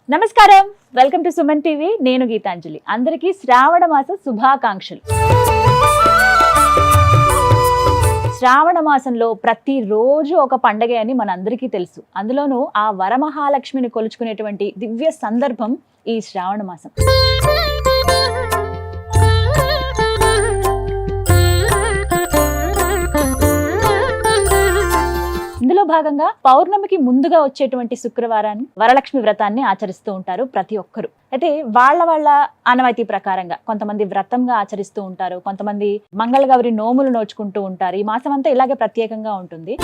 నమస్కారం, welcome to Suman TV. నేను గీతాంజలి. అందరికీ శ్రావణ మాస శుభాకాంక్షలు. శ్రావణ మాసంలో ప్రతిరోజు ఒక పండగ అని మనందరికీ తెలుసు. అందులోనూ ఆ వరమహాలక్ష్మిని కొలుచుకునేటువంటి దివ్య సందర్భం ఈ శ్రావణ మాసం. ఇందులో భాగంగా పౌర్ణమికి ముందుగా వచ్చేటువంటి శుక్రవారాన్ని వరలక్ష్మి వ్రతాన్ని ఆచరిస్తూ ఉంటారు ప్రతి ఒక్కరు. అయితే వాళ్ళ ఆనవాయితీ ప్రకారంగా కొంతమంది వ్రతంగా ఆచరిస్తూ ఉంటారు, కొంతమంది మంగళగౌరి నోములు నోచుకుంటూ ఉంటారు. ఈ మాసం అంతా ఇలాగే ప్రత్యేకంగా ఉంటుంది.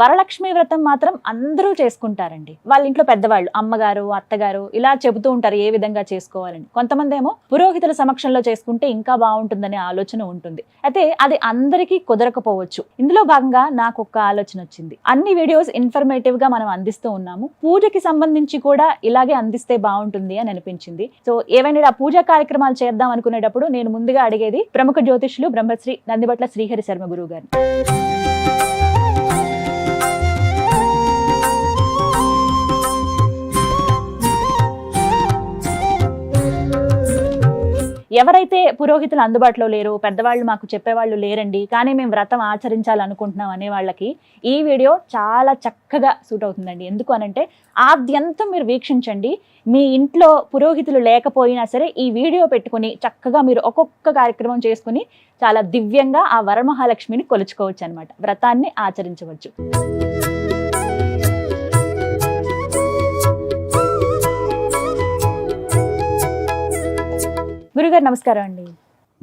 వరలక్ష్మి వ్రతం మాత్రం అందరూ చేసుకుంటారండి. వాళ్ళ ఇంట్లో పెద్దవాళ్ళు, అమ్మగారు, అత్తగారు ఇలా చెబుతూ ఉంటారు ఏ విధంగా చేసుకోవాలని. కొంతమంది ఏమో పురోహితుల సమక్షంలో చేసుకుంటే ఇంకా బాగుంటుందనే ఆలోచన ఉంటుంది. అయితే అది అందరికీ కుదరకపోవచ్చు. ఇందులో భాగంగా నాకు ఒక ఆలోచన వచ్చింది. అన్ని వీడియోస్ ఇన్ఫర్మేటివ్ గా మనం అందిస్తూ ఉన్నాము, పూజకి సంబంధించి కూడా ఇలాగే అందిస్తే బాగుంటుంది అని అనిపించింది. సో ఏవైనా ఆ పూజా కార్యక్రమాలు చేద్దాం అనుకునేటప్పుడు నేను ముందుగా అడిగేది ప్రముఖ జ్యోతిష్యులు బ్రహ్మశ్రీ నందిబట్ల శ్రీహరి శర్మ గురువు గారు. ఎవరైతే పురోహితులు అందుబాటులో లేరు, పెద్దవాళ్ళు మాకు చెప్పేవాళ్ళు లేరండి, కానీ మేము వ్రతం ఆచరించాలనుకుంటున్నాం అనే వాళ్ళకి ఈ వీడియో చాలా చక్కగా సూట్ అవుతుందండి. ఎందుకు అనంటే ఆద్యంతం మీరు వీక్షించండి. మీ ఇంట్లో పురోహితులు లేకపోయినా సరే ఈ వీడియో పెట్టుకుని చక్కగా మీరు ఒక్కొక్క కార్యక్రమం చేసుకుని చాలా దివ్యంగా ఆ వరమహాలక్ష్మిని కొలుచుకోవచ్చు అనమాట, వ్రతాన్ని ఆచరించవచ్చు. గురుగారు నమస్కారం అండి.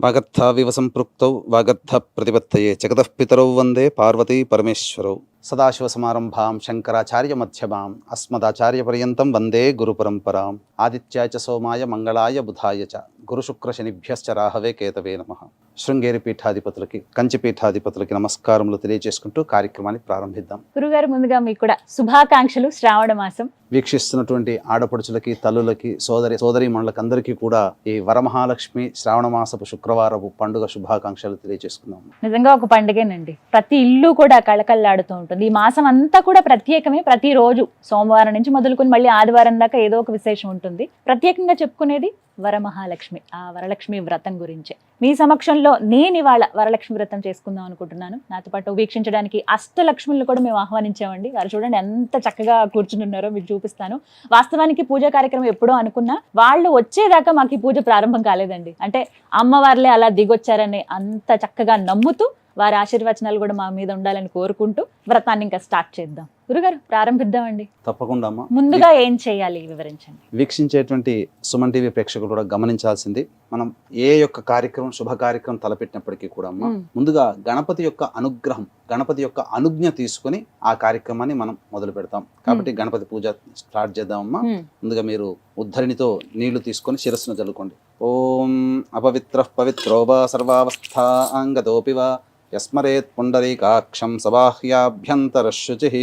వాగర్థావివ సంపృక్తౌ వాగర్థ ప్రతిపత్తయే జగతః పితరౌ వందే పార్వతీ పరమేశ్వరౌ. సదాశివ సమారంభాం శంకరాచార్య మధ్యమాం అస్మదాచార్య పర్యంతం వందే గురు పరంపరాం. ఆదిత్యాయ చ సోమాయ మంగళాయ బుధాయ చ గురు శుక్ర శనిభ్యశ్చ రాహవే కేతవే నమః. శృంగేరి పీఠాధిపతులకి, కంచి పీఠాధిపతులకి నమస్కారములు తెలియజేసుకుంటూ కార్యక్రమాన్ని ప్రారంభిద్దాం. గురుగారు ముందుగా మీకు కూడా శుభాకాంక్షలు. శ్రావణ మాసం వీక్షిస్తున్నటువంటి ఆడపడుచులకి, తల్లులకి, సోదరీమణులకి అందరికీ కూడా ఈ వరమహాలక్ష్మి శ్రావణ మాసపు శుక్రవారపు పండుగ శుభాకాంక్షలు తెలియజేసుకున్నాం. నిజంగా ఒక పండుగేనండి. ప్రతి ఇల్లు కూడా కళకళలాడుతూ ఉంటుంది. ఈ మాసం అంతా కూడా ప్రత్యేకమే. ప్రతిరోజు సోమవారం నుంచి మొదలుకొని మళ్ళీ ఆదివారం దాకా ఏదో ఒక విశేషం ఉంటుంది. ప్రత్యేకంగా చెప్పుకునేది వరమహాలక్ష్మి, ఆ వరలక్ష్మి వ్రతం గురించే. మీ సమక్షంలో నేను ఇవాళ వరలక్ష్మి వ్రతం చేసుకుందాం అనుకుంటున్నాను. నాతో పాటు వీక్షించడానికి అష్టలక్ష్ములను కూడా మేము ఆహ్వానించామండి. వారు చూడండి ఎంత చక్కగా కూర్చుని ఉన్నారో, మీకు చూపిస్తాను. వాస్తవానికి పూజా కార్యక్రమం ఎప్పుడో అనుకున్నా, వాళ్ళు వచ్చేదాకా మాకు ఈ పూజ ప్రారంభం కాలేదండి. అంటే అమ్మవార్లే అలా దిగొచ్చారని అంత చక్కగా నమ్ముతూ వారి ఆశీర్వచనాలు కూడా మా మీద ఉండాలని కోరుకుంటూ వ్రతాన్ని ఇంకా స్టార్ట్ చేద్దాం. గురుగారు ప్రారంభిద్దామండి. తప్పకుండా అమ్మా. ముందుగా ఏం చేయాలి వివరించండి. వీక్షించేటువంటి సుమన్ టీవీ ప్రేక్షకులు కూడా గమనించాల్సింది, మనం ఏ యొక్క కార్యక్రమం, శుభ కార్యక్రమం తలపెట్టినప్పటికీ కూడా అమ్మా ముందుగా గణపతి యొక్క అనుగ్రహం, గణపతి యొక్క అనుజ్ఞ తీసుకుని ఆ కార్యక్రమాన్ని మనం మొదలు పెడతాం. కాబట్టి గణపతి పూజ స్టార్ట్ చేద్దామమ్మా. ముందుగా మీరు ఉద్ధరిణితో నీళ్లు తీసుకొని శిరస్సును చల్లుకోండి. ఓం అపవిత్ర పవిత్రో వా సర్వావస్థాంగతోపి వా యస్మరేత్ పుండరీకాక్షం సబాహ్యాభ్యంతరశుచిః.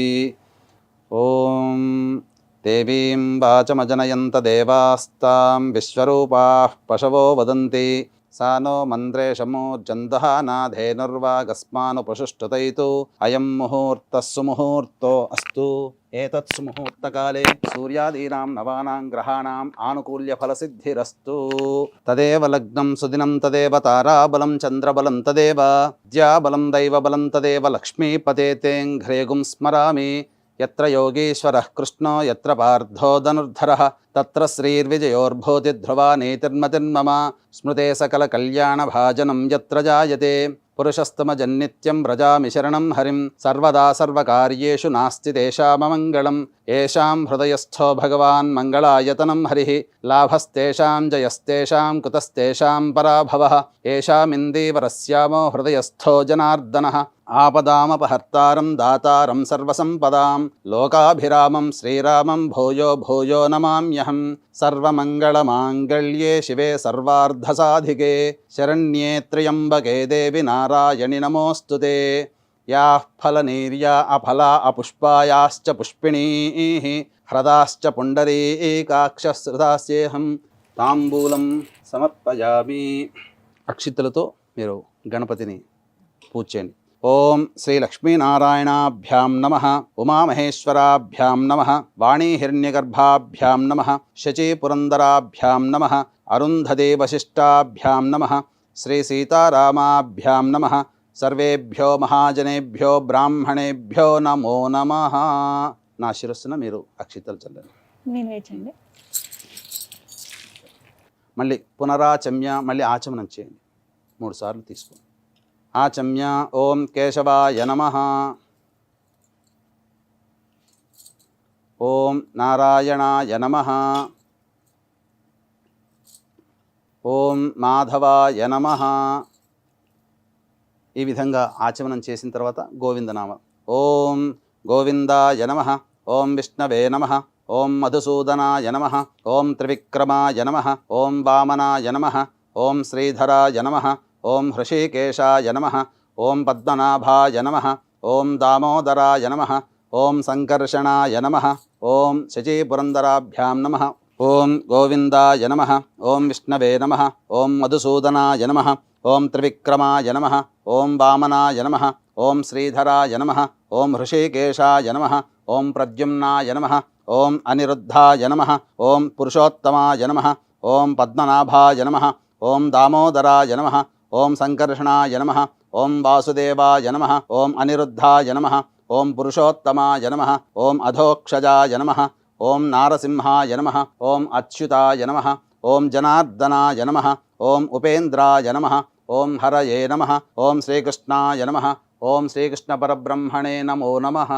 ఓం దేవీం వాచమజనయంత దేవాస్తాం విశ్వరూపాః పశవో వదంతి సా నో మంత్రేషమూర్జందహానాధేనుర్వాగస్మానుపశుష్టుతైతు అయం ముహూర్తః సుముహూర్తో అస్తు. ఏతత్ సుముహూర్తకాలే సూర్యాదీనాం నవానాం గ్రహాణాం ఆనుకూల్య ఫలసిద్ధిరస్తు. తదేవ లగ్నం సుదినం తదేవ తారాబలం చంద్రబలం తదేవ విద్యాబలం దైవబలం తదేవ లక్ష్మీపతే తేంఘ్రేగుం స్మరామి. యత్ర యోగీశ్వరః కృష్ణో యత్ర పార్థో ధనుర్ధరః తత్ర శ్రీర్విజయోర్భూతి ధ్రువా నీతిర్మతిర్మమ. స్మృతే సకల కళ్యాణ భాజనం యత్ర జాయతే పురుషస్తమజన్నిత్యం వ్రజామి శరణం హరిం. సర్వదా సర్వకార్యేషు నాస్తి తేషామమంగళం. ఏషాం హృదయస్థో భగవాన్ మంగళాయతనం హరిః. లాభస్తేషాం జయస్తేషాం కుతస్తేషాం పరాభవః. ఏషామిందీవరస్యామో హృదయస్థో జనార్దనః. ఆపదామపహర్తారం దాతారం సర్వసంపదాం. లోకాభిరామం శ్రీరామం భూయో భూయో నమామ్యహం. సర్వమంగళమాంగళ్యే శివే సర్వార్ధసాధికే శరణ్యే త్ర్యంబకే దేవి నారాయణి నమోస్తుతే. యాః ఫలనీర్యా అఫలా అపుష్పాయాశ్చ పుష్పిణీః హ్రదాశ్చ పుండరీకాక్షశ్రుతాస్యేహం. తాంబూలం సమర్పయామి. అక్షితులతో మీరు గణపతిని పూజ చేయండి. ఓం శ్రీ లక్ష్మీనారాయణాభ్యాం నమః, ఉమామహేశ్వరాభ్యాం నమః, వాణీహిరణ్యగర్భాభ్యాం నమః, శచీపురందరాభ్యాం నమః, అరుంధదే వశిష్టాభ్యాం నమః, శ్రీ సీతారామాభ్యాం నమః. సర్వేభ్యో మహాజనేభ్యో బ్రాహ్మణేభ్యో నమో నమః. నా శిరస్సున మీరు అక్షితలు చల్లండి. నేను వేచండి. మళ్ళీ పునరాచమ్య, మళ్ళీ ఆచమనం చేయండి. 3 సార్లు తీసుకోండి. ఆచమ్య. ఓం కేశవాయ నమః. ఓం నారాయణాయ నమః. ఓం మాధవాయ నమః. ఈ విధంగా ఆచమనం చేసిన తర్వాత గోవిందనామ. ఓం గోవిందాయ నమః. ఓం విష్ణవే నమః. ఓం మధుసూదనాయ నమః. ఓం త్రివిక్రమాయ నమః. ఓం వామనాయ నమః. ఓం శ్రీధరాయ నమః. ఓం హృషీకేశాయ నమః. ఓం పద్మనాభాయ నమః. ఓం దామోదరాయ నమః. ఓం సంకర్షణాయ నమః. ఓం శచీపురందరాభ్యాం నమః. ఓం గోవిందాయ నమః. ఓం విష్ణవే నమః. ఓం మధుసూదనాయ నమః. ఓం త్రివిక్రమాయ నమః. ఓం వామనాయ నమః. ఓం శ్రీధరాయ నమః. ఓం హృషీకేశాయ నమః. ఓం ప్రద్యుమ్నాయ నమః. ఓం అనిరుద్ధాయ నమః. ఓం పురుషోత్తమాయ నమః. ఓం పద్మనాభాయ నమః. ఓం దామోదరాయ నమః. ఓం సంకర్షణాయ నమః. ఓం వాసుదేవాయ నమః. ఓం అనిరుద్ధాయ నమః. ఓం పురుషోత్తమాయ నమః. ఓం అధోక్షజాయ నమః. ఓం నారసింహాయ నమః. ఓం అచ్యుతాయ నమః. ఓం జనార్దనాయ నమః. ఓం ఉపేంద్రాయ నమః. ఓం హరయే నమః. ఓం శ్రీకృష్ణాయ నమః. ఓం శ్రీకృష్ణ పరబ్రహ్మణే నమో నమః.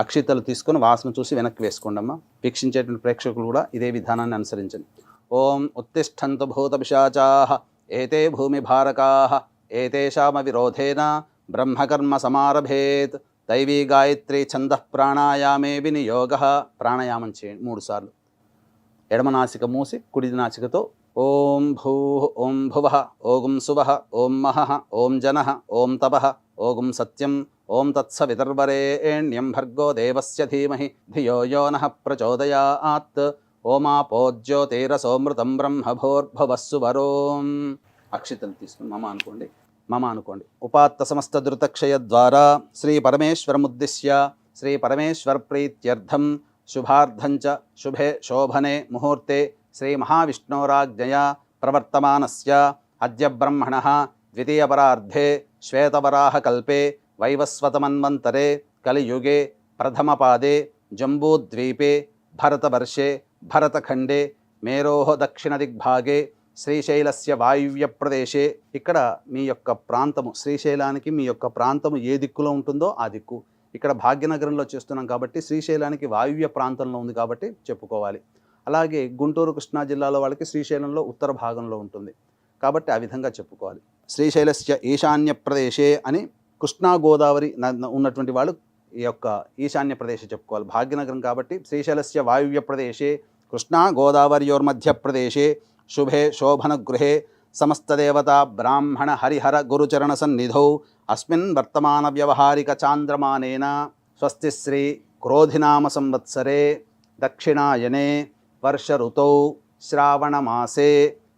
అక్షితలు తీసుకొని వాసన చూసి వెనక్కి వేసుకోండి అమ్మా. వీక్షించేటువంటి ప్రేక్షకులు కూడా ఇదే విధానాన్ని అనుసరించండి. ఓం ఉత్తిష్టంతు భూత పిశాచాః ఏతే భూమి భారకాః ఏతేషామ విరోధేన బ్రహ్మకర్మ సమారభేత్. దైవీ గాయత్రీ ఛందః ప్రాణాయామే వినియోగః. ప్రాణాయామం చేయండి 3 సార్లు. ఎడమ నాసిక మూసి కుడి నాసికతో ఓం భూః ఓం భువః ఓం సువః ఓం మహః ఓం జనః ఓం తపః ఓం సత్యం ఓం తత్సవితుర్వరేణ్యం భర్గో దేవస్య ధీమహి ధియో యో నః ప్రచోదయాత్. ఓమాపో జ్యోతిరసోమృతం బ్రహ్మభోర్భువస్సు వరోం. అక్షితలు తీసుకుని మమ అనుకోండి. మమ అనుకోండి. ఉపాత్త సమస్త ధృతక్షయ ద్వారా శ్రీ పరమేశ్వరముద్దిశ్య శ్రీ పరమేశ్వర ప్రీత్యర్థం శుభార్థంచ శుభే శోభనే ముహూర్తే శ్రీ మహావిష్ణోరాజ్ఞయా ప్రవర్తమానస్య అద్య బ్రహ్మణః ద్వితీయపరార్ధే శ్వేతవరాహకల్పే వైవస్వతమన్వంతరే కలియుగే ప్రథమపాదే జంబూద్వీపే భరతవర్షే భరతఖండే మేరోః దక్షిణదిగ్భాగే శ్రీశైలస్య వాయువ్య ప్రదేశే. ఇక్కడ మీ యొక్క ప్రాంతము, శ్రీశైలానికి మీ యొక్క ప్రాంతము ఏ దిక్కులో ఉంటుందో ఆ దిక్కు. ఇక్కడ భాగ్యనగరంలో చేస్తున్నాం కాబట్టి శ్రీశైలానికి వాయువ్య ప్రాంతంలో ఉంది కాబట్టి చెప్పుకోవాలి. అలాగే గుంటూరు కృష్ణా జిల్లాలో వాళ్ళకి శ్రీశైలంలో ఉత్తర భాగంలో ఉంటుంది కాబట్టి ఆ విధంగా చెప్పుకోవాలి. శ్రీశైలస్య ఈశాన్య ప్రదేశే అని కృష్ణా గోదావరి ఉన్నటువంటి వాళ్ళు ఈ యొక్క ఈశాన్య ప్రదేశం చెప్పుకోవాలి. భాగ్యనగరం కాబట్టి శ్రీశైలస్య వాయువ్య ప్రదేశే కృష్ణా గోదావరియోర్మధ్య ప్రదేశే శుభే శోభన గృహే సమస్తదేవతా బ్రాహ్మణ హరిహర గురుచరణ సన్నిధౌ అస్మిన్ వర్తమాన వ్యవహారిక చాంద్రమానేన స్వస్తి శ్రీ క్రోధినామ సంవత్సరే దక్షిణాయనే వర్ష ఋతౌ శ్రావణమాసే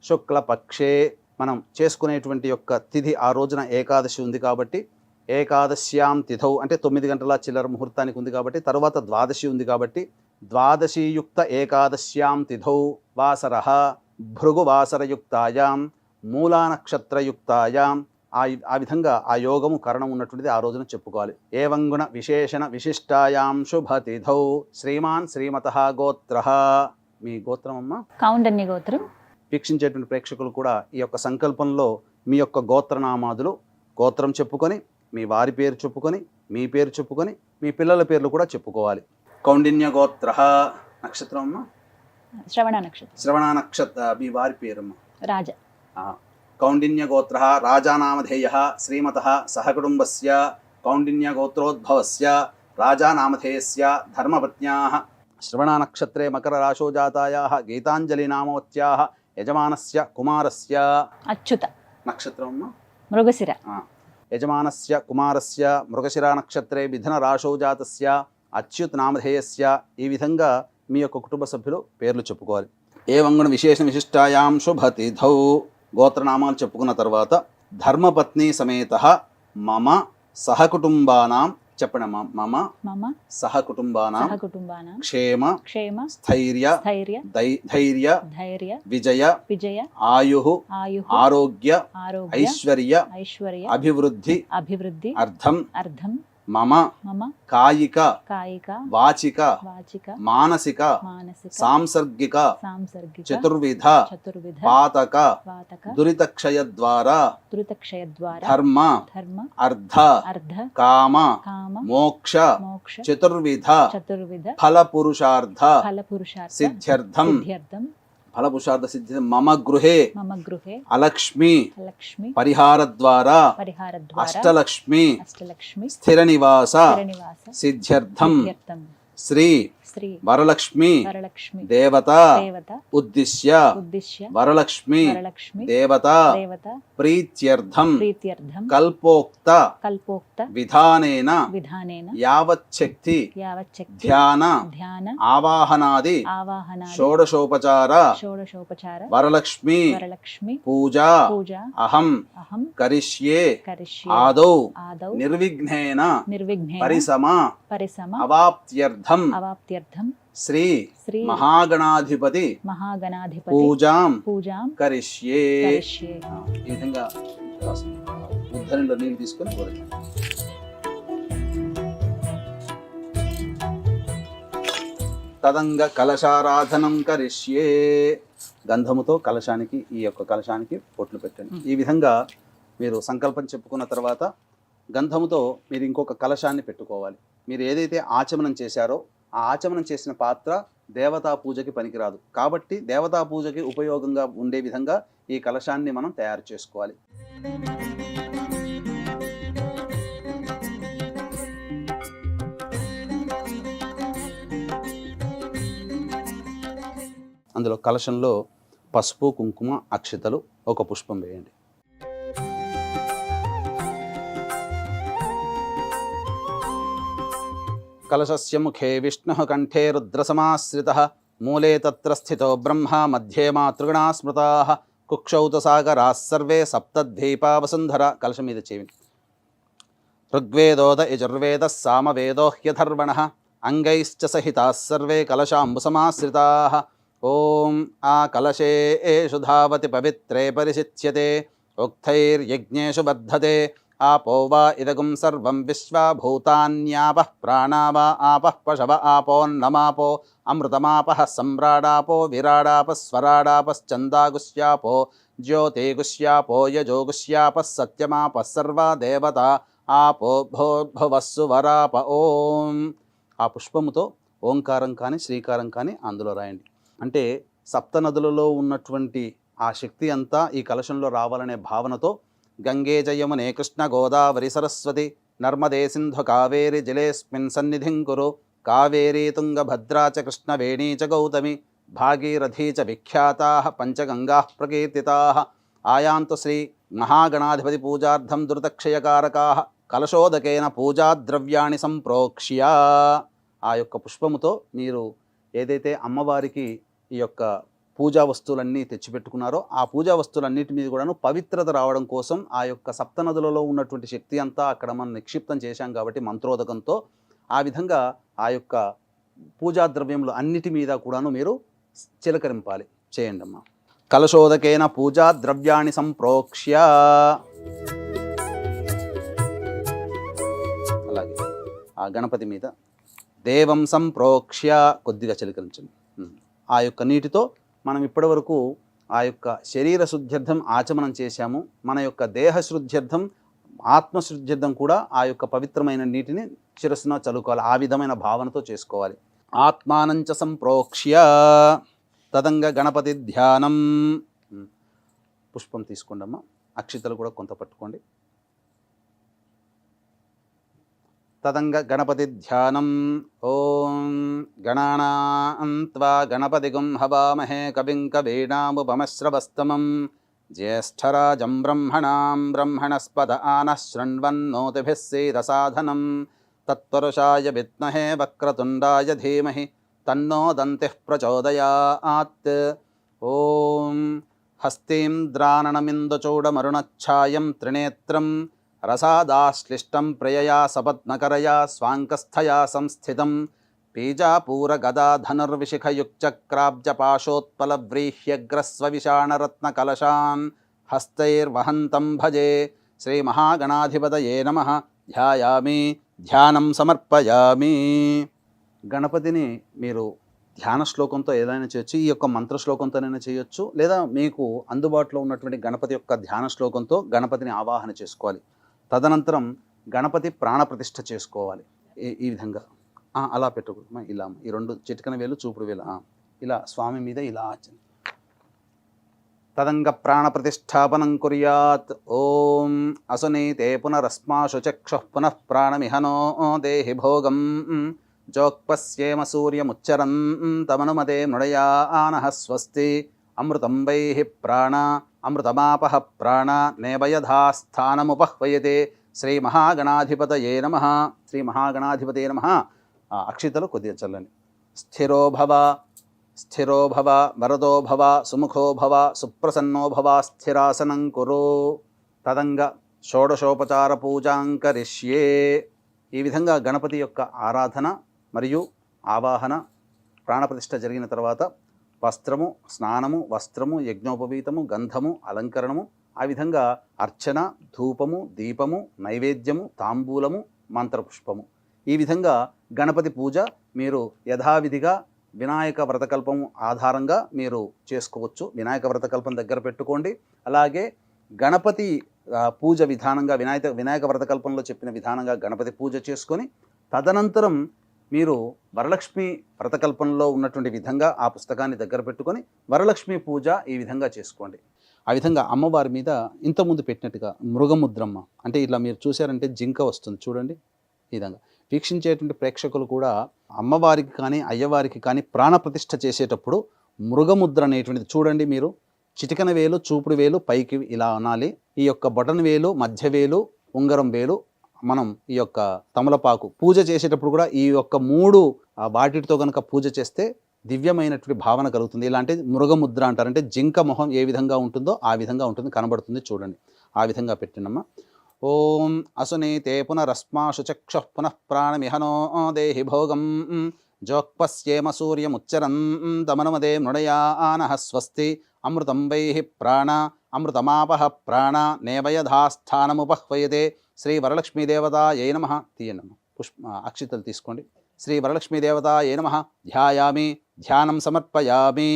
శుక్లపక్షే. మనం చేసుకునేటువంటి యొక్క తిథి ఆ రోజున ఏకాదశి ఉంది కాబట్టి ఏకాదశ్యాం తిథౌ అంటే 9 గంటల చిల్లర ముహూర్తానికి ఉంది కాబట్టి తర్వాత ద్వాదశి ఉంది కాబట్టి ద్వాదశీయుక్త ఏకాదశ్యాం తిథౌ వాసరః భృగువాసరయుక్తాయాం మూలానక్షత్రయుక్తాయాం. ఆ విధంగా ఆ యోగము కరణం ఉన్నటువంటిది ఆ రోజున చెప్పుకోవాలి. ఏవంగుణ విశేషణ విశిష్టాయాం శుభతిథౌ శ్రీమాన్ శ్రీమతః గోత్రః. మీ గోత్రం అమ్మ? కౌండన్య గోత్రం. వీక్షించేటువంటి ప్రేక్షకులు కూడా ఈ యొక్క సంకల్పంలో మీ యొక్క గోత్రనామాదులు గోత్రం చెప్పుకొని మీ వారి పేరు చెప్పుకొని మీ పేరు చెప్పుకొని మీ పిల్లల పేర్లు కూడా చెప్పుకోవాలి. కౌండిన్య గోత్రః. నక్షత్రం అమ్మ? శ్రవణ నక్షత్రం. శ్రవణ నక్షత్ర. మీ వారి పేరమ్మ? రాజ. కౌండిన్య గోత్రః రాజానామధేయః శ్రీమతః సహకుటుంబస్య కౌండిన్య గోత్రోద్భవస్య రాజానామధేయస్య ధర్మపత్న్యాః శ్రవణ నక్షత్రే మకర రాశో జాతాయాః గీతాంజలి నామవత్యాః యజమానస్య కుమారస్య. అచ్యుత నక్షత్రం మృగశిర. యజమానస్య కుమారస్య మృగశిర నక్షత్రే మిథున రాశో జాతస్య అచ్యుత్ నామధేయస్య. ఈ విధంగా మీ యొక్క కుటుంబ సభ్యులు పేర్లు చెప్పుకోవాలి. ఏవంగుణ విశేష విశిష్టాయాం శుభతిథౌ. గోత్రనామాలు చెప్పుకున్న తర్వాత ధర్మపత్ని సమేత మమ సహకుటుంబానాం చెప్పండి అమ్మా. మమ మమ సహకుటుంబానాం సహకుటుంబానాం క్షేమ క్షేమ స్థైర్య స్థైర్య ధైర్య ధైర్య విజయ విజయ ఆయు ఆయు ఆరోగ్య ఆరోగ్య ఐశ్వర్య ఐశ్వర్య అభివృద్ధి అభివృద్ధి అర్థం అర్థం మమ మమ కాయిక కాయిక వాచిక వాచిక మానసిక మానసిక సాంసర్గిక సాంసర్గిక చతుర్విధ చతుర్విధ పాతక వాతక దురితక్షయ ద్వారా ధృతక్షయ ద్వారా ధర్మ ధర్మ అర్థ అర్ధ కామ కామ మోక్ష మోక్ష చతుర్విధ చతుర్విధ ఫల పురుషార్థ ఫల పురుషార్థ సిద్ధ్యర్థం సిద్ధ్యర్థం ఫల పురుషార్థ సిద్ధి మమ గృహే మమ గృహే అలక్ష్మి లక్ష్మి పరిహార ద్వారా పరిహార ద్వారా అష్టలక్ష్మి అష్టలక్ష్మి స్థిర నివాస నివాస సిద్ధ్యర్థం సిద్ధ్యర్థం శ్రీ శ్రీ వరలక్ష్మి వరలక్ష్మి దేవత దేవత ఉద్దిశ్య ఉద్దిశ్య వరలక్ష్మి వరలక్ష్మి దేవత దేవత ప్రీత్యర్థం ప్రీత్యర్థం కల్పోక్త కల్పోక్త విధానేన విధానేన యావచ్చక్తి యావచ్చక్తి ధ్యాన ధ్యాన ఆవాహనాది ఆవాహనాది షోడశోపచార షోడశోపచార వరలక్ష్మి వరలక్ష్మి పూజా పూజ అహం అహం కరిష్యే కరిష్యే ఆదౌ ఆదౌ నిర్విఘ్నేన నిర్విఘ్నేన పరిసమ పరిసమ అవాప్త్యర్థం అవాప్త్యర్థం శ్రీ శ్రీ మహాగణాధిపతి మహాగణాధిపతి పూజాం పూజాం కరిష్యే కరిష్యే. ఈ విధంగా ఉద్ధరణలో నీళ్ళు తీసుకొని పోరండి. తదంగ కలశారాధనం కరిష్యే. గంధముతో కలశానికి ఈ యొక్క కలశానికి పొట్లు పెట్టండి. ఈ విధంగా మీరు సంకల్పం చెప్పుకున్న తర్వాత గంధముతో మీరు ఇంకొక కలశాన్ని పెట్టుకోవాలి. మీరు ఏదైతే ఆచమనం చేశారో ఆ ఆచమనం చేసిన పాత్ర దేవతా పూజకి పనికిరాదు. కాబట్టి దేవతా పూజకి ఉపయోగంగా ఉండే విధంగా ఈ కలశాన్ని మనం తయారు చేసుకోవాలి. అందులో కలశంలో పసుపు, కుంకుమ, అక్షతలు, ఒక పుష్పం వేయండి. కలశస్య ముఖే విష్ణుః కంఠే రుద్రసమాశ్రితః మూలే తత్ర స్థితో బ్రహ్మ మధ్యే మాతృగణా స్మృతాః కుక్షౌ సాగరాः సర్వే సప్తద్వీపా వసుంధర. కలశం మీద చేయండి. ఋగ్వేదోద యజుర్వేదः సామవేదో హ్యథర్వణः అంగైశ్చ సహితాः సర్వే కలశాంబుసమాశ్రితాः. ఓం ఆ కలశేషు ధావతి పవిత్రే పరిశిచ్యతే ఉక్తైర్యజ్ఞేషు బద్ధతే ఆపో వా ఇదగుం సర్వం విశ్వా భూతాన్యాపః ప్రాణా వా ఆపః పశవ ఆపోన్నమాపో అమృతమాపః సమ్రాడాపో విరాడాపः స్వరాడాపశ్చందాగుష్యాపో జ్యోతిగుష్యాపో యజోగుష్యాపः సత్యమాపः సర్వా దేవతా ఆపో భోర్భువస్సు వరాప. ఓం. ఆ పుష్పముతో ఓంకారం కానీ శ్రీకారం కానీ అందులో రాయండి. అంటే సప్త నదులలో ఉన్నటువంటి ఆ శక్తి అంతా ఈ కలశంలో రావాలనే భావనతో గంగే జయమునే కృష్ణ గోదావరి సరస్వతి నర్మదే సింధు కావేరి జలేస్మిన్ సన్నిధిం కురు కావేరీ తుంగభద్రా చ కృష్ణవేణీ చ గౌతమి భాగీరథీ చ విఖ్యాతాః పంచగంగాః ప్రకీర్తితాః. ఆయాంతు శ్రీ మహాగణాధిపతి పూజార్థం దురితక్షయకారకాః కలశోదకేన పూజాద్రవ్యాణి సంప్రోక్ష్య. ఆ యొక్క పుష్పముతో మీరు ఏదైతే అమ్మవారికి ఈ యొక్క పూజా వస్తువులన్నీ తెచ్చిపెట్టుకున్నారో ఆ పూజా వస్తువులన్నిటి మీద కూడాను పవిత్రత రావడం కోసం ఆ యొక్క సప్తనదులలో ఉన్నటువంటి శక్తి అంతా అక్కడ మనం నిక్షిప్తం చేశాం కాబట్టి మంత్రోదకంతో ఆ విధంగా ఆ యొక్క పూజా ద్రవ్యములు అన్నిటి మీద కూడాను మీరు చిలకరింపాలి. చేయండి అమ్మా. కలశోదకేన పూజా ద్రవ్యాన్ని సంప్రోక్ష్య. అలాగే ఆ గణపతి మీద దేవం సంప్రోక్ష్య కొద్దిగా చిలకరించండి. ఆ యొక్క నీటితో మనం ఇప్పటి వరకు ఆ యొక్క శరీర శుద్ధ్యర్థం ఆచమనం చేశాము. మన యొక్క దేహ శుద్ధ్యర్థం ఆత్మశుద్ధ్యర్థం కూడా ఆ యొక్క పవిత్రమైన నీటిని శిరస్సున చల్లుకోవాలి. ఆ విధమైన భావనతో చేసుకోవాలి. ఆత్మానంచ సంప్రోక్ష్య తదంగ గణపతి ధ్యానం. పుష్పం తీసుకోండమ్మా. అక్షితలు కూడా కొంత పట్టుకోండి. తదంగ గణపతి ధ్యానం. ఓం గణానాం త్వా గణపతిగుం హవామహే కవిం కవీనాముపమశ్రవస్తమం జ్యేష్ఠరాజం బ్రహ్మణాం బ్రహ్మణస్పద ఆనః శృణ్వన్నోతిభిः सीदसाधनं తత్పురుషాయ విద్మహే వక్రతుండాయ ధీమహి తన్నో దంతిః ప్రచోదయాత్. ఓం హస్తీం ద్రాణనమిందుచూడమరుణఛాయం త్రినేత్రం రసాదాశ్లిష్టం ప్రియయా సపద్మకరయా స్వాంకస్థయా సంస్థితం పీజాపూర గదా ధనుర్విశిఖయుక్చక్రాబ్జపాశోత్పలవ్రీహ్యగ్రస్వవిషాణరత్న కలశాన్ హస్తైర్వహంతం భజే శ్రీ మహాగణాధిపతయే నమః ధ్యాయామి ధ్యానం సమర్పయామి. గణపతిని మీరు ధ్యాన శ్లోకంతో ఏదైనా చేయొచ్చు, ఈ యొక్క మంత్ర శ్లోకంతోనైనా చేయొచ్చు, లేదా మీకు అందుబాటులో ఉన్నటువంటి గణపతి యొక్క ధ్యాన శ్లోకంతో గణపతిని ఆవాహన చేసుకోవాలి. తదనంతరం గణపతి ప్రాణప్రతిష్ఠ చేసుకోవాలి. ఈ విధంగా అలా పెట్టకూడదు, ఇలా ఈ రెండు చిటికన వేలు చూపుడు వేలు ఇలా స్వామి మీద ఇలా తదంగ ప్రాణప్రతిష్టాపనం కుర్యాత్. ఓం అసునీతే పునరస్మాశు చక్షుః పునః ప్రాణమిహనో దేహి భోగం జోక్పశ్యేమ సూర్యముచ్చరన్ తమనుమతే మృడయానః స్వస్తి అమృతం వైః ప్రాణ అమృతమాపః ప్రాణ నేవయధాస్థానముపహ్వయతే. శ్రీ మహాగణాధిపతయే నమః. శ్రీ మహాగణాధిపతయే నమః. అక్షితలు కొద్దిగా చల్లండి. స్థిరో భవ స్థిరో భవ వరదో భవ సుముఖో భవ సుప్రసన్నో భవ స్థిరాసనం కురు. తదంగ షోడశోపచార పూజాం కరిష్యే. ఈ విధంగా గణపతి యొక్క ఆరాధన మరియు ఆవాహన ప్రాణప్రతిష్ఠ జరిగిన తర్వాత వస్త్రము, స్నానము, వస్త్రము, యజ్ఞోపవీతము, గంధము, అలంకరణము, ఆ విధంగా అర్చన, ధూపము, దీపము, నైవేద్యము, తాంబూలము, మంత్రపుష్పము, ఈ విధంగా గణపతి పూజ మీరు యథావిధిగా వినాయక వ్రతకల్పం ఆధారంగా మీరు చేసుకోవచ్చు. వినాయక వ్రతకల్పం దగ్గర పెట్టుకోండి. అలాగే గణపతి పూజ విధానంగా వినాయక వ్రతకల్పంలో చెప్పిన విధానంగా గణపతి పూజ చేసుకొని తదనంతరం మీరు వరలక్ష్మి వ్రతకల్పంలో ఉన్నటువంటి విధంగా ఆ పుస్తకాన్ని దగ్గర పెట్టుకొని వరలక్ష్మి పూజ ఈ విధంగా చేసుకోండి. ఆ విధంగా అమ్మవారి మీద ఇంతకుముందు పెట్టినట్టుగా మృగముద్రమ్మ అంటే ఇట్లా మీరు చూశారంటే జింక వస్తుంది చూడండి. ఈ విధంగా వీక్షించేటువంటి ప్రేక్షకులు కూడా అమ్మవారికి కానీ అయ్యవారికి కానీ ప్రాణప్రతిష్ఠ చేసేటప్పుడు మృగముద్ర అనేటువంటిది చూడండి. మీరు చిటికన వేలు, చూపుడు వేలు పైకి ఇలా అనాలి. ఈ యొక్క బొటన్ వేలు, మధ్య వేలు, ఉంగరం వేలు మనం ఈ యొక్క తమలపాకు పూజ చేసేటప్పుడు కూడా ఈ యొక్క 3 వాటితో కనుక పూజ చేస్తే దివ్యమైనటువంటి భావన కలుగుతుంది. ఇలాంటి మృగముద్ర అంటారు. అంటే జింక మొహం ఏ విధంగా ఉంటుందో ఆ విధంగా ఉంటుంది, కనబడుతుంది చూడండి. ఆ విధంగా పెట్టినమ్మా. ఓం అసునీతే పునరస్మాశు చక్షుః పునః ప్రాణమిహనో దేహి భోగం జోక్పశ్యేమ సూర్యముచ్చరన్ తమనుమదే మృడయానః స్వస్తి అమృతం వైః ప్రాణ అమృతమాపః ప్రాణ నేవయధాస్థానముపహ్వయతే. శ్రీ వరలక్ష్మీదేవతాయై నమః. తీయనమ్మ అక్షితలు తీసుకోండి. శ్రీ వరలక్ష్మీదేవతాయై నమః. ధ్యాయామి ధ్యానం సమర్పయామి.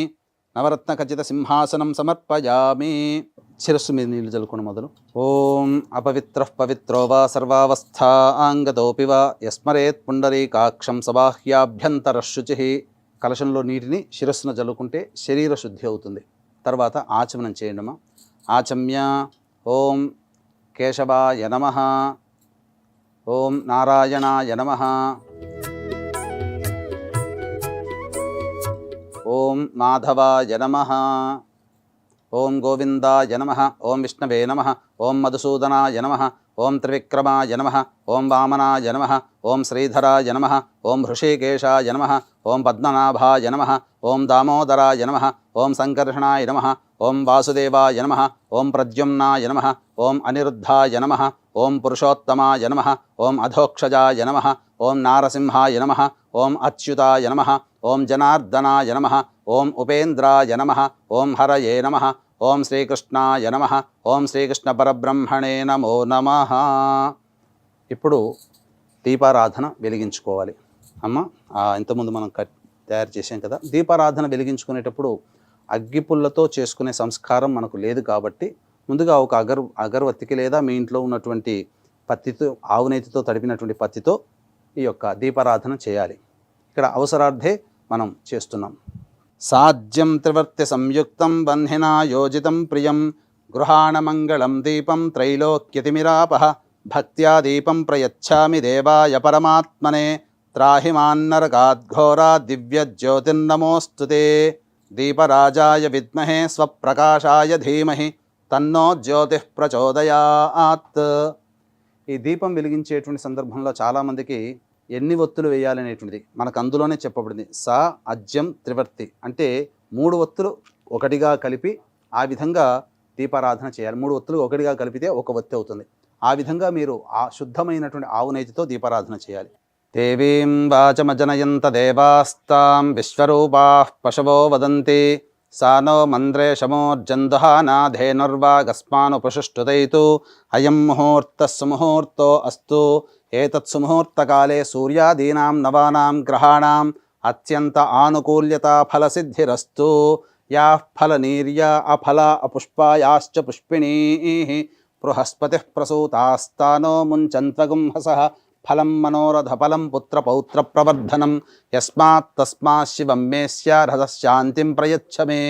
నవరత్న ఖచ్చిత సింహాసనం సమర్పయామి. శిరస్సు మీద నీళ్లు చల్లుకోండి మొదలు. ఓం అపవిత్రః పవిత్రో వా సర్వావస్థాంగతోపి వా యస్మరేత్ పుండరీకాక్షం సబాహ్యాభ్యంతరః శుచిః. కలశంలో నీటిని శిరస్సున చల్లుకుంటే శరీర శుద్ధి అవుతుంది. తర్వాత ఆచమనం చేయండమ్మా. ఆచమ్య ఓం కేశవాయ నమః. ఓం నారాయణాయ నమః. ఓం మాధవాయ నమః. ఓం గోవిందాయ నమః. ఓం విష్ణవే నమః. ఓం మధుసూదనాయ నమః. ఓం త్రివిక్రమాయ నమః. ఓం వామనాయ నమః. ఓం శ్రీధరాయ నమః. ఓం హృషీకేశాయ నమః. ఓం పద్మనాభాయ నమః. ఓం దామోదరాయ నమః. ఓం సంకర్షణాయ నమః. ఓం వాసుదేవాయ నమః. ఓం ప్రద్యుమ్నాయ నమః. ఓం అనిరుద్ధాయ నమః. ఓం పురుషోత్తమాయ నమః. ఓం అధోక్షజాయ నమః. ఓం నారసింహాయ నమః. ఓం అచ్యుతాయ నమః. ఓం జనార్దనాయ నమః. ఓం ఉపేంద్రాయ నమః. ఓం హరయే నమః. ఓం శ్రీకృష్ణాయ నమః. ఓం శ్రీకృష్ణ పరబ్రహ్మణే నమో నమః. ఇప్పుడు దీపారాధన వెలిగించుకోవాలి. అమ్మ ఇంతకుముందు మనం తయారు చేసాం కదా. దీపారాధన వెలిగించుకునేటప్పుడు అగ్గిపుల్లతో చేసుకునే సంస్కారం మనకు లేదు కాబట్టి ముందుగా ఒక అగరవత్తికి లేదా మీ ఇంట్లో ఉన్నటువంటి పత్తితో, ఆవునేతితో తడిపినటువంటి పత్తితో ఈ యొక్క దీపారాధన చేయాలి. ఇక్కడ అవసరార్థే మనం చేస్తున్నాం. సాధ్యం త్రివర్తి సంయుక్తం బంధినా యోజితం ప్రియం గృహాణమంగళం దీపం త్రైలోక్యతిమిరాపః భక్త్యా దీపం ప్రయచ్ఛామి దేవాయ పరమాత్మనే త్రాహిమాన్నరకాద్ఘోరా దివ్యజ్యోతిర్నమోస్తుతే దీపరాజాయ విద్మహే స్వప్రకాశాయ ధీమహి తన్నో జ్యోతిః ప్రచోదయాత్. ఈ దీపం వెలిగించేటువంటి సందర్భంలో చాలామందికి ఎన్ని ఒత్తులు వేయాలనేటువంటిది మనకు అందులోనే చెప్పబడింది. సా అజ్యం త్రివర్తి అంటే 3 ఒత్తులు ఒకటిగా కలిపి ఆ విధంగా దీపారాధన చేయాలి. 3 ఒత్తులు ఒకటిగా కలిపితే ఒక ఒత్తి అవుతుంది. ఆ విధంగా మీరు ఆ శుద్ధమైనటువంటి ఆవు నెయ్యితో దీపారాధన చేయాలి. దేవీం వాచమజనయంత దేవాస్తాం విశ్వరూపాః పశవో వదంతి సా నో మంద్రే శమోర్జందుహానాధేనుర్వాగస్మానుపశుష్టుతైతు అయం ముహూర్తః సుముహూర్తో అస్తు ఏతత్ సుముహూర్తకాలే సూర్యాదీనాం నవానాం గ్రహాణాం అత్యంత ఆనుకూల్యత ఫలసిద్ధిరస్తు. యాః ఫలనీర్యా అఫలా అపుష్పాయాశ్చ పుష్పిణీః బృహస్పతిః ప్రసూతాస్తానో ముంచన్త్వగుంహసః ఫలం మనోరథ ఫలం పుత్ర పౌత్ర ప్రవర్ధనం యస్మాత్ తస్మాత్ శివం మే శాంతిం ప్రయచ్చ మే.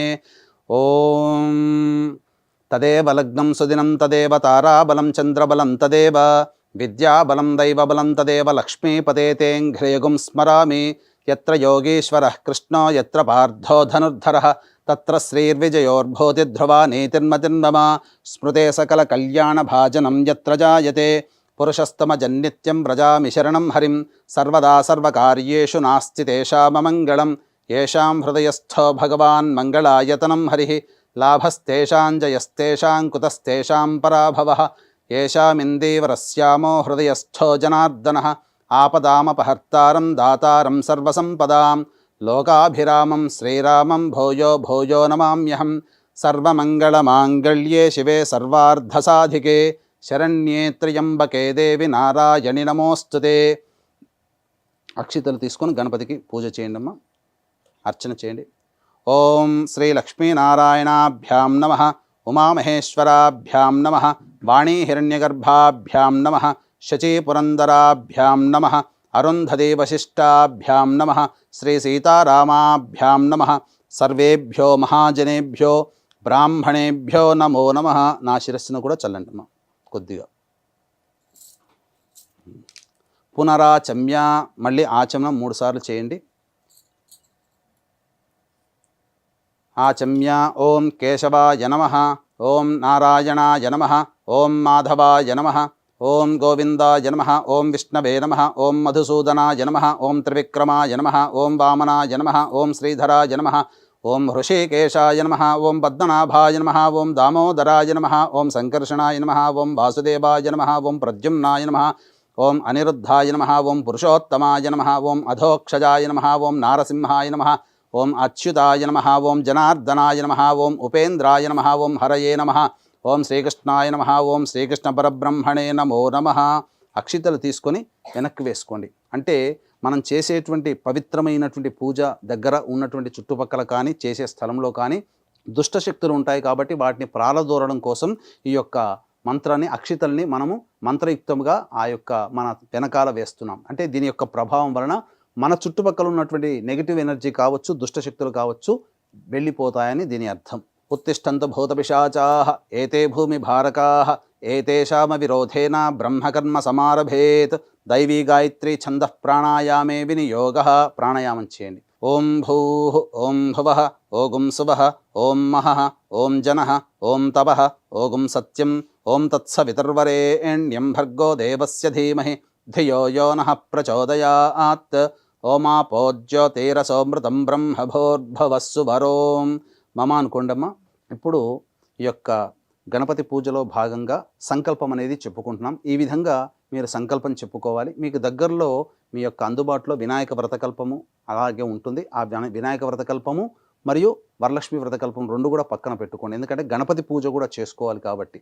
ఓం తదేవ లగ్నం సుదినం తదేవ తారాబలం చంద్రబలం తదేవ విద్యాబలం దైవబలం తదేవ లక్ష్మీపతే తేంఘ్రియగుం స్మరామి. యత్ర యోగీశ్వరః కృష్ణో యత్ర పార్థో ధనుర్ధరః తత్ర శ్రీర్విజయోర్భూతిధ్రువా నీతిర్మతిర్మమ. స్మృతే సకల కళ్యాణ భాజనం యత్ర జాయతే పురుషస్తమజన్నిత్యం వ్రజామి శరణం హరిం. సర్వదా సర్వకార్యేషు నాస్తి తేషామమంగళం. యేషాం హృదయస్థో భగవాన్ మంగళాయతనం హరిః. లాభస్తేషాం జయస్తేషాం కుతస్తేషాం పరాభవః. యేషామిందీవరస్యామో హృదయస్థో జనార్దనః. ఆపదామపహర్తారం దాతారం సర్వసంపదాం. లోకాభిరామం శ్రీరామం భూయో భూయో నమామ్యహం. సర్వమంగళమాంగళ్యే శివే సర్వార్ధసాధికే శరణ్యే త్ర్యంబకే దేవి నారాయణి నమోస్తుతే. అక్షితలు తీసుకొని గణపతికి పూజ చేయండి అమ్మా, అర్చన చేయండి. ఓం శ్రీ లక్ష్మీనారాయణాభ్యాం నమః. ఉమామహేశ్వరాభ్యాం నమః. వాణీ హిరణ్యగర్భాభ్యాం నమః. శచీపురందరాభ్యాం నమః. అరుంధతీ వశిష్టాభ్యాం నమః. శ్రీ సీతారామాభ్యాం నమః. సర్వేభ్యో మహాజనేభ్యో బ్రాహ్మణేభ్యో నమో నమః. నా శిరస్సును కూడా చల్లండి అమ్మా కొద్దిగా. పునరాచమ్య, మళ్ళీ ఆచమనం 3 సార్లు చేయండి. ఆచమ్య. ఓం కేశవాయ నమః. ఓం నారాయణాయ నమః. ఓం మాధవాయ నమః. ఓం గోవిందాయ నమః. ఓం విష్ణవే నమః. ఓం మధుసూదనాయ నమః. ఓం త్రివిక్రమాయ నమః. ఓం వామనాయ నమః. ఓం శ్రీధరాయ నమః. ఓం హృషీకేశాయ నమః. ఓం పద్మనాభాయ నమః. ఓం దామోదరాయ నమః. ఓం సంకర్షణాయ నమః. ఓం వాసుదేవాయ నమః. ఓం ప్రద్యుమ్నాయ నమః. ఓం అనిరుద్ధాయ నమః. ఓం పురుషోత్తమాయ నమః. ఓం అధోక్షజాయ నమః. ఓం నారసింహాయ నమః. ఓం అచ్యుతాయ నమః. ఓం జనార్దనాయ నమః. ఓం ఉపేంద్రాయ నమః. ఓం హరయే నమః. ఓం శ్రీకృష్ణాయ నమః. ఓం శ్రీకృష్ణ పరబ్రహ్మణే నమో నమః. అక్షితలు తీసుకొని వెనక్కి వేసుకోండి. అంటే మనం చేసేటువంటి పవిత్రమైనటువంటి పూజ దగ్గర ఉన్నటువంటి చుట్టుపక్కల కానీ చేసే స్థలంలో కానీ దుష్టశక్తులు ఉంటాయి కాబట్టి వాటిని ప్రాలదూరడం కోసం ఈ యొక్క మంత్రాన్ని, అక్షితల్ని మనము మంత్రయుక్తంగా ఆ యొక్క మన వెనకాల వేస్తున్నాం. అంటే దీని యొక్క ప్రభావం వలన మన చుట్టుపక్కల ఉన్నటువంటి నెగిటివ్ ఎనర్జీ కావచ్చు, దుష్టశక్తులు కావచ్చు, వెళ్ళిపోతాయని దీని అర్థం. ఉత్తిష్టంతు భూతపిశాచాః ఏతే భూమి భారకాః ఏతేషామ విరోధేన బ్రహ్మకర్మ సమారభేత్. దైవీ గాయత్రి ఛందః ప్రాణాయామే వినియోగః. ప్రాణాయామం చేయండి. ఓం భూః ఓం భువః ఓం సువః ఓం మహః ఓం జనః ఓం తపః ఓం సత్యం ఓం తత్సవితుర్వరేణ్యం భర్గో దేవస్య ధీమహి ధియో యో నః ప్రచోదయాత్. ఓమాపో జ్యోతిరసోమృతం బ్రహ్మభోర్భవస్సు వరోం మమ అనుకోండమ్మా. ఇప్పుడు ఈ యొక్క గణపతి పూజలో భాగంగా సంకల్పం అనేది చెప్పుకుంటున్నాం. ఈ విధంగా మీరు సంకల్పం చెప్పుకోవాలి. మీకు దగ్గరలో మీ యొక్క అందుబాటులో వినాయక వ్రతకల్పము అలాగే ఉంటుంది. ఆ వినాయక వ్రతకల్పము మరియు వరలక్ష్మి వ్రతకల్పం 2 కూడా పక్కన పెట్టుకోండి. ఎందుకంటే గణపతి పూజ కూడా చేసుకోవాలి కాబట్టి.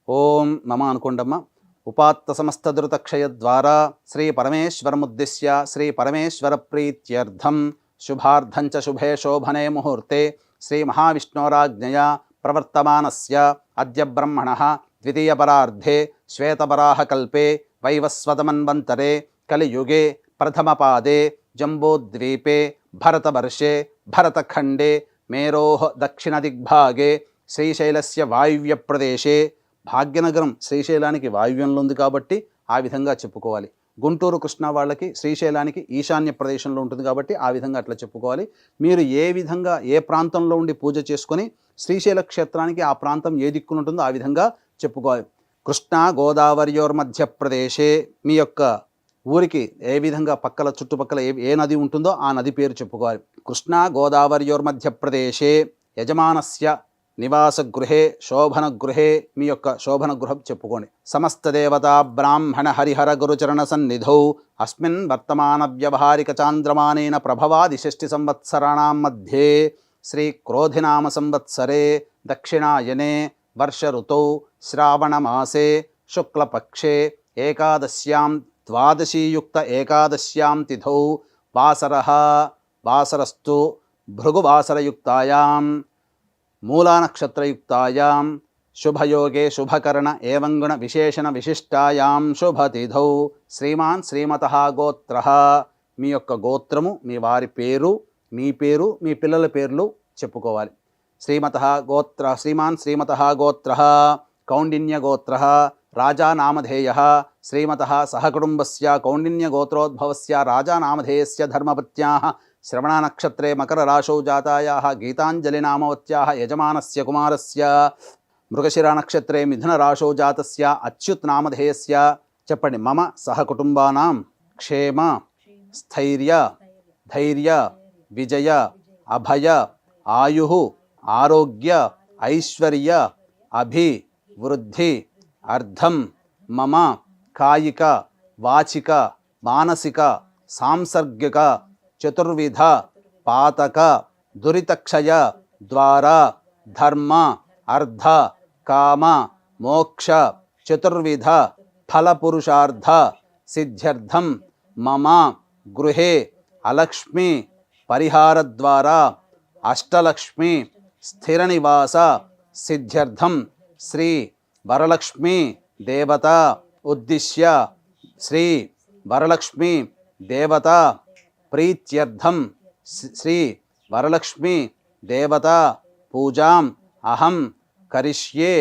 ఓం మమ అనుకోండమ్మా. ఉపాత్త సమస్త ధృతక్షయ ద్వారా శ్రీ పరమేశ్వరముద్దిశ్య శ్రీ పరమేశ్వర ప్రీత్యర్థం శుభార్థంచ శుభే శోభనే ముహూర్తే శ్రీ మహావిష్ణోరాజ్ఞయా ప్రవర్తమానస్య అద్య బ్రహ్మణః ద్వితీయపరార్ధే శ్వేతవరాహకల్పే వైవస్వతమన్వంతరే కలియుగే ప్రథమపాదే జంబూద్వీపే భరతవర్షే భరతఖండే మేరోః దక్షిణదిగ్భాగే శ్రీశైలస్య వాయువ్యప్రదేశే. భాగ్యనగరం శ్రీశైలానికి వాయువ్యంలో ఉంది కాబట్టి ఆ విధంగా చెప్పుకోవాలి. గుంటూరు కృష్ణ వాళ్ళకి శ్రీశైలానికి ఈశాన్య ప్రదేశంలో ఉంటుంది కాబట్టి ఆ విధంగా అట్లా చెప్పుకోవాలి. మీరు ఏ విధంగా ఏ ప్రాంతంలో ఉండి పూజ చేసుకొని శ్రీశైల క్షేత్రానికి ఆ ప్రాంతం ఏ దిక్కున ఉంటుందో ఆ విధంగా చెప్పుకోవాలి. కృష్ణా గోదావరియోర్ మధ్యప్రదేశే, మీ యొక్క ఊరికి ఏ విధంగా పక్కల చుట్టుపక్కల ఏ నది ఉంటుందో ఆ నది పేరు చెప్పుకోవాలి. కృష్ణా గోదావరియోర్ మధ్యప్రదేశే యజమానస్య నివాస గృహే శోభన గృహే మీ యొక్క శోభన గృహం చెప్పుకోండి. సమస్త దేవతా బ్రాహ్మణ హరిహర గురుచరణ సన్నిధౌ అస్మిన్ వర్తమాన వ్యవహారిక చాంద్రమానేన ప్రభవాది షష్ఠి సంవత్సరాణం మధ్యే శ్రీ క్రోధినామ సంవత్సరే దక్షిణాయనే వర్ష ఋతౌ శ్రావణమాసే శుక్లపక్షే ఏకాదశ్యాం ద్వాదశీయుక్త ఏకాదశ్యాం తిథౌ వాసరస్తు భృగువాసరయుక్తాయాం మూలానక్షత్రయుక్తాయాం శుభయోగే శుభకరణ ఏవంగుణ విశేషణ విశిష్టాయాం శుభతిథౌ శ్రీమాన్ శ్రీమతః గోత్రః మీ యొక్క గోత్రము, మీ వారి పేరు, మీ పేరు, మీ పిల్లల పేర్లు చెప్పుకోవాలి. శ్రీమాన్ శ్రీమతః గోత్రః కౌండిన్య గోత్రః రాజా నామధేయః శ్రీమతః సహకుటుంబస్య కౌండిన్య గోత్రోద్భవస్య రాజా నామధేయస్య ధర్మపత్న్యాః శ్రవణనక్షత్రే మకర రాశౌ జాతాయాః గీతాంజలి నామవత్యాః యజమానస్య కుమారస్య మృగశిరా నక్షత్రే మిథున రాశౌ జాతస్య అచ్యుత్ నామధేయస్య చెప్పండి. మమ సహకుటుంబానాం క్షేమ స్థైర్య ధైర్య విజయ అభయ ఆయు ఆరోగ్య ఐశ్వర్య అభివృద్ధి అర్థం మమ కాయిక వాచిక మానసిక సాంసర్గిక చతుర్విధ పాతక దురితక్షయ ద్వారా ధర్మ అర్థ కామ మోక్ష చతుర్విధ ఫలపురుషార్థ సిద్ధ్యర్థం మమ గృహే అలక్ష్మి పరిహారద్వారా అష్టలక్ష్మి స్థిరనివాస సిద్ధ్యర్థం శ్రీ వరలక్ష్మి దేవత ఉద్దిశ్య శ్రీ వరలక్ష్మి దేవత ప్రీత్యర్థం శ్రీ వరలక్ష్మి దేవత పూజాం అహం కరిష్యే.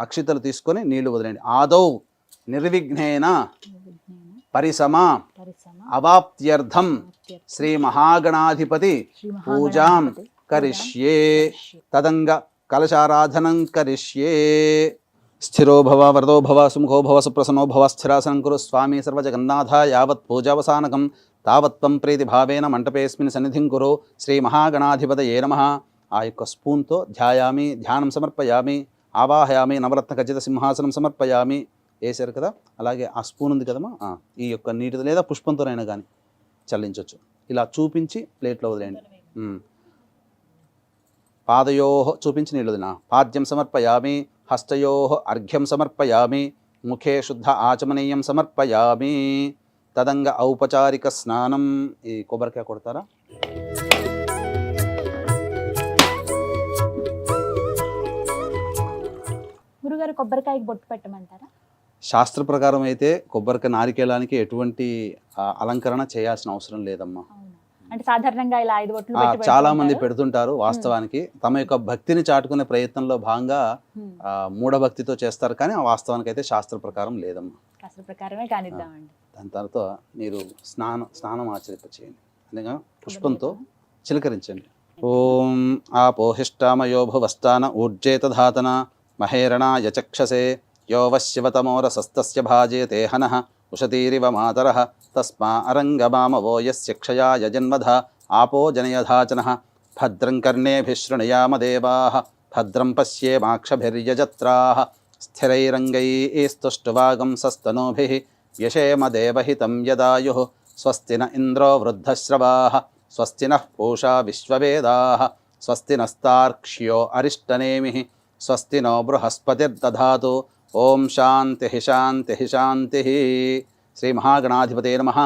అక్షితలు తీసుకొని నీళ్లు వదిలేండి. ఆదౌ నిర్విఘ్నేన పరిసమ అవాప్త్యర్థం శ్రీ మహాగణాధిపతి పూజాం కరిష్యే. తదంగ కలశారాధనం కరిష్యే. స్థిరో భవ వరదో భవ సుముఖో భవ సుప్రసన్నో భవ స్థిరాసనం కురు స్వామి సర్వజగన్నాథ యావత్ పూజావసానకం తావత్వం ప్రీతి భావేన మంటపేస్మిన్ సన్నిధిం కురు శ్రీ మహాగణాధిపతయే నమః. ఆ యొక్క స్పూన్తో ధ్యాయామి, ధ్యానం సమర్పయామి, ఆవాహయామి, నవరత్న ఖచ్చిత సింహాసనం సమర్పయామి. వేసారు కదా, అలాగే ఆ స్పూన్ ఉంది కదమ్మా, ఈ యొక్క నీటితో లేదా పుష్పంతోనైనా కానీ చల్లించవచ్చు. ఇలా చూపించి ప్లేట్లో వదిలేయండి. పాదయో చూపించి నీళ్ళు వదిలిన పాద్యం సమర్పయామి, హస్తయో అర్ఘ్యం సమర్పయామి, ముఖే శుద్ధ ఆచమనీయం సమర్పయామి. తదంగ ఔపచారిక స్నానం. ఈ కొబ్బరికాయ కొడతారా? గురుగారు కొబ్బరికాయకి బొట్టు పెట్టమంటారా? శాస్త్ర ప్రకారం అయితే కొబ్బరికాయ నారికేళానికి ఎటువంటి అలంకరణ చేయాల్సిన అవసరం లేదమ్మా. అంటే సాధారణంగా ఇలా 5 బొట్లు చాలా మంది పెడుతుంటారు. వాస్తవానికి తమ యొక్క భక్తిని చాటుకునే ప్రయత్నంలో భాగంగా మూఢభక్తితో చేస్తారు, కానీ వాస్తవానికి అయితే శాస్త్ర ప్రకారం లేదమ్మా. శాస్త్ర ప్రకారమే కానిద్దామండి. దాని తర్వాత మీరు స్నానం ఆచరింపచేయండి. అందుకే పుష్పంతో చిలకరించండి. ఓం ఆపోహిష్టామయో భువస్థాన ఊర్జేత ధాతన మహేరణాయ చక్షసే యో వశ్యవతమోరసస్తస్య భాజేతే హనః ఉషతీరివ మాతరః తస్మా అరంగమామవో యస్య క్షయాయ జన్మధ ఆపో జనయధాచనః భద్రం కర్ణేభిः శృణుయామ దేవాः భద్రం పశ్యేమాక్షభిర్యజత్రాः స్థిరైరంగైస్తుష్టువాగంసస్తనూభిः వ్యశేమ దేవహితం యదాయుः స్వస్తి న ఇంద్రో వృద్ధశ్రవాः స్వస్తి నః పూషా విశ్వవేదాः స్వస్తి నస్తార్క్ష్యో అరిష్టనేమిः స్వస్తి నో బృహస్పతిర్దధాతు. ఓం శాంతి శాంతి శాంతి. శ్రీ మహాగణాధిపతే నమః.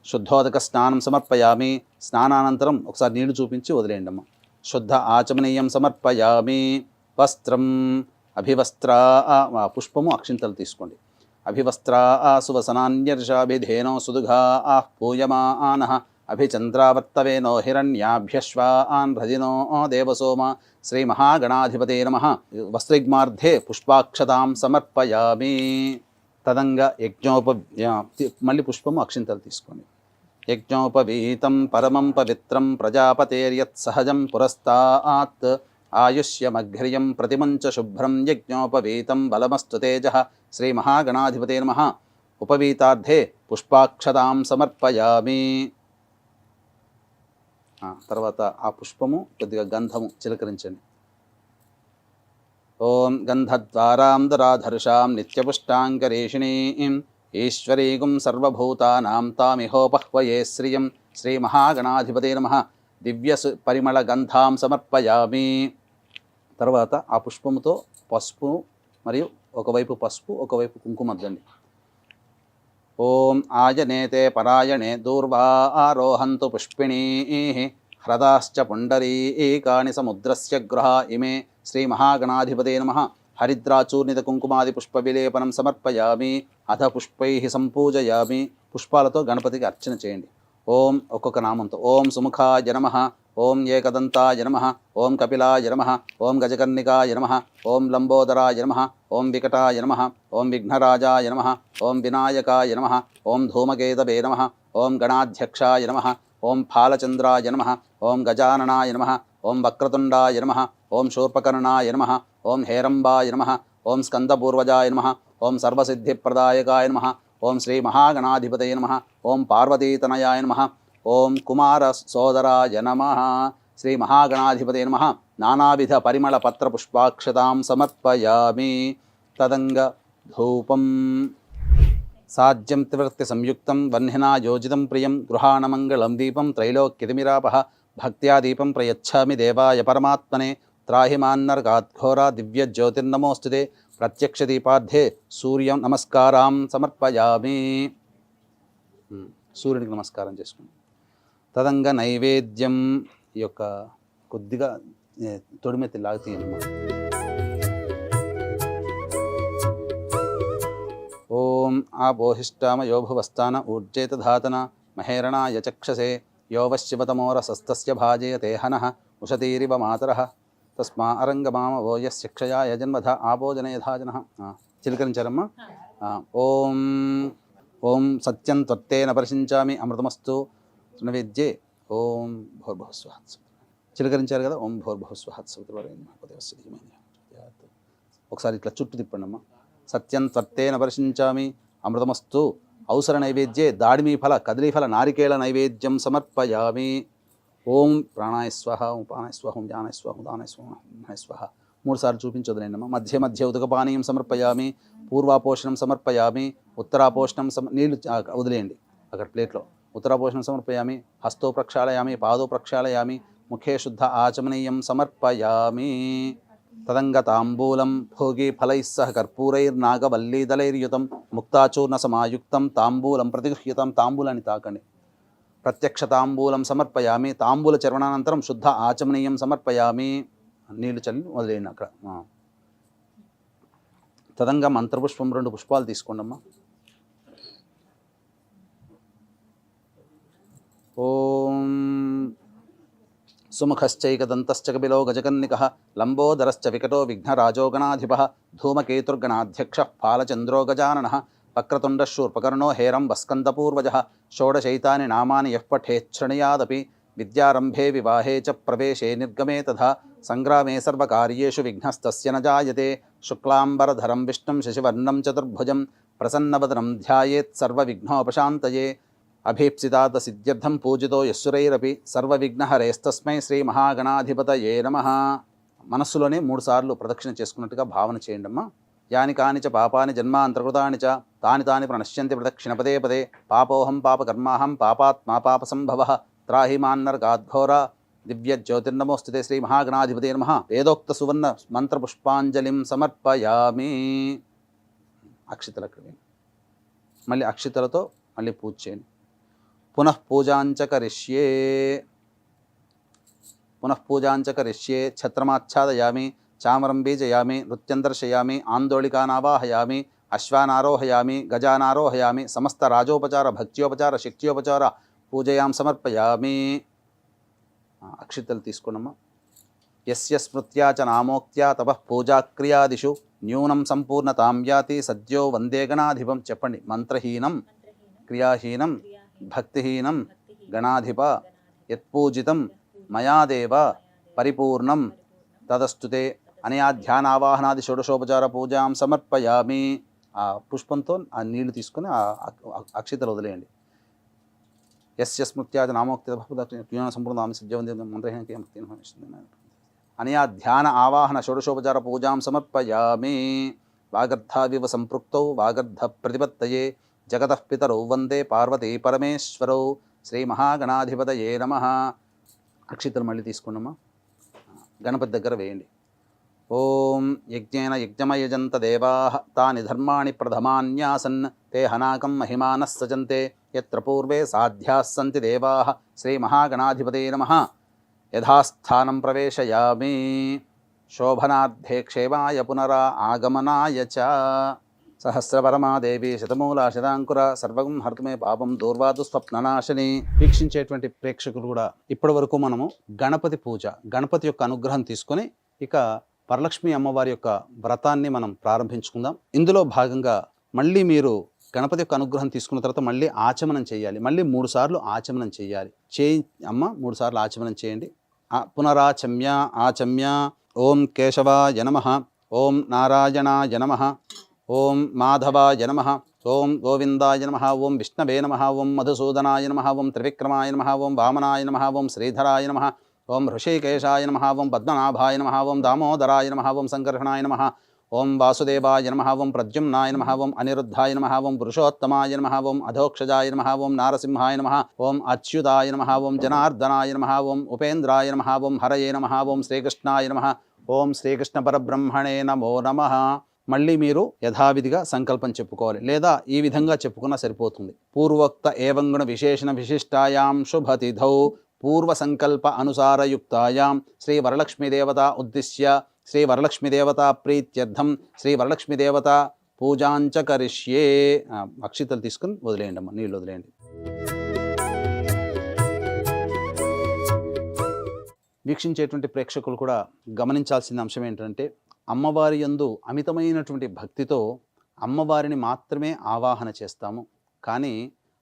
శుద్ధోదక స్నానం సమర్పయామి. స్నానానంతరం ఒకసారి నీళ్లు చూపించి వదిలేయండి అమ్మ. శుద్ధ ఆచమనీయం సమర్పయామి. వస్త్రం అభివస్త్రా పుష్పము అక్షింతలు తీసుకోండి. అభివస్త్రా సువసనాన్యర్షాభిధేనో సుదుఘా పూయమానః అభిచంద్రావర్తవేనో హిరణ్యాభ్యశ్వాన్ భ్రజినో దేవసోమ. శ్రీ మహాగణాధిపతే నమః. వస్త్రిగ్మార్ధే పుష్పాక్షతాం సమర్పయామి. తదంగా మళ్ళీ పుష్పము అక్షింతలు తీసుకోండి. యజ్ఞోపవీతం పరమం పవిత్రం ప్రజాపతేర్యత్ సహజం పురస్తాత్ ఆయుష్యమఘ్రియం ప్రతిమంచ శుభ్రం యజ్ఞోపవీతం బలమస్తు తేజః. శ్రీ మహాగణాధిపతే నమః. ఉపవీతార్థే పుష్పాక్షతాం సమర్పయామి. తర్వాత ఆ పుష్పము కొద్దిగా గంధము చిలకరించండి. ఓం గంధద్వారాం దరాధర్షాం నిత్యపుష్టాంకరేషిణీం ఈశ్వరీగుం సర్వభూతానాం తామిహోపహ్వయే శ్రియం శ్రీమహాగణాధిపతే నమః దివ్య పరిమళ గంధాం సమర్పయామి. తర్వాత ఆ పుష్పముతో పసుపు మరియు ఒకవైపు పసుపు ఒకవైపు కుంకుమ అద్దండి. ఓం ఆయనేతే పరాయణే దూర్వా ఆరోహంతు పుష్పిణీ హ్రదాశ్చ పుండరీకాని సముద్రస్య గృహ ఇమే శ్రీమహాగణాధిపతే నమః హరిద్రాచూర్ణిత కుంకుమాది పుష్ప విలేపనం సమర్పయామి. అథ పుష్పై సంపూజయామి. పుష్పాలతో గణపతికి అర్చన చేయండి. ఓం ఒక్కొక్క నామంతో ఓం సుముఖాయ నమః, ఓం ఏకదంతాయ నమః, ఓం కపిలాయ నమః, ఓం గజకర్ణికాయ నమః, ఓం లంబోదరాయ నమః, ఓం వికటాయ నమః, ఓం విఘ్నరాజాయ నమః, ఓం వినాయకాయ నమః, ఓం ధూమకేతవే నమః, ఓం గణాధ్యక్షాయ నమః, ఓం ఫాలచంద్రాయ నమః, ఓం గజాననాయ నమః, ఓం వక్రతుండాయ నమః, ఓం శూర్పకర్ణాయ నమః, ఓం హేరంబాయ నమః, ఓం స్కందపూర్వజాయ నమః, ఓం సర్వసిద్ధిప్రదాయకాయ నమః, ఓం శ్రీ మహాగణాధిపతయ నమః, ఓం పార్వతీతనయాయ నమః, ఓం కుమార సోదరాయ నమః. శ్రీ మహాగణాధిపతయ నమః. నానావిధ పరిమళ పత్ర పుష్పాక్షతాం సమర్పయామి. తదంగ ధూపం సాధ్యం త్రివృత్తి సంయుక్తం వహ్నినా యోజితం ప్రియం గృహాణమంగళం దీపం త్రైలోక్యతిమిరాపః భక్త్యా దీపం ప్రయచ్ఛామి దేవాయ పరమాత్మనే త్రాహి మాన్నర్గాద్ఘోరా దివ్య జ్యోతిర్నమోస్తుతే ప్రత్యక్ష దీపార్థే సూర్యం నమస్కారం సమర్పయామి. సూర్యుడికి నమస్కారం చేసుకోండి. తదంగ నైవేద్యం ఈ యొక్క కొద్దిగా తొడిమెత్తి లాగుతీయమ్మా. ఓం ఆపోహిష్టామ యోభువస్థాన ఊర్జేత ధాతన మహేరణాయ చక్షసే యోవశివతమోరసస్తస్య భాజయతే హనః ఉషతీరివ మాతరః తస్మా అరంగమామ ఓయస్య క్షయాయ జన్మధ ఆపోజనయథా జనః. చిలకరించారమ్మా. ఓం ఓం సత్యం త్వత్తేన పరిశించామి అమృతమస్తు నైవేద్యే. ఓం భూర్భువస్వః. చిలకరించారు కదా. ఓం భూర్భువస్వః. ఒకసారి ఇట్లా చుట్టూ తిప్పండి అమ్మా. సత్యం త్వత్తేన పరిశించామి అమృతమస్తు. అవసర నైవేద్యే దాడిమీ ఫల కదలీ ఫల నారికేళ నైవేద్యం సమర్పయామి. ఓం ప్రాణాయ స్వహ, ఓం ప్రాణాయ స్వహ, ఓం జ్ఞానాయ స్వహ, ఓం దానాయ స్వహ, ఓం స్వహ. 3 సార్లు చూపించొద్దులేండమ్మా. మధ్య మధ్య ఉదకపానీయం సమర్పయామి. పూర్వాపోషణం సమర్పయామి. ఉత్తరాపోషణం నీళ్లు వదిలేయండి అక్కడ ప్లేట్లో. ఉత్తరాపోషణం సమర్పయామి. హస్తో ప్రక్షాళయామి, పాదో ప్రక్షాళయామి, ముఖే శుద్ధ ఆచమనీయం సమర్పయామి. తదంగ తాంబూలం భోగి ఫలైః సహ కర్పూరైర్నాగవల్లీదళైర్యుతం ముక్తాచూర్ణ సమాయుక్తం తాంబూలం ప్రతిగృహ్యతం. తాంబూలాన్ని తాకండి. ప్రత్యక్ష తాంబూలం సమర్పయామి. తాంబూల చర్వణానంతరం శుద్ధ ఆచమనీయం సమర్పయామి. నీళ్లు చల్లి వదిలేయండి అక్కడ. తదంగ మంత్రపుష్పం 2 పుష్పాలు తీసుకోండమ్మా. ఓం సుముఖశ్చైకదంతశ్చ కపిలో గజకర్ణికః లంబోదరశ్చ వికటో విఘ్నరాజో గణాధిపః ధూమకేతుర్గణాధ్యక్షः ఫాలచంద్రో గజాననः వక్రతుండः శూర్పకర్ణో హేరంబః స్కందపూర్వజः షోడశైతాని నామాని యః పఠేచ్ఛృణయాదపి విద్యారంభే వివాహే చ ప్రవేశే నిర్గమే తథా సంగ్రామే సర్వకార్యేషు విఘ్నస్తస్య న జాయతే. శుక్లాంబరధరం విష్ణుం శశివర్ణం చతుర్భుజం ప్రసన్నవదనం ధ్యాయేత్ సర్వవిఘ్నోపశాంతయే. అభీప్సితార్థ సిద్ధ్యర్థం పూజితో యస్సురైరపి సర్వవిఘ్నహరేస్తస్మై శ్రీ మహాగణాధిపతయే నమః. మనస్సులోనే 3 సార్లు ప్రదక్షిణ చేసుకున్నట్టుగా భావన చేయండమ్మా. యాని కాని చ పాపాని జన్మాంతర్కృతాని చ తాని తాని ప్రణశ్యంతి ప్రదక్షిణ పదే పదే. పాపోహం పాపకర్మాహం పాపాత్మా పాపసంభవః త్రాహి మాన్నర్గాద్ఘోరా దివ్య జ్యోతిర్నమోస్తుతే శ్రీ మహాగణాధిపతే నమః. వేదోక్త సువర్ణ మంత్రపుష్పాంజలిం సమర్పయామి. అక్షితలు అక్కడ మళ్ళీ అక్షితలతో మళ్ళీ పూజ చేయండి. పునః పూజాంచ కరిష్యే ఛత్రమాచ్ఛాదయామి, చామరం బీజయామి, నృత్యం దర్శయామి, ఆందోళికానావాహయామి, అశ్వానారోహయామి, గజానారోహయామి, సమస్త రాజోపచార భక్త్యోపచార శక్త్యోపచార పూజయాం సమర్పయామి. అక్షితలు తీసుకోండమ్మా. యస్య స్మృత్యా చ నామోక్త్యా తపః పూజాక్రియాదిషు న్యూనం సంపూర్ణతాం యాతి సద్యో వందే గణాధిపం. చెప్పండి. మంత్రహీనం క్రియాహీనం భక్తిహీనం గణాధిప యత్పూజితం మయాదేవ పరిపూర్ణం తదస్తుతే అనయా ధ్యానావాహనాది షోడశోపచార పూజాం సమర్పయామి. ఆ పుష్పంతో ఆ నీళ్లు తీసుకొని ఆ అక్షితలు వదిలేయండి. యస్య స్మృత్యాది నామోక్తి సంపూర్ణ సద్యవందే మంత్రహీనం. అనయా ధ్యాన ఆవాహన షోడశోపచార పూజాం సమర్పయామి. వాగర్ధావివ సంపృక్తౌ వాగర్ధ ప్రతిపత్తయే జగతః పితరౌ వందే పార్వతీ పరమేశ్వరౌ. శ్రీ మహాగణాధిపతయే నమః. అక్షితలు మళ్ళీ తీసుకున్నామా, గణపతి దగ్గర వేయండి. ఓం యజ్ఞేన యజ్ఞమయజంత దేవాః తాని ధర్మాణి ప్రథమాన్యాసన్ తే హనాకం మహిమానః సజంతే యత్ర పూర్వే సాధ్యాః సంతి దేవాః. శ్రీ మహాగణాధిపతయే నమః. యథాస్థానం ప్రవేశయామి. శోభనార్థే క్షేమాయ పునరా ఆగమనాయ చ. సహస్రపరమాదేవి శతమూలా శతాంకుర సర్వం హర్తుమే పాపం దూర్వాదు స్వప్ననాశిని. వీక్షించేటువంటి ప్రేక్షకులు కూడా ఇప్పటి వరకు మనము గణపతి పూజ, గణపతి యొక్క అనుగ్రహం తీసుకొని ఇక వరలక్ష్మి అమ్మవారి యొక్క వ్రతాన్ని మనం ప్రారంభించుకుందాం. ఇందులో భాగంగా మళ్ళీ మీరు గణపతి యొక్క అనుగ్రహం తీసుకున్న తర్వాత మళ్ళీ ఆచమనం చేయాలి. మళ్ళీ 3 సార్లు ఆచమనం చేయాలి. అమ్మ 3 సార్లు ఆచమనం చేయండి. పునరాచమ్య ఆచమ్య. ఓం కేశవాయ నమః, ఓం నారాయణాయ నమః, ఓం మాధవాయ నమః, ఓం గోవిందాయ నమః, ఓం విష్ణవే నమః, ఓం మధుసూదనాయ నమః, ఓం త్రివిక్రమాయ నమః, ఓం వామనాయ నమః, ఓం శ్రీధరాయ నమః, ఓం హృషికేశాయ నమః, ఓం పద్మనాభాయ నమః, ఓం దామోదరాయ నమః, ఓం సంకర్షణాయ నమః, ఓం వాసుదేవాయ నమః, ఓం ప్రద్యుమ్నాయ నమః, ఓం అనిరుద్ధాయ నమః, ఓం పురుషోత్తమాయ నమః, ఓం అధోక్షజాయ నమః, ఓం నారసింహాయ నమః, ఓం అచ్యుతాయ నమః, ఓం జనార్దనాయ నమః, ఓం ఉపేంద్రాయ నమః, ఓం హరయే నమః, ఓం శ్రీకృష్ణాయ నమః, ఓం శ్రీకృష్ణ పరబ్రహ్మణే నమో నమః. మళ్ళీ మీరు యథావిధిగా సంకల్పం చెప్పుకోవాలి, లేదా ఈ విధంగా చెప్పుకున్నా సరిపోతుంది. పూర్వోక్త ఏవంగుణ విశేషణ విశిష్టాయాం శుభతిథౌ పూర్వ సంకల్ప అనుసారయుక్తాయాం శ్రీ వరలక్ష్మీదేవత ఉద్దిశ్య శ్రీ వరలక్ష్మీదేవత ప్రీత్యర్థం శ్రీ వరలక్ష్మీదేవత పూజాంచ కరిష్యే. అక్షితలు తీసుకుని వదిలేయండి అమ్మ, నీళ్ళు వదిలేయండి. వీక్షించేటువంటి ప్రేక్షకులు కూడా గమనించాల్సిన అంశం ఏంటంటే, అమ్మవారి యందు అమితమైనటువంటి భక్తితో అమ్మవారిని మాత్రమే ఆవాహన చేస్తాము. కానీ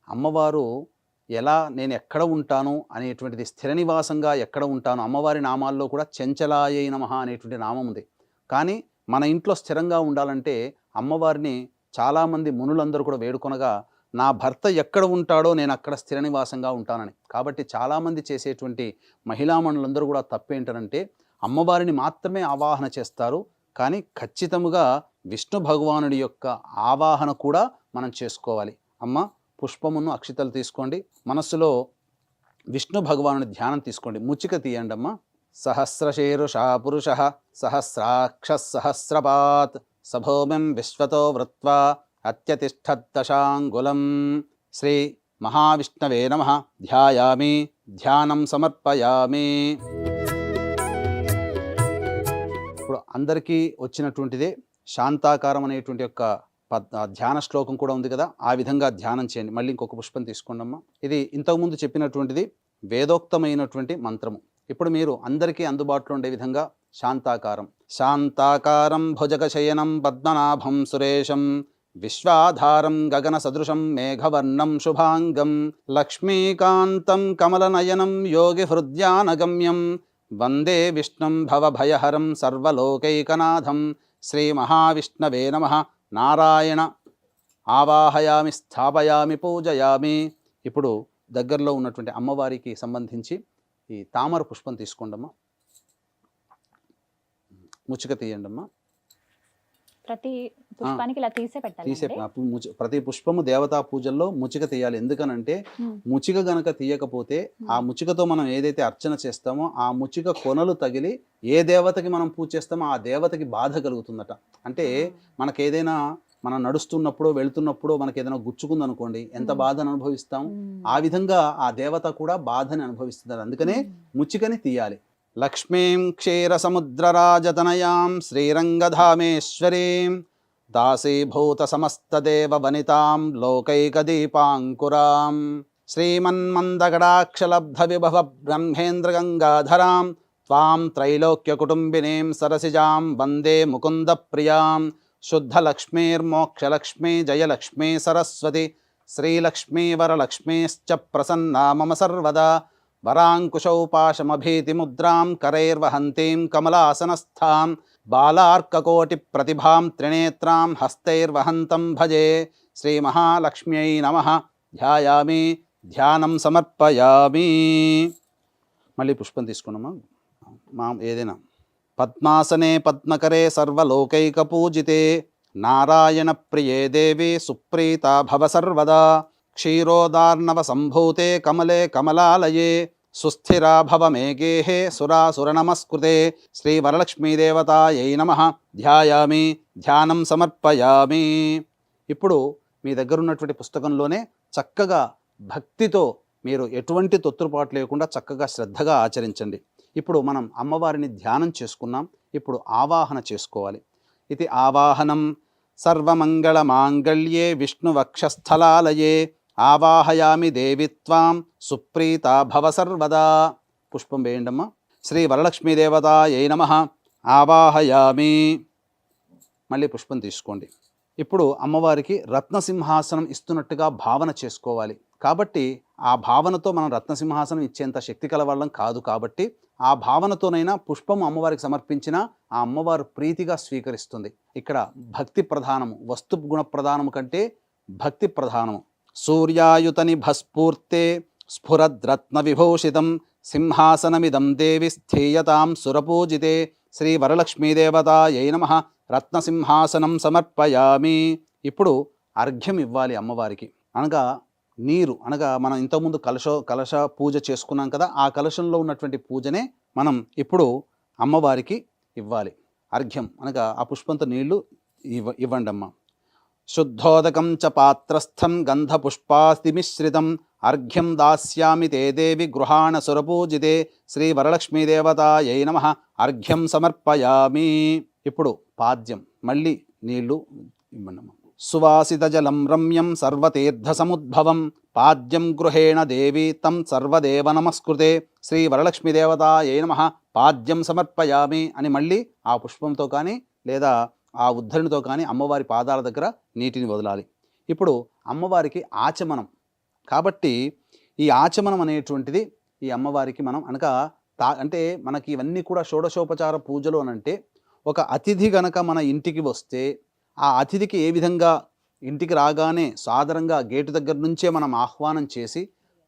అమ్మవారు నేను ఎక్కడ ఉంటాను అనేటువంటిది, స్థిర నివాసంగా ఎక్కడ ఉంటాను, అమ్మవారి నామాల్లో కూడా చెంచలాయై నమః అనేటువంటి నామం ఉంది. కానీ మన ఇంట్లో స్థిరంగా ఉండాలంటే అమ్మవారిని చాలామంది మునులందరూ కూడా వేడుకొనగా, నా భర్త ఎక్కడ ఉంటాడో నేను అక్కడ స్థిర నివాసంగా ఉంటానని. కాబట్టి చాలామంది చేసేటువంటి మహిళామణులందరూ కూడా తప్పేంటనంటే, అమ్మవారిని మాత్రమే ఆవాహన చేస్తారు, కానీ ఖచ్చితంగా విష్ణు భగవానుడి యొక్క ఆవాహన కూడా మనం చేసుకోవాలి. అమ్మ పుష్పమును అక్షితలు తీసుకోండి, మనస్సులో విష్ణు భగవానుడి ధ్యానం తీసుకోండి. ముచ్చిక తీయండి అమ్మ. సహస్రశీరుషా పురుష సహస్రాక్ష సహస్రపాత్ సభోమిం విశ్వతో వృత్వా అత్యతిష్ఠద్దశాంగులం. శ్రీ మహావిష్ణవే నమః. ధ్యాయామి, ధ్యానం సమర్పయామి. ఇప్పుడు అందరికీ వచ్చినటువంటిదే శాంతాకారం అనేటువంటి యొక్క ధ్యాన శ్లోకం కూడా ఉంది కదా, ఆ విధంగా ధ్యానం చేయండి. మళ్ళీ ఇంకొక పుష్పం తీసుకోండమ్మా. ఇది ఇంతకుముందు చెప్పినటువంటిది వేదోక్తమైనటువంటి మంత్రము. ఇప్పుడు మీరు అందరికీ అందుబాటులో ఉండే విధంగా శాంతాకారం. శాంతాకారం భుజగశయనం పద్మనాభం సురేశం విశ్వాధారం గగన సదృశం మేఘవర్ణం శుభాంగం లక్ష్మీకాంతం కమలనయనం యోగి హృద్యానగమ్యం వందే విష్ణుం భవభయహరం సర్వలోకైకనాథం. శ్రీ మహావిష్ణవే నమః. నారాయణ ఆవాహయామి, స్థాపయామి, పూజయామి. ఇప్పుడు దగ్గరలో ఉన్నటువంటి అమ్మవారికి సంబంధించి ఈ తామర పుష్పం తీసుకోండమ్మా. ముచ్చిక తీయండమ్మా. ప్రతి పుష్పానికి ఇలా తీసే పెట్టాలి. ప్రతి పుష్పము దేవతా పూజల్లో ముచ్చిక తీయాలి. ఎందుకనంటే ముచ్చిక గనక తీయకపోతే ఆ ముచ్చికతో మనం ఏదైతే అర్చన చేస్తామో ఆ ముచ్చిక కొనలు తగిలి ఏ దేవతకి మనం పూజ చేస్తామో ఆ దేవతకి బాధ కలుగుతుందట. అంటే మనకేదైనా మనం నడుస్తున్నప్పుడు వెళుతున్నప్పుడు మనకి ఏదైనా గుచ్చుకుంది అనుకోండి, ఎంత బాధను అనుభవిస్తాం, ఆ విధంగా ఆ దేవత కూడా బాధని అనుభవిస్తుంది. అందుకనే ముచ్చికని తీయాలి. లక్ష్మీం క్షీరసముద్రరాజతనయాం శ్రీరంగధామేశ్వరీం దాసీభూత సమస్తదేవ వనితాం లోకైకదీపాంకురాం శ్రీమన్మందగడాక్షలబ్ధ విభవ బ్రహ్మేంద్రగంగాధరాం త్వాం త్రైలోక్యకుటుంబినీం సరసిజాం వందే ముకుందప్రియాం శుద్ధలక్ష్మీర్మోక్షలక్ష్మీ జయలక్ష్మీ సరస్వతి శ్రీలక్ష్మీ వరలక్ష్మీశ్చ ప్రసన్నా మమ సర్వదా వరాంకుశౌ పాశమభీతిముద్రాం కరైర్వహంతీం కమలాసనస్థాం బాలార్కకోటి ప్రతిభాం త్రినేత్రాం హస్తైర్వహంతం భజే. శ్రీ మహాలక్ష్మ్యై నమః. ధ్యాయామి, ధ్యానం సమర్పయామి. మళ్ళీ పుష్పం తీసుకున్నామా, ఏదైనా పద్మాసనే పద్మకరే సర్వలోకైకపూజితే నారాయణ ప్రియే దేవి సుప్రీత భవ సర్వదా క్షీరోదార్ణవ సంభూతే కమలే కమలాలయే సుస్థిరా భవ మే గేహే సురాసుర నమస్కృతే శ్రీ వరలక్ష్మీదేవతాయై నమః ధ్యాయామి ధ్యానం సమర్పయామి. ఇప్పుడు మీ దగ్గర ఉన్నటువంటి పుస్తకంలోనే చక్కగా భక్తితో మీరు ఎటువంటి తొత్తుపాటు లేకుండా చక్కగా శ్రద్ధగా ఆచరించండి. ఇప్పుడు మనం అమ్మవారిని ధ్యానం చేసుకున్నాం. ఇప్పుడు ఆవాహన చేసుకోవాలి. ఇది ఆవాహనం సర్వమంగళ మాంగళ్యే విష్ణువక్షస్థలాలయే ఆవాహయామి దేవిత్వాం సుప్రీత భవ సర్వదా. పుష్పం వేయండమ్మా. శ్రీ వరలక్ష్మీదేవతాయై నమః ఆవాహయామి. మళ్ళీ పుష్పం తీసుకోండి. ఇప్పుడు అమ్మవారికి రత్నసింహాసనం ఇస్తున్నట్టుగా భావన చేసుకోవాలి. కాబట్టి ఆ భావనతో మనం రత్నసింహాసనం ఇచ్చేంత శక్తి కలవాళ్ళం కాదు. కాబట్టి ఆ భావనతోనైనా పుష్పం అమ్మవారికి సమర్పించిన ఆ అమ్మవారు ప్రీతిగా స్వీకరిస్తుంది. ఇక్కడ భక్తి ప్రధానము, వస్తు గుణ ప్రధానము కంటే భక్తి ప్రధానము. సూర్యాయుతని భస్ఫూర్తే స్ఫురద్రత్న విభూషితం సింహాసనమిదం దేవి స్థీయతాం సురపూజితే శ్రీ వరలక్ష్మీదేవతాయై నమః రత్నసింహాసనం సమర్పయామి. ఇప్పుడు అర్ఘ్యం ఇవ్వాలి అమ్మవారికి. అనగా నీరు, అనగా మనం ఇంతకుముందు కలశ పూజ చేసుకున్నాం కదా, ఆ కలశంలో ఉన్నటువంటి పూజనే మనం ఇప్పుడు అమ్మవారికి ఇవ్వాలి. అర్ఘ్యం అనగా ఆ పుష్పంతో నీళ్లు ఇవ్వండి అమ్మ. శుద్ధోదకం చ పాత్రస్థం గంధపుష్పాస్తిమిశ్రితం అర్ఘ్యం దాస్యామి తే దేవి గృహాణ సురపూజితే శ్రీ వరలక్ష్మీదేవతాయై నమః అర్ఘ్యం సమర్పయామి. ఇప్పుడు పాద్యం, మళ్ళీ నీళ్లు ఇవ్వండమ్మ. సువాసిత జలం రమ్యం సర్వతీర్థ సముద్భవం పాద్యం గృహేణ దేవి తం సర్వదేవ నమస్కృతే శ్రీ వరలక్ష్మీదేవతాయై నమః పాద్యం సమర్పయామి అని మళ్ళీ ఆ పుష్పంతో కానీ లేదా ఆ ఉద్ధరణితో కానీ అమ్మవారి పాదాల దగ్గర నీటిని వదలాలి. ఇప్పుడు అమ్మవారికి ఆచమనం. కాబట్టి ఈ ఆచమనం అనేటువంటిది ఈ అమ్మవారికి మనం అనగా అంటే మనకి ఇవన్నీ కూడా షోడశోపచార పూజలు అనంటే ఒక అతిథి గనక మన ఇంటికి వస్తే ఆ అతిథికి ఏ విధంగా ఇంటికి రాగానే సాదరంగా గేటు దగ్గర నుంచే మనం ఆహ్వానం చేసి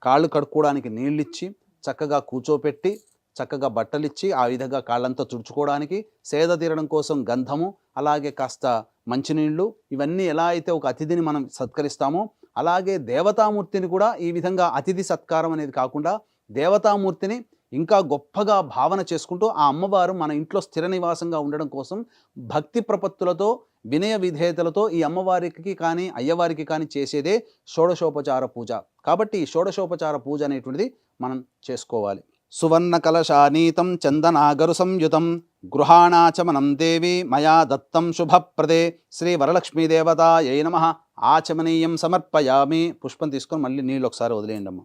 కాళ్ళు కడుక్కోవడానికి నీళ్ళిచ్చి చక్కగా కూర్చోపెట్టి చక్కగా బట్టలిచ్చి ఆ విధంగా కాళ్ళంతా తుడుచుకోవడానికి సేద తీరడం కోసం గంధము అలాగే కాస్త మంచినీళ్ళు ఇవన్నీ ఎలా అయితే ఒక అతిథిని మనం సత్కరిస్తామో అలాగే దేవతామూర్తిని కూడా ఈ విధంగా అతిథి సత్కారం అనేది కాకుండా దేవతామూర్తిని ఇంకా గొప్పగా భావన చేసుకుంటూ ఆ అమ్మవారు మన ఇంట్లో స్థిర నివాసంగా ఉండడం కోసం భక్తి ప్రపత్తులతో వినయ విధేయతలతో ఈ అమ్మవారికి కానీ అయ్యవారికి కానీ చేసేదే షోడశోపచార పూజ. కాబట్టి ఈ షోడశోపచార పూజ అనేటువంటిది మనం చేసుకోవాలి. సువర్ణ కలశానీతం చందనాగరు సంయుతం గృహాణాచమనం దేవి మయా దత్తం శుభప్రదే శ్రీ వరలక్ష్మీదేవతాయై నమః ఆచమనీయం సమర్పయామి. పుష్పం తీసుకొని మళ్ళీ నీళ్ళు ఒకసారి వదిలేయండి అమ్మ.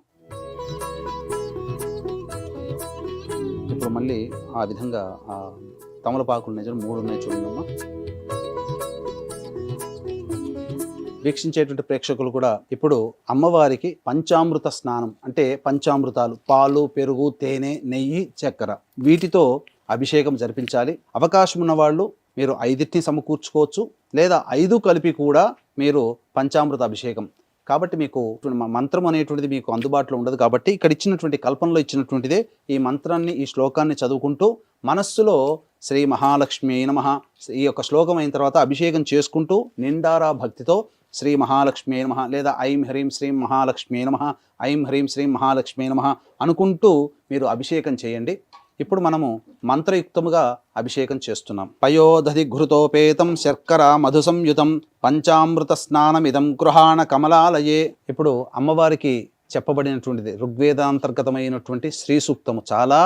ఇప్పుడు మళ్ళీ ఆ విధంగా ఆ తమలపాకులు నిజం 3 ఉన్నాయి చూడండమ్మా. వీక్షించేటువంటి ప్రేక్షకులు కూడా ఇప్పుడు అమ్మవారికి పంచామృత స్నానం అంటే పంచామృతాలు పాలు, పెరుగు, తేనె, నెయ్యి, చక్కెర వీటితో అభిషేకం జరిపించాలి. అవకాశం ఉన్న వాళ్ళు మీరు 5 సమకూర్చుకోవచ్చు లేదా 5 కలిపి కూడా మీరు పంచామృత అభిషేకం. కాబట్టి మీకు మంత్రం అనేటువంటిది మీకు అందుబాటులో ఉండదు. కాబట్టి ఇక్కడ ఇచ్చినటువంటి కల్పనలో ఇచ్చినటువంటిదే ఈ మంత్రాన్ని ఈ శ్లోకాన్ని చదువుకుంటూ మనస్సులో శ్రీ మహాలక్ష్మి నమః ఈ యొక్క శ్లోకం అయిన తర్వాత అభిషేకం చేసుకుంటూ నిండారా భక్తితో శ్రీ మహాలక్ష్మి నమః లేదా ఐం హ్రీం శ్రీం మహాలక్ష్మి నమః ఐం హ్రీం శ్రీం మహాలక్ష్మి నమః అనుకుంటూ మీరు అభిషేకం చేయండి. ఇప్పుడు మనము మంత్రయుక్తముగా అభిషేకం చేస్తున్నాం. పయోదధి ఘృతోపేతం శర్కర మధు సంయుతం పంచామృత స్నానమిదం గృహాణ కమలాలయే. ఇప్పుడు అమ్మవారికి చెప్పబడినటువంటిది ఋగ్వేదాంతర్గతమైనటువంటి శ్రీ సూక్తము, చాలా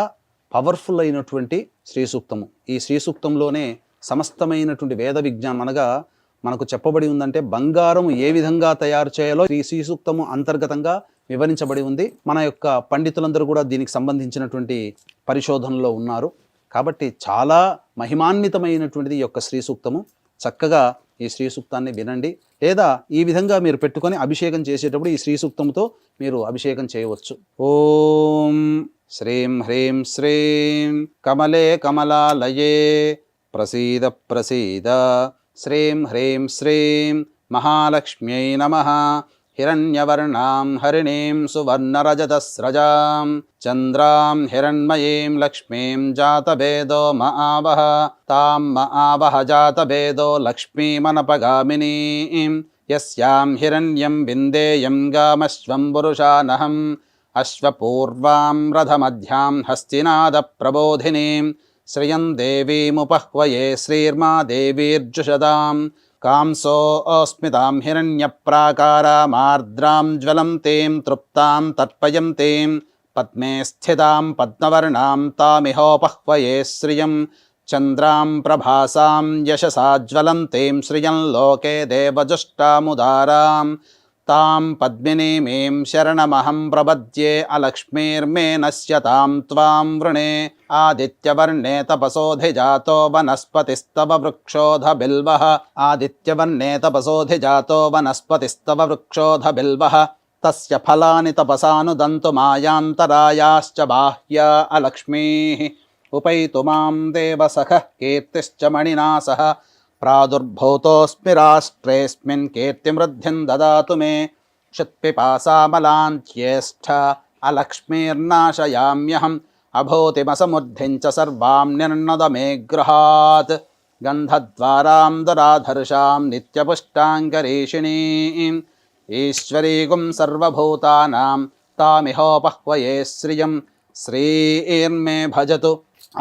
పవర్ఫుల్ అయినటువంటి శ్రీ సూక్తము. ఈ శ్రీ సూక్తంలోనే సమస్తమైనటువంటి వేద విజ్ఞానం అనగా మనకు చెప్పబడి ఉందంటే బంగారం ఏ విధంగా తయారు చేయాలో ఈ శ్రీ సూక్తము అంతర్గతంగా వివరించబడి ఉంది. మన యొక్క పండితులందరూ కూడా దీనికి సంబంధించినటువంటి పరిశోధనలో ఉన్నారు. కాబట్టి చాలా మహిమాన్వితమైనటువంటిది ఈ యొక్క శ్రీ సూక్తము. చక్కగా ఈ శ్రీ సూక్తాన్ని వినండి లేదా ఈ విధంగా మీరు పెట్టుకొని అభిషేకం చేసేటప్పుడు ఈ శ్రీ సూక్తంతో మీరు అభిషేకం చేయవచ్చు. ఓం శ్రీం హ్రీం శ్రీం కమలే కమలాలయే ప్రసీద ప్రసీద శ్రీం హ్రీం శ్రీం మహాలక్ష్మ్యై నమః హిరణ్యవర్ణాం హరిణీం సువర్ణరజతస్రజాం చంద్రాం హిరణ్మయీం లక్ష్మీం జాతభేదో మఆవహ తాం మఆవహ జాతభేదో లక్ష్మీమనపగామినీం యస్యాం హిరణ్యం విందేయం గామశ్వం పురుషానహం అశ్వపూర్వాం రథమధ్యాం హస్తినాద ప్రబోధినీం శ్రియం దేవీముపహ్వయే శ్రీర్మా దేవీర్జుషదాం కాంసోऽస్మితాం హిరణ్యప్రాకారామార్ద్రాం జ్వలంతీం తృప్తాం తర్పయంతీం పద్మే స్థితాం పద్మవర్ణాం తామిహోపహ్వయే శ్రియం చంద్రాం ప్రభాసాం యశసా జ్వలంతీం శ్రియం లోకే దేవజుష్టాముదారాం తాం పద్మినీమీం శరణమహం ప్రపద్యే అలక్ష్మీర్మే నశ్యతాం త్వాం వృణే ఆదిత్యవర్ణే తపసోధిజాతో వనస్పతిస్తవ వృక్షోధ బిల్వః ఆదిత్యవర్ణే తపసోధిజాతో వనస్పతిస్తవ వృక్షోధ బిల్వః తస్య ఫలాని తపసానుదంతు మాయాంతరాయాశ్చ బాహ్యా అలక్ష్మీః ఉపైతు మాం దేవసఖః కీర్తిశ్చ మణినా సహ ప్రాదుర్భూతోऽస్మి రాష్ట్రేऽస్మిన్ కీర్తిమృద్ధిం దదాతు మే క్షుత్పిపాసామలాంత్యేష్ఠ అలక్ష్మీర్నాశయామ్యహం అభూతిమసమృద్ధిం చ సర్వాం నిర్ణద మే గృహాత్ గంధద్వారాం దురాధర్షాం నిత్యపుష్టాంగరీషిణీం ఈశ్వరీగుం సర్వభూతానాం తామిహోపహ్వయే శ్రియం శ్రీర్మే భజతు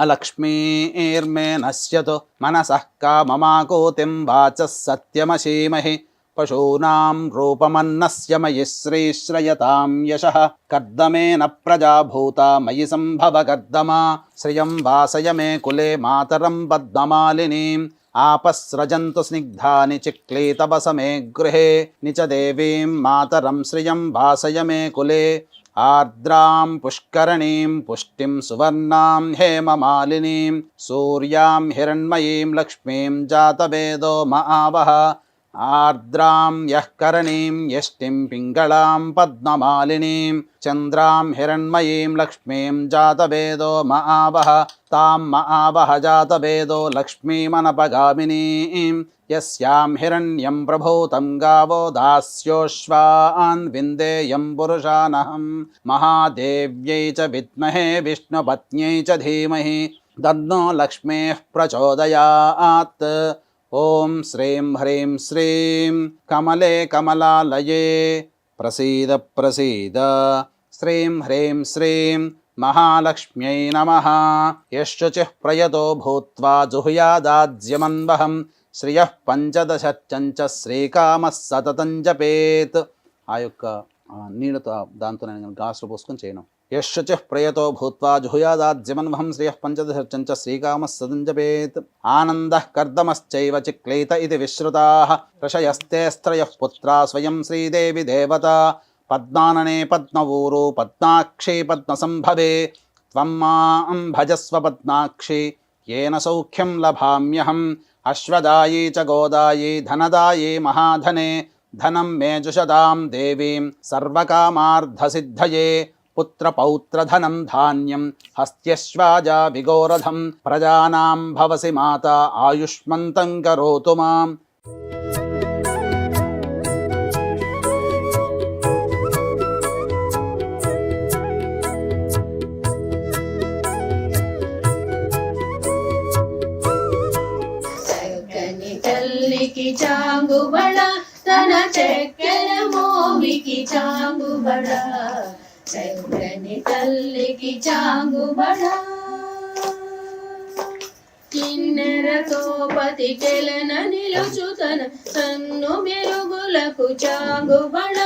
అలక్ష్మీర్మే నశ్యతు మనసః కామమాకూతిం వాచः సత్యమసీమహి పశూనాం రూపమన్నస్య మయి శ్రీశ్రయతాం యశః కర్దమేన ప్రజాభూతా మయి సంభవ కర్దమా శ్రియం వాసయ మే కులే మాతరం పద్మమాలినీం ఆపస్రజంతు స్నిగ్ధాని చిక్లీతవస మే గృహే నిచ దేవీం మాతరం శ్రియం వాసయ మే కులే ఆర్ద్రాం పుష్కరణీం పుష్టిం సువర్ణాం హేమమాలినీం సూర్యాం హిరణ్మయీం లక్ష్మీం జాతవేదో మఆవహ ఆర్ద్రాం యః కరణీం యష్టిం పింగళాం పద్మమాలినీం చంద్రాం హిరణ్మయీం లక్ష్మీం జాతవేదో మఆవహ తాం మఆవహ జాతవేదో లక్ష్మీమనపగామినీం యస్యాం హిరణ్యం ప్రభూతం గావో దాస్యోశ్వాన్ విందేయం పురుషానహం మహాదేవ్యై చ విద్మహే విష్ణుపత్న్యై చ ధీమహి తన్నో లక్ష్మీః ప్రచోదయాత్. ఓం శ్రీం హ్రీం శ్రీం కమలే కమలాలయే ప్రసీద ప్రసీద. శ్రీం హ్రీం శ్రీం మహాలక్ష్మ్యై నమః. యశ్శుచిః ప్రయతో భూత్వా జుహుయాదాజ్యమన్వహం శ్రియః పంచదశచ్చంచ శ్రీకామः సతతం జపేత్. ఆ యొక్క నీళ్ళతో దాంతో నేను గ్లాసులో పోసుకొని చేయను. యశ్శుచిః ప్రయతో భూత్వా జుహుయాదాజ్యమన్వహం శ్రియః పంచదశచ్చంచ శ్రీకామः సతతం జపేత్. ఆనందః కర్దమశ్చైవ చిక్లీత ఇది విశ్రుతాః ఋషయస్తే స్త్రయః పుత్రా స్వయం శ్రీదేవి దేవతా పద్మాననే పద్మవూరు పద్మాక్షి పద్మసంభవే త్వం మాం భజస్వ పద్మాక్షి येन सौख्यं लभाम्यहम्. अश्वदायी च गोदायी धनदायी महाधने धनं मे जुषदां देवीं सर्वकामार्धसिद्धये. पुत्रपौत्रधनं धान्यं हस्त्यश्वाजा विगोरधं प्रजानां भवसि माता आयुष्मन्तं करोतु माम्. తల్లికి చాంగుబడ తన చెక్కెల మోవికి చాంగుబడ చక్కని తల్లికి చాంగుబడ కిన్నెరతో పతికెలన నిలుచుతన సన్ను మెరుగులకు చాంగుబడ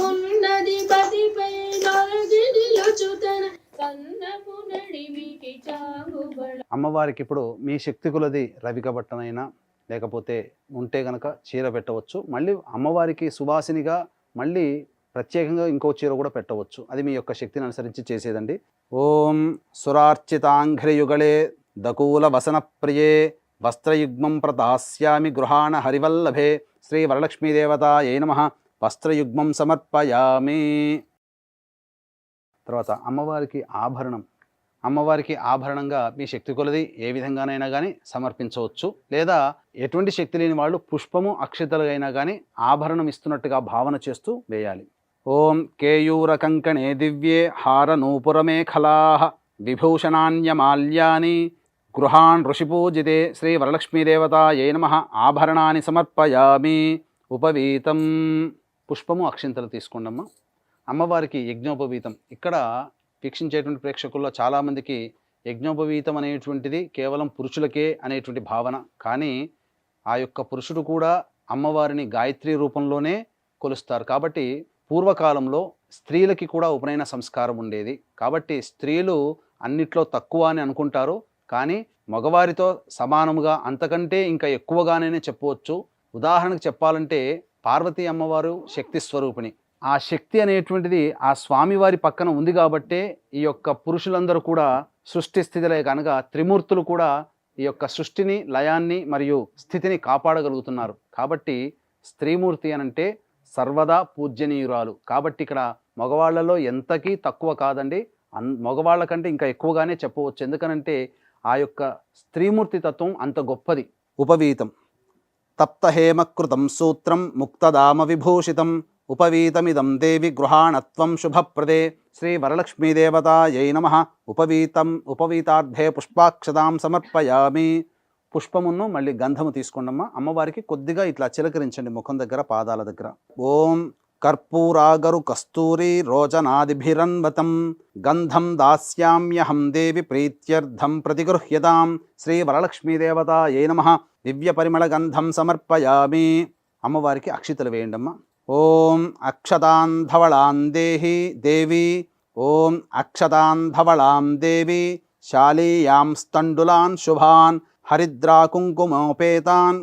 ఉన్నది పతిపై నొలగి నిలుచుతన కన్నపు నడిమికి చాంగుబడ. అమ్మవారికి ఇప్పుడు మీ శక్తి కొలది రవిక బట్టనైనా లేకపోతే ఉంటే గనక చీర పెట్టవచ్చు. మళ్ళీ అమ్మవారికి సువాసినిగా మళ్ళీ ప్రత్యేకంగా ఇంకో చీర కూడా పెట్టవచ్చు. అది మీ యొక్క శక్తిని అనుసరించి చేసేదండి. ఓం సురార్చితాంఘ్రియుగళే దకూల వసన ప్రియే వస్త్రయుగ్మం ప్రదాస్యామి గృహాణ హరివల్లభే శ్రీ వరలక్ష్మీదేవతాయై నమః. వస్త్రయుగ్మం సమర్పయామి. తర్వాత అమ్మవారికి ఆభరణం అమ్మవారికి ఆభరణంగా మీ శక్తి కొలది ఏ విధంగానైనా కానీ సమర్పించవచ్చు. లేదా ఎటువంటి శక్తి లేని వాళ్ళు పుష్పము అక్షతలు అయినా కానీ ఆభరణం ఇస్తున్నట్టుగా భావన చేస్తూ వేయాలి. ఓం కేయూర కంకణే దివ్యే హార నూపురమేఖలా విభూషణాన్యమాల్యాని గృహాన్ ఋషిపూజితే శ్రీ వరలక్ష్మీదేవతాయై నమః ఆభరణాన్ని సమర్పయామి. ఉపవీతం పుష్పము అక్షింతలు తీసుకోండమ్మా. అమ్మవారికి యజ్ఞోపవీతం. ఇక్కడ వీక్షించేటువంటి ప్రేక్షకుల్లో చాలామందికి యజ్ఞోపవీతం అనేటువంటిది కేవలం పురుషులకే అనేటువంటి భావన. కానీ ఆ యొక్క పురుషుడు కూడా అమ్మవారిని గాయత్రి రూపంలోనే కొలుస్తారు. కాబట్టి పూర్వకాలంలో స్త్రీలకి కూడా ఉపనయన సంస్కారం ఉండేది. కాబట్టి స్త్రీలు అన్నిట్లో తక్కువ అని అనుకుంటారు. కానీ మగవారితో సమానముగా అంతకంటే ఇంకా ఎక్కువగానే చెప్పవచ్చు. ఉదాహరణకు చెప్పాలంటే పార్వతీ అమ్మవారు శక్తి స్వరూపిణి. ఆ శక్తి అనేటువంటిది ఆ స్వామివారి పక్కన ఉంది కాబట్టే ఈ యొక్క పురుషులందరూ కూడా సృష్టి స్థితిలే కనుక త్రిమూర్తులు కూడా ఈ యొక్క సృష్టిని, లయాన్ని మరియు స్థితిని కాపాడగలుగుతున్నారు. కాబట్టి స్త్రీమూర్తి అనంటే సర్వదా పూజ్యనీయురాలు. కాబట్టి ఇక్కడ మగవాళ్లలో ఎంతకీ తక్కువ కాదండి, మగవాళ్ళ కంటే ఇంకా ఎక్కువగానే చెప్పవచ్చు. ఎందుకనంటే ఆ యొక్క స్త్రీమూర్తి తత్వం అంత గొప్పది. ఉపవీతం తప్తహేమకృతం సూత్రం ముక్తదామ విభూషితం ఉపవీతమిదం దేవి గృహాణత్వం శుభప్రదే శ్రీ వరలక్ష్మీదేవతాయై నమః. ఉపవీతార్థే పుష్పాక్షతాం సమర్పయామి. పుష్పమును మళ్ళీ గంధము తీసుకోండమ్మా. అమ్మవారికి కొద్దిగా ఇట్లా చిలకరించండి ముఖం దగ్గర, పాదాల దగ్గర. ఓం కర్పూరాగరు కస్తూరి రోచనాదిభిరన్వతం గంధం దాస్యామ్యహం దేవి ప్రీత్యర్థం ప్రతిగృహ్యతాం శ్రీ వరలక్ష్మీదేవతాయై నమః. దివ్య పరిమళ గంధం సమర్పయామి. అమ్మవారికి అక్షితలు వేయండమ్మా. ఓం అక్షతాంధవళాం దేహి దేవి. ఓం అక్షతాంధవళాం దేవి శాలీయాం స్థండులాన్ శుభాన్ హరిద్రాకుంకుమోపేతాన్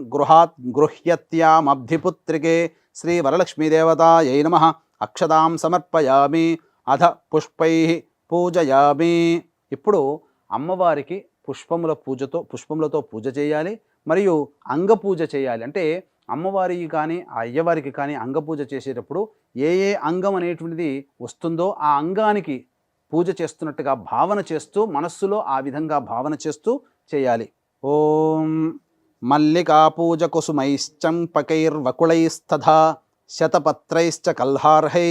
గృహ్యత్యామబ్ధిపుత్రికే శ్రీ వరలక్ష్మీదేవతాయై నమః. అక్షతాం సమర్పయామి. అధ పుష్పై పూజయామి. ఇప్పుడు అమ్మవారికి పుష్పములతో పూజ చేయాలి, మరియు అంగపూజ చేయాలి. అంటే అమ్మవారికి కానీ అయ్యవారికి కానీ అంగపూజ చేసేటప్పుడు ఏ ఏ అంగం అనేటువంటిది వస్తుందో ఆ అంగానికి పూజ చేస్తున్నట్టుగా భావన చేస్తూ, మనస్సులో ఆ విధంగా భావన చేస్తూ చేయాలి. ఓం మల్లికా పూజ కుసుమైశ్చంపకైర్వకుళైస్తథా శతపత్రైశ్చ కల్హార్హై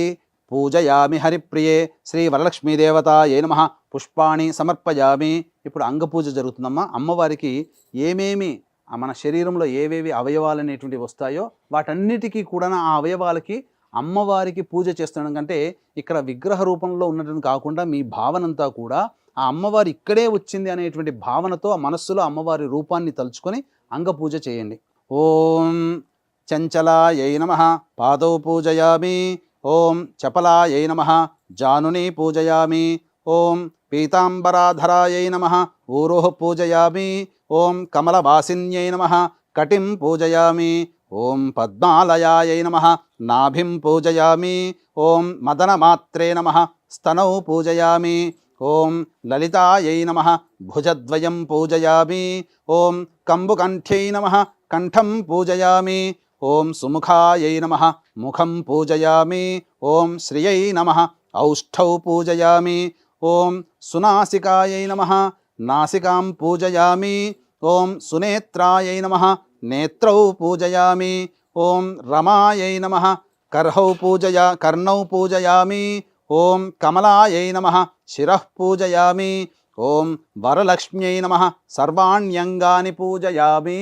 పూజయామి హరిప్రియే శ్రీ వరలక్ష్మీదేవతాయై నమః. పుష్పాణి సమర్పయామి. ఇప్పుడు అంగపూజ జరుగుతుందమ్మా. అమ్మవారికి ఏమేమి మన శరీరంలో ఏవేవి అవయవాలు అనేటువంటివి వస్తాయో వాటన్నిటికీ కూడా ఆ అవయవాలకి అమ్మవారికి పూజ చేస్తుండడం కంటే ఇక్కడ విగ్రహ రూపంలో ఉన్నటువంటి కాకుండా మీ భావనంతా కూడా ఆ అమ్మవారి ఇక్కడే వచ్చింది అనేటువంటి భావనతో ఆ మనస్సులో అమ్మవారి రూపాన్ని తలుచుకొని అంగపూజ చేయండి. ఓం చంచలాయై నమః పాదౌ పూజయామి. ఓం చపలాయై నమః జానుని పూజయామి. ఓం పీతాంబరాధరాయై నమః ఊరోః పూజయామి. ఓం కమలవాసిన్యై నమః కటిం పూజయామి. ఓం పద్మాలయాయై నమః నాభిం పూజయామి. ఓం మదనమాత్రే నమః స్తనౌ పూజయామి. ఓం లలితాయై నమః భుజద్వయం పూజయామి. ఓం కంబుకంఠ్యై నమః కంఠం పూజయామి. ఓం సుముఖాయై నమః ముఖం పూజయామి. ఓం శ్రియై నమః ఔష్ఠౌ పూజయామి. ఓం సునాసికాయై నమః నాసికాం పూజయామి. ఓం సునేత్రాయై నమః నేత్రౌ పూజయామి. ఓం రమాయై నమః కర్ణౌ పూజయామి. ఓం కమలాయై నమః శిరః పూజయామి. ఓం వరలక్ష్మ్యై నమః సర్వాణ్యంగాని పూజయామి.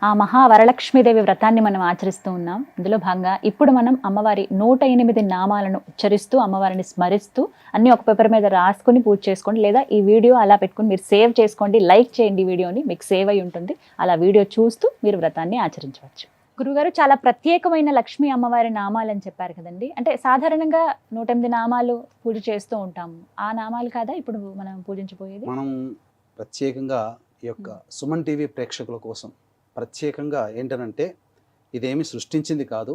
ఆ మహా వరలక్ష్మీదేవి వ్రతాన్ని మనం ఆచరిస్తూ ఉన్నాం. అందులో భాగంగా ఇప్పుడు మనం అమ్మవారి 108 నామాలను ఉచ్చరిస్తూ అమ్మవారిని స్మరిస్తూ అన్ని ఒక పేపర్ మీద రాసుకుని పూజ చేసుకోండి. లేదా ఈ వీడియో అలా పెట్టుకుని మీరు సేవ్ చేసుకోండి, లైక్ చేయండి వీడియోని, మీకు సేవ్ అయి ఉంటుంది. అలా వీడియో చూస్తూ మీరు వ్రతాన్ని ఆచరించవచ్చు. గురుగారు, చాలా ప్రత్యేకమైన లక్ష్మీ అమ్మవారి నామాలు అని చెప్పారు కదండి. అంటే సాధారణంగా 108 నామాలు పూజ చేస్తూ ఉంటాము. ఆ నామాలు కాదా ఇప్పుడు మనం పూజించబోయేది? మనం ప్రత్యేకంగా ఈ యొక్క సుమన్ టీవీ ప్రేక్షకుల కోసం ప్రత్యేకంగా ఏంటనంటే ఇదేమి సృష్టించింది కాదు,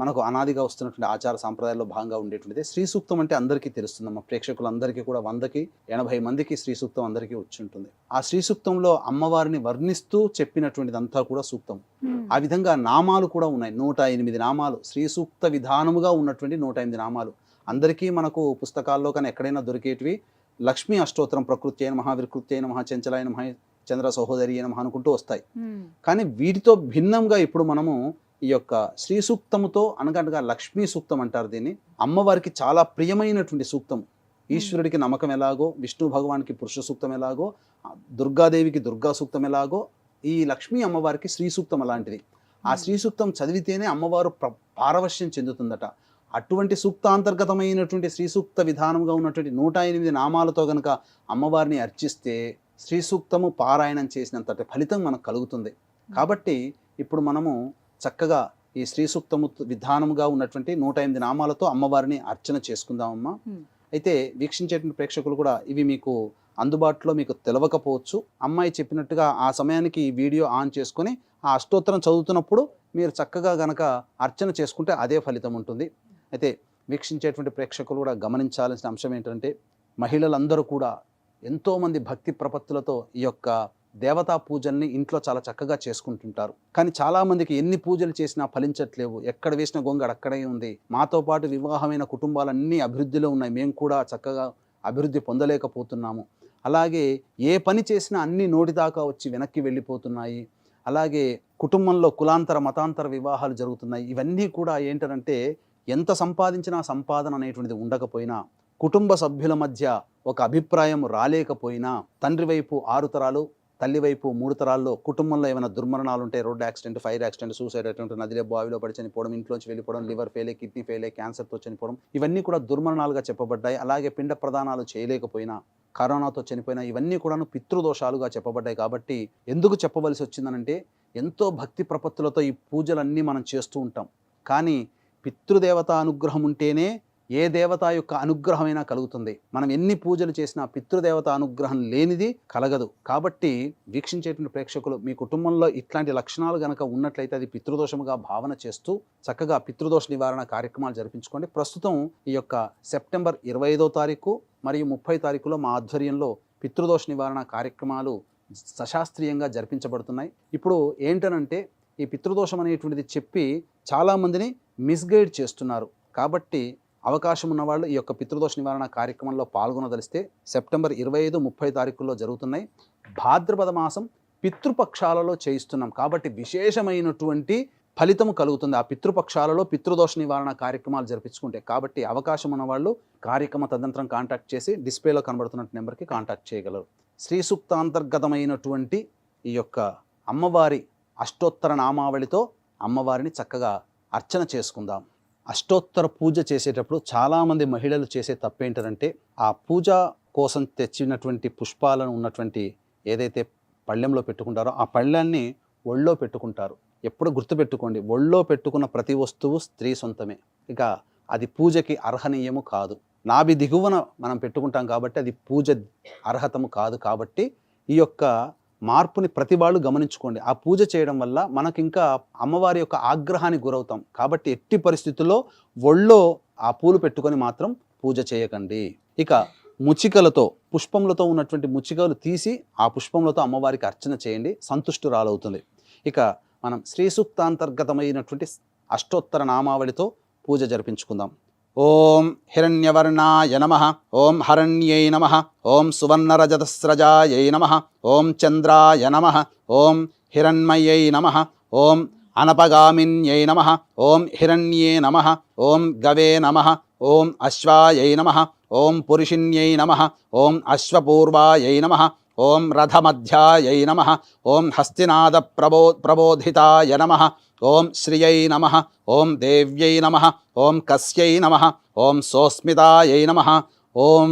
మనకు అనాదిగా వస్తున్నటువంటి ఆచార సాంప్రదాయాల్లో భాగంగా ఉండేటువంటిది. శ్రీ సూక్తం అంటే అందరికీ తెలుస్తుందమ్మా. ప్రేక్షకులందరికీ కూడా 100కి 80 మందికి శ్రీ సూక్తం అందరికీ వచ్చి ఉంటుంది. ఆ శ్రీ సూక్తంలో అమ్మవారిని వర్ణిస్తూ చెప్పినటువంటిదంతా కూడా సూక్తం. ఆ విధంగా నామాలు కూడా ఉన్నాయి. 108 నామాలు శ్రీ సూక్త విధానముగా ఉన్నటువంటి 108 నామాలు అందరికీ మనకు పుస్తకాల్లో కానీ ఎక్కడైనా దొరికేటివి లక్ష్మీ అష్టోత్తరం ప్రకృతి అయిన మహా వికృతి అయిన మహా చంచలాయన మహా చంద్ర సహోదరి అయిన మహా అనుకుంటూ వస్తాయి. కానీ వీటితో భిన్నంగా ఇప్పుడు మనము ఈ యొక్క శ్రీ సూక్తముతో అనగా లక్ష్మీ సూక్తం అంటారు దీన్ని. అమ్మవారికి చాలా ప్రియమైనటువంటి సూక్తం. ఈశ్వరుడికి నమ్మకం ఎలాగో, విష్ణు భగవానికి పురుష సూక్తం ఎలాగో, దుర్గాదేవికి దుర్గా సూక్తం ఎలాగో, ఈ లక్ష్మీ అమ్మవారికి శ్రీ సూక్తం అలాంటిది. ఆ శ్రీ సూక్తం చదివితేనే అమ్మవారు పారవశ్యం చెందుతుందట. అటువంటి సూక్తాంతర్గతమైనటువంటి శ్రీ సూక్త విధానంగా ఉన్నటువంటి 108 నామాలతో గనక అమ్మవారిని అర్చిస్తే శ్రీ సూక్తము పారాయణం చేసినంతటి ఫలితం మనకు కలుగుతుంది. కాబట్టి ఇప్పుడు మనము చక్కగా ఈ శ్రీ సూక్తము విధానముగా ఉన్నటువంటి 108 నామాలతో అమ్మవారిని అర్చన చేసుకుందామమ్మా. అయితే వీక్షించేటువంటి ప్రేక్షకులు కూడా ఇవి మీకు అందుబాటులో మీకు తెలవకపోవచ్చు. అమ్మాయి చెప్పినట్టుగా ఆ సమయానికి ఈ వీడియో ఆన్ చేసుకొని ఆ అష్టోత్తరం చదువుతున్నప్పుడు మీరు చక్కగా గనక అర్చన చేసుకుంటే అదే ఫలితం ఉంటుంది. అయితే వీక్షించేటువంటి ప్రేక్షకులు కూడా గమనించాల్సిన అంశం ఏంటంటే, మహిళలందరూ కూడా ఎంతోమంది భక్తి ప్రపత్తులతో ఈ యొక్క దేవతా పూజల్ని ఇంట్లో చాలా చక్కగా చేసుకుంటుంటారు. కానీ చాలామందికి ఎన్ని పూజలు చేసినా ఫలించట్లేవు. ఎక్కడ వేసిన గొంగడ అక్కడే ఉంది. మాతో పాటు వివాహమైన కుటుంబాలన్నీ అభివృద్ధిలో ఉన్నాయి, మేము కూడా చక్కగా అభివృద్ధి పొందలేకపోతున్నాము. అలాగే ఏ పని చేసినా అన్నీ నోటిదాకా వచ్చి వెనక్కి వెళ్ళిపోతున్నాయి. అలాగే కుటుంబంలో కులాంతర మతాంతర వివాహాలు జరుగుతున్నాయి. ఇవన్నీ కూడా ఏంటంటే, ఎంత సంపాదించినా సంపాదన అనేటువంటిది ఉండకపోయినా, కుటుంబ సభ్యుల మధ్య ఒక అభిప్రాయం రాలేకపోయినా, తండ్రి వైపు 6 తరాలు, తల్లి వైపు 3 తరాల్లో కుటుంబంలో ఏమైనా దుర్మరణాలు ఉంటే, road accident, fire accident, suicide attempt, నదిలో బావిలో పడి చనిపోవడం, ఇంట్లోంచి వెళ్ళిపోవడం, లివర్ ఫెయిల్, కిడ్నీ ఫెయిల్, క్యాన్సర్తో చనిపోవడం, ఇవన్నీ కూడా దుర్మరణాలుగా చెప్పబడ్డాయి. అలాగే పిండ ప్రదానాలు చేయలేకపోయినా, కరోనాతో చనిపోయినా, ఇవన్నీ కూడాను పితృదోషాలుగా చెప్పబడ్డాయి. కాబట్టి ఎందుకు చెప్పవలసి వచ్చిందనంటే, ఎంతో భక్తి ప్రపత్తులతో ఈ పూజలన్నీ మనం చేస్తూ ఉంటాం. కానీ పితృదేవత అనుగ్రహం ఉంటేనే ఏ దేవత యొక్క అనుగ్రహమైనా కలుగుతుంది. మనం ఎన్ని పూజలు చేసినా పితృదేవత అనుగ్రహం లేనిది కలగదు. కాబట్టి వీక్షించేటువంటి ప్రేక్షకులు మీ కుటుంబంలో ఇట్లాంటి లక్షణాలు గనక ఉన్నట్లయితే అది పితృదోషముగా భావన చేస్తూ చక్కగా పితృదోష నివారణ కార్యక్రమాలు జరిపించుకోండి. ప్రస్తుతం ఈ యొక్క సెప్టెంబర్ 25వ తారీఖు మరియు 30 తారీఖులో మా ఆధ్వర్యంలో పితృదోష నివారణ కార్యక్రమాలు సశాస్త్రీయంగా జరిపించబడుతున్నాయి. ఇప్పుడు ఏంటనంటే, ఈ పితృదోషం అనేటువంటిది చెప్పి చాలామందిని మిస్గైడ్ చేస్తున్నారు. కాబట్టి అవకాశం ఉన్నవాళ్ళు ఈ యొక్క పితృదోష నివారణ కార్యక్రమంలో పాల్గొనదలిస్తే సెప్టెంబర్ 25, 30 తారీఖుల్లో జరుగుతున్నాయి. భాద్రపద మాసం పితృపక్షాలలో చేయిస్తున్నాం. కాబట్టి విశేషమైనటువంటి ఫలితము కలుగుతుంది ఆ పితృపక్షాలలో పితృదోష నివారణ కార్యక్రమాలు జరిపించుకుంటే. కాబట్టి అవకాశం ఉన్నవాళ్ళు కార్యక్రమ తదనంతరం కాంటాక్ట్ చేసి డిస్ప్లేలో కనబడుతున్న నెంబర్కి కాంటాక్ట్ చేయగలరు. శ్రీ సూక్తాంతర్గతమైనటువంటి ఈ యొక్క అమ్మవారి అష్టోత్తర నామావళితో అమ్మవారిని చక్కగా అర్చన చేసుకుందాం. అష్టోత్తర పూజ చేసేటప్పుడు చాలామంది మహిళలు చేసే తప్పేంటంటే, ఆ పూజ కోసం తెచ్చినటువంటి పుష్పాలను ఉన్నటువంటి ఏదైతే పళ్ళెంలో పెట్టుకుంటారో ఆ పళ్ళాన్ని ఒళ్ళో పెట్టుకుంటారు. ఎప్పుడు గుర్తుపెట్టుకోండి, ఒళ్ళో పెట్టుకున్న ప్రతి వస్తువు స్త్రీ సొంతమే. ఇక అది పూజకి అర్హనీయము కాదు. నాభి దిగువన మనం పెట్టుకుంటాం కాబట్టి అది పూజ అర్హతము కాదు. కాబట్టి ఈ యొక్క మార్పుని ప్రతి వాళ్ళు గమనించుకోండి. ఆ పూజ చేయడం వల్ల మనకి ఇంకా అమ్మవారి యొక్క ఆగ్రహానికి గురవుతాం. కాబట్టి ఎట్టి పరిస్థితుల్లో ఒళ్ళో ఆ పూలు పెట్టుకొని మాత్రం పూజ చేయకండి. ఇక ముచికలతో, పుష్పములతో ఉన్నటువంటి ముచికలు తీసి ఆ పుష్పములతో అమ్మవారికి అర్చన చేయండి, సంతుష్టురాలవుతుంది. ఇక మనం శ్రీ సూక్తాంతర్గతమైనటువంటి అష్టోత్తర నామావళితో పూజ జరిపించుకుందాం. ఓం హిరణ్యవర్ణాయ నమః, ఓం హరణ్యై నమః, ఓం సువర్ణరజతస్రజాయై నమః, ఓం చంద్రాయ నమః, ఓం హిరణ్మయై నమః, ఓం అనపగామిన్యై నమః, ఓం హిరణ్యే నమః, ఓం గవే నమః, ఓం అశ్వాయై నమః, ఓం పురుషిణ్యై నమః, ఓం అశ్వపూర్వాయై నమః, ఓం రథమధ్యాయై నమః, ఓం హస్తినాద ప్రబోధితాయ నమః, ఓం శ్రియై నమః, ఓం దేవ్యై నమః, ఓం కస్యై నమః, ఓం సోస్మితాయై నమః, ఓం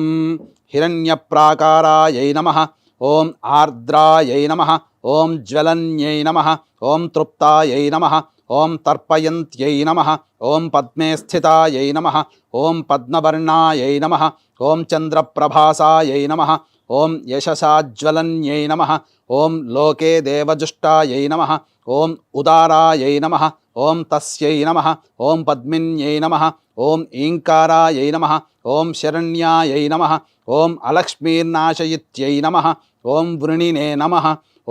హిరణ్యప్రాకారాయై నమః, ఓం ఆర్ద్రాయై నమః, ఓం జ్వలన్యై నమః, ఓం తృప్తాయై నమః, ఓం తర్పయంత్యై నమః, ఓం పద్మే స్థితాయై నమః, ఓం పద్మవర్ణాయై నమః, ఓం చంద్రప్రభాసాయై నమః, ఓం యశసాజ్వలన్యై నమః, ఓం లోకే దేవజుష్టాయై నమః, ఓం ఉదారాయై నమః, ఓం తస్యై నమః, ఓం పద్మిన్యై నమః, ఓం ఈంకారాయై నమః, ఓం శరణ్యాయై నమః, ఓం అలక్ష్మీర్నాశయిత్యై నమః, ఓం వృణినే నమః,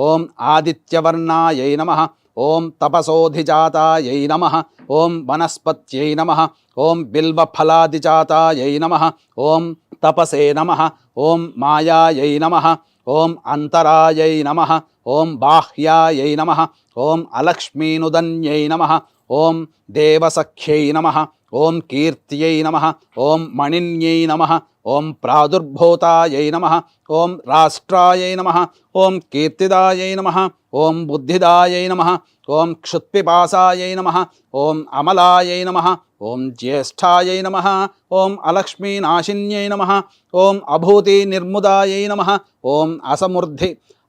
ఓం ఆదిత్యవర్ణాయై నమః, ఓం తపసోధిజాతాయై నమః, ఓం వనస్పత్యై నమః, ఓం బిల్వఫలాదిజాతాయై నమః, ఓం తపసే నమః, ఓం మాయాయై నమః, ఓం అంతరాయై నమః, ఓం బాహ్యాయై నమః, ఓం అలక్ష్మీనుదన్యై నమః, ఓం దేవసఖ్యై నమః, ఓం కీర్త్యై నమః, ఓం మణిన్యై నమః, ఓం ప్రాదుర్భూతాయై నమః, ఓం రాష్ట్రాయై నమః, ఓం కీర్తిదాయై నమః, ఓం బుద్ధిదాయై నమః, ఓం క్షుత్పిపాసాయై నమః, ఓం అమలాయై నమః, ఓం జ్యేష్ఠాయై నమః, ఓం అలక్ష్మీనాశిన్యై నమః, ఓం అభూతి నిర్ముదాయై నమః, ఓం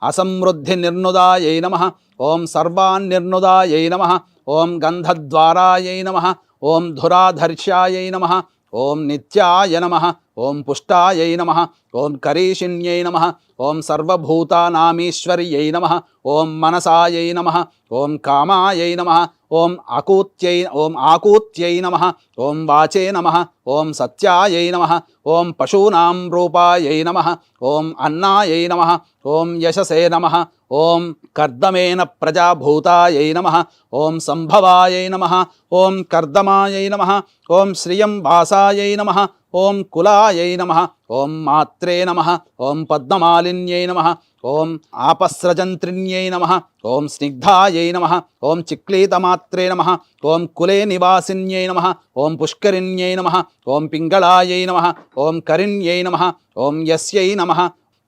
అసమృద్ధి నిర్నుదాయై నమః, ఓం సర్వాన్నిర్నుదాయై నమః, ఓం గంధద్వారాయై నమః, ఓం ధురాధర్ష్యాయై నమః, ఓం నిత్యాయ నమః, ఓం పుష్టాయై నమః, ఓం కరీషిణ్యై నమః, ఓం సర్వభూతానామీశ్వర్యై నమః, ఓం మనసాయై నమః, ఓం కామాయై నమః, ఓం ఆకూత్యై నమః, ఓం వాచే నమః, ఓం సత్యాయై నమః, ఓం పశూనాం రూపాయై నమః, ఓం అన్నాయై నమః, ఓం యశసే నమః, ఓం కర్దమేన ప్రజాభూతాయై నమః, ఓం సంభవాయై నమః, ఓం కర్దమాయై నమః, ఓం శ్రియం వాసాయై నమః, ఓం కులాయై నమః, ఓం మాత్రే నమః, ఓం పద్మమాలిన్యై నమః, ఓం ఆపస్రజంత్రిణ్యై నమః, ఓం స్నిగ్ధాయై నమః, ఓం చిక్లీతమాత్రే నమః, ఓం కులే నివాసిన్యై నమః, ఓం పుష్కరిణ్యై నమః, ఓం పింగళాయై నమః, ఓం కరిణ్యై నమః, ఓం యస్యై నమః,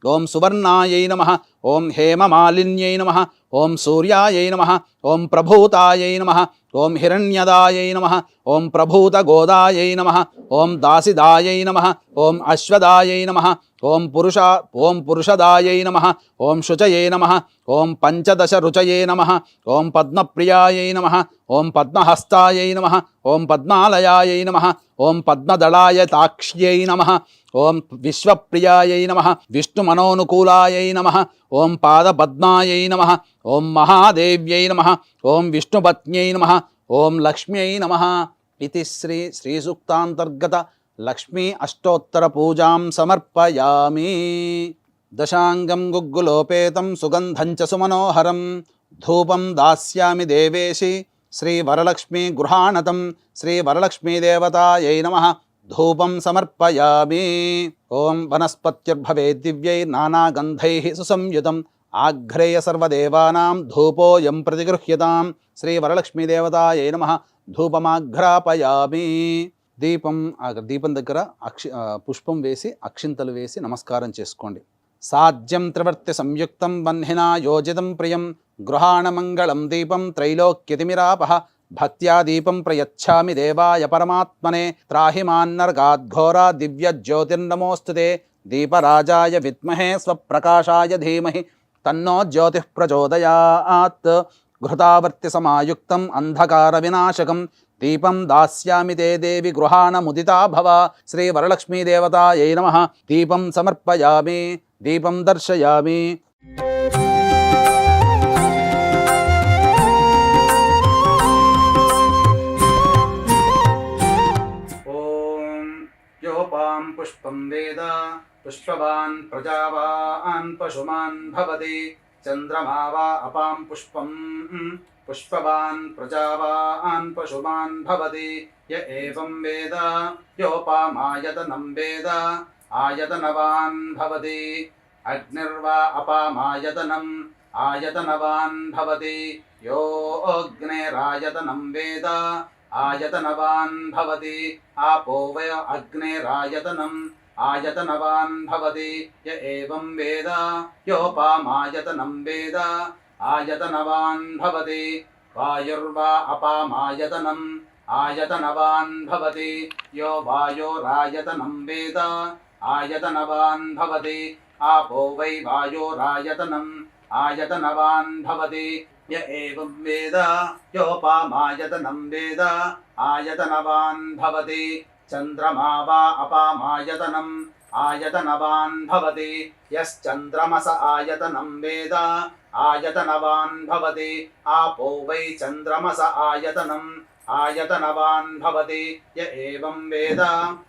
ఓం సువర్ణాయై నమః, ఓం హేమమాలిన్యై నమః, ఓం సూర్యాయై నమః, ఓం ప్రభూతాయై నమః, ఓం హిరణ్యదాయై నమః, ఓం ప్రభూతగోదాయై నమః, ఓం దాసిదాయై నమః, ఓం అశ్వదాయై నమః, ఓం పురుషదాయై నమః, ఓం శుచయే నమః, ఓం పంచదశ రుచయే నమః, ఓం పద్మప్రియాయై నమః, ఓం పద్మహస్తాయై నమః, ఓం పద్మాలయాయై నమః, ఓం పద్మదళాయతాక్ష్యై నమః, ఓం విశ్వప్రియాయై నమః, విష్ణుమనోనుకూలాయై నమః, ఓం పాదపద్మాయై నమః, ఓం మహాదేవ్యై నమః, ఓం విష్ణుపత్న్యై నమః, ఓం లక్ష్మ్యై నమః. ఇది శ్రీసూక్తాంతర్గత లక్ష్మీ అష్టోత్తర పూజాం సమర్పయామి. దశాంగం గుగ్గులోపేతం సుగంధం చ సుమనోహరం ధూపం దాస్యామి దేవేశి శ్రీవరలక్ష్మీ గృహాణతం శ్రీవరలక్ష్మీదేవతాయై నమః. ధూపం సమర్పయామి. ఓం వనస్పత్యుర్భవే దివ్యై నానాగంధైః సుసంయుతం ఆఘ్రేయ సర్వదేవానాం ధూపోయం ప్రతిగృహ్యతాం శ్రీవరలక్ష్మీదేవతాయై నమః. ధూపమాఘ్రాపయామి. దీపం దగ్గర పుష్పం వేసి అక్షింతలు వేసి నమస్కారం చేసుకోండి. సాధ్యం త్రివర్తి సంయుక్తం వహ్నినా యోజితం ప్రియం గృహాణమంగళం దీపం త్రైలోక్యతిమిరాపః భక్త్యా దీపం ప్రయచ్ఛామి దేవాయ పరమాత్మనే త్రాహి మాన్నర్గాద్ఘోరా దివ్య జ్యోతిర్నమోస్తుతే దీపరాజాయ విద్మహే స్వప్రకాశాయ ధీమహి తన్నో జ్యోతిః ప్రచోదయాత్. ఘృతావర్తి సమాయుక్తం అంధకార వినాశకం దీపం దాస్యామి తే దేవి గృహాణముదితా భవ శ్రీవరలక్ష్మీదేవతాయై నమః. దీపం సమర్పయామి. దీపం దర్శయామి. యోపాం పుష్పం వేద పుష్పవాన్ ప్రజావాన్ పశుమాన్ భవతి చంద్రమా వా అపాం పుష్పం పుష్పవాన్ ప్రజావాన్ పశుమాన్ భవతి య ఏవం వేద యోపామాయతనం వేద ఆయతనవాన్ భవతి అగ్నిర్వా అపామాయతనం ఆయతనవాన్ భవతి యో అగ్నేరాయతనం వేద ఆయతనవాన్ భవతి ఆపో వై అగ్నేరాయతనం ఆయతనవాన్ భవతి య ఏవం వేద యోపామాయతనం వేద ఆయతనవాన్ భవతి వాయుర్వా అపామాయతనం ఆయతనవాన్ భవతి యో వాయోరాయతనం వేద ఆయతనవాన్ భవతి ఆపో వై వాయోరాయతనం ఆయతనవాన్ భవతి య ఏవం వేద యోపామాయతనం వేద ఆయతనవాన్ భవతి చంద్రమా వా అపామాయతనం ఆయతనవాన్ భవతి యశ్చంద్రమస ఆయతనం వేద ఆయతనవాన్ భవతి ఆపో వై చంద్రమస ఆయతనం ఆయతనవాన్ భవతి య ఏవం వేద